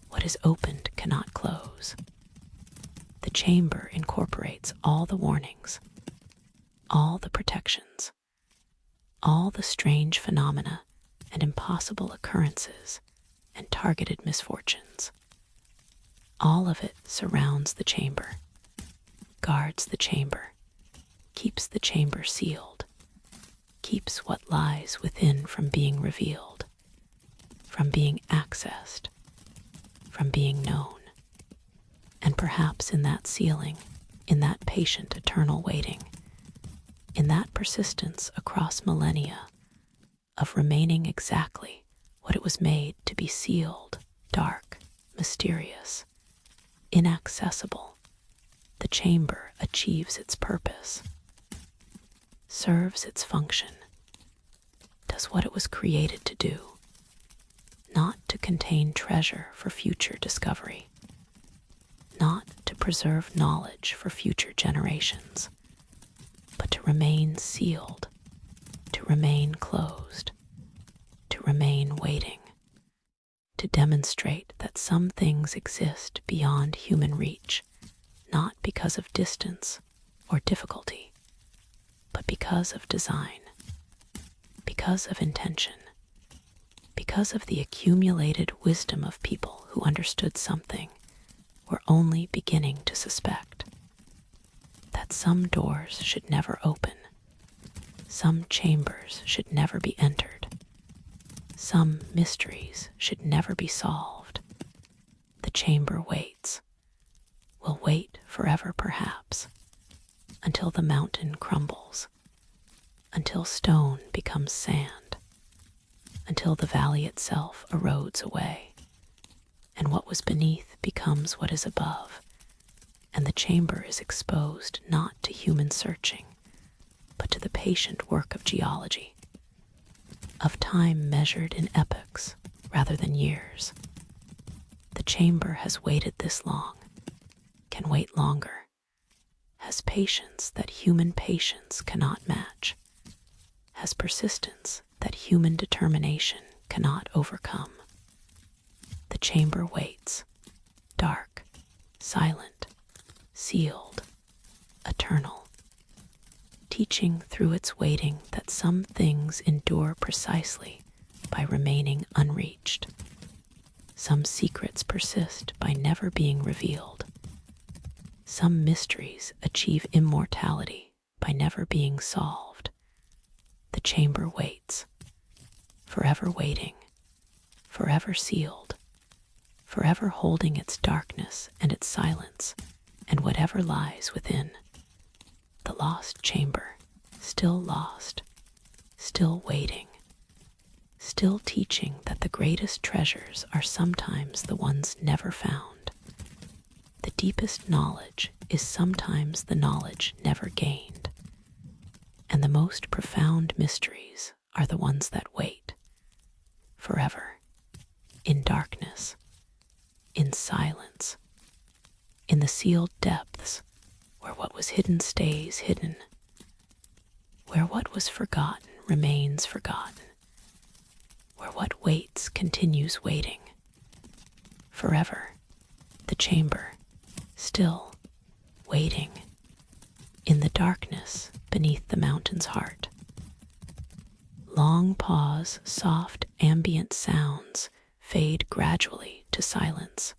S1: what is opened cannot close. The chamber incorporates all the warnings, all the protections, all the strange phenomena and impossible occurrences and targeted misfortunes. All of it surrounds the chamber, guards the chamber, keeps the chamber sealed, keeps what lies within from being revealed, from being accessed, from being known. And perhaps in that sealing, in that patient eternal waiting, in that persistence across millennia of remaining exactly what it was made to be, sealed, dark, mysterious, inaccessible, the chamber achieves its purpose, serves its function, does what it was created to do, not to contain treasure for future discovery, not to preserve knowledge for future generations, but to remain sealed, to remain closed, to remain waiting, to demonstrate that some things exist beyond human reach, not because of distance or difficulty, but because of design, because of intention, because of the accumulated wisdom of people who understood something we're only beginning to suspect, that some doors should never open, some chambers should never be entered, some mysteries should never be solved. The chamber waits, will wait forever perhaps, until the mountain crumbles, until stone becomes sand, until the valley itself erodes away, and what was beneath becomes what is above, and the chamber is exposed not to human searching, but to the patient work of geology, of time measured in epochs rather than years. The chamber has waited this long, can wait longer, has patience that human patience cannot match, has persistence that human determination cannot overcome. The chamber waits, dark, silent, sealed, eternal, teaching through its waiting that some things endure precisely by remaining unreached. Some secrets persist by never being revealed. Some mysteries achieve immortality by never being solved. The chamber waits, forever waiting, forever sealed, forever holding its darkness and its silence and whatever lies within. The lost chamber, still lost, still waiting, still teaching that the greatest treasures are sometimes the ones never found. The deepest knowledge is sometimes the knowledge never gained. And the most profound mysteries are the ones that wait, forever, in darkness, in silence, in the sealed depths, where what was hidden stays hidden, where what was forgotten remains forgotten, where what waits continues waiting. Forever, the chamber, still, waiting, in the darkness beneath the mountain's heart. Long pause, soft ambient sounds fade gradually to silence.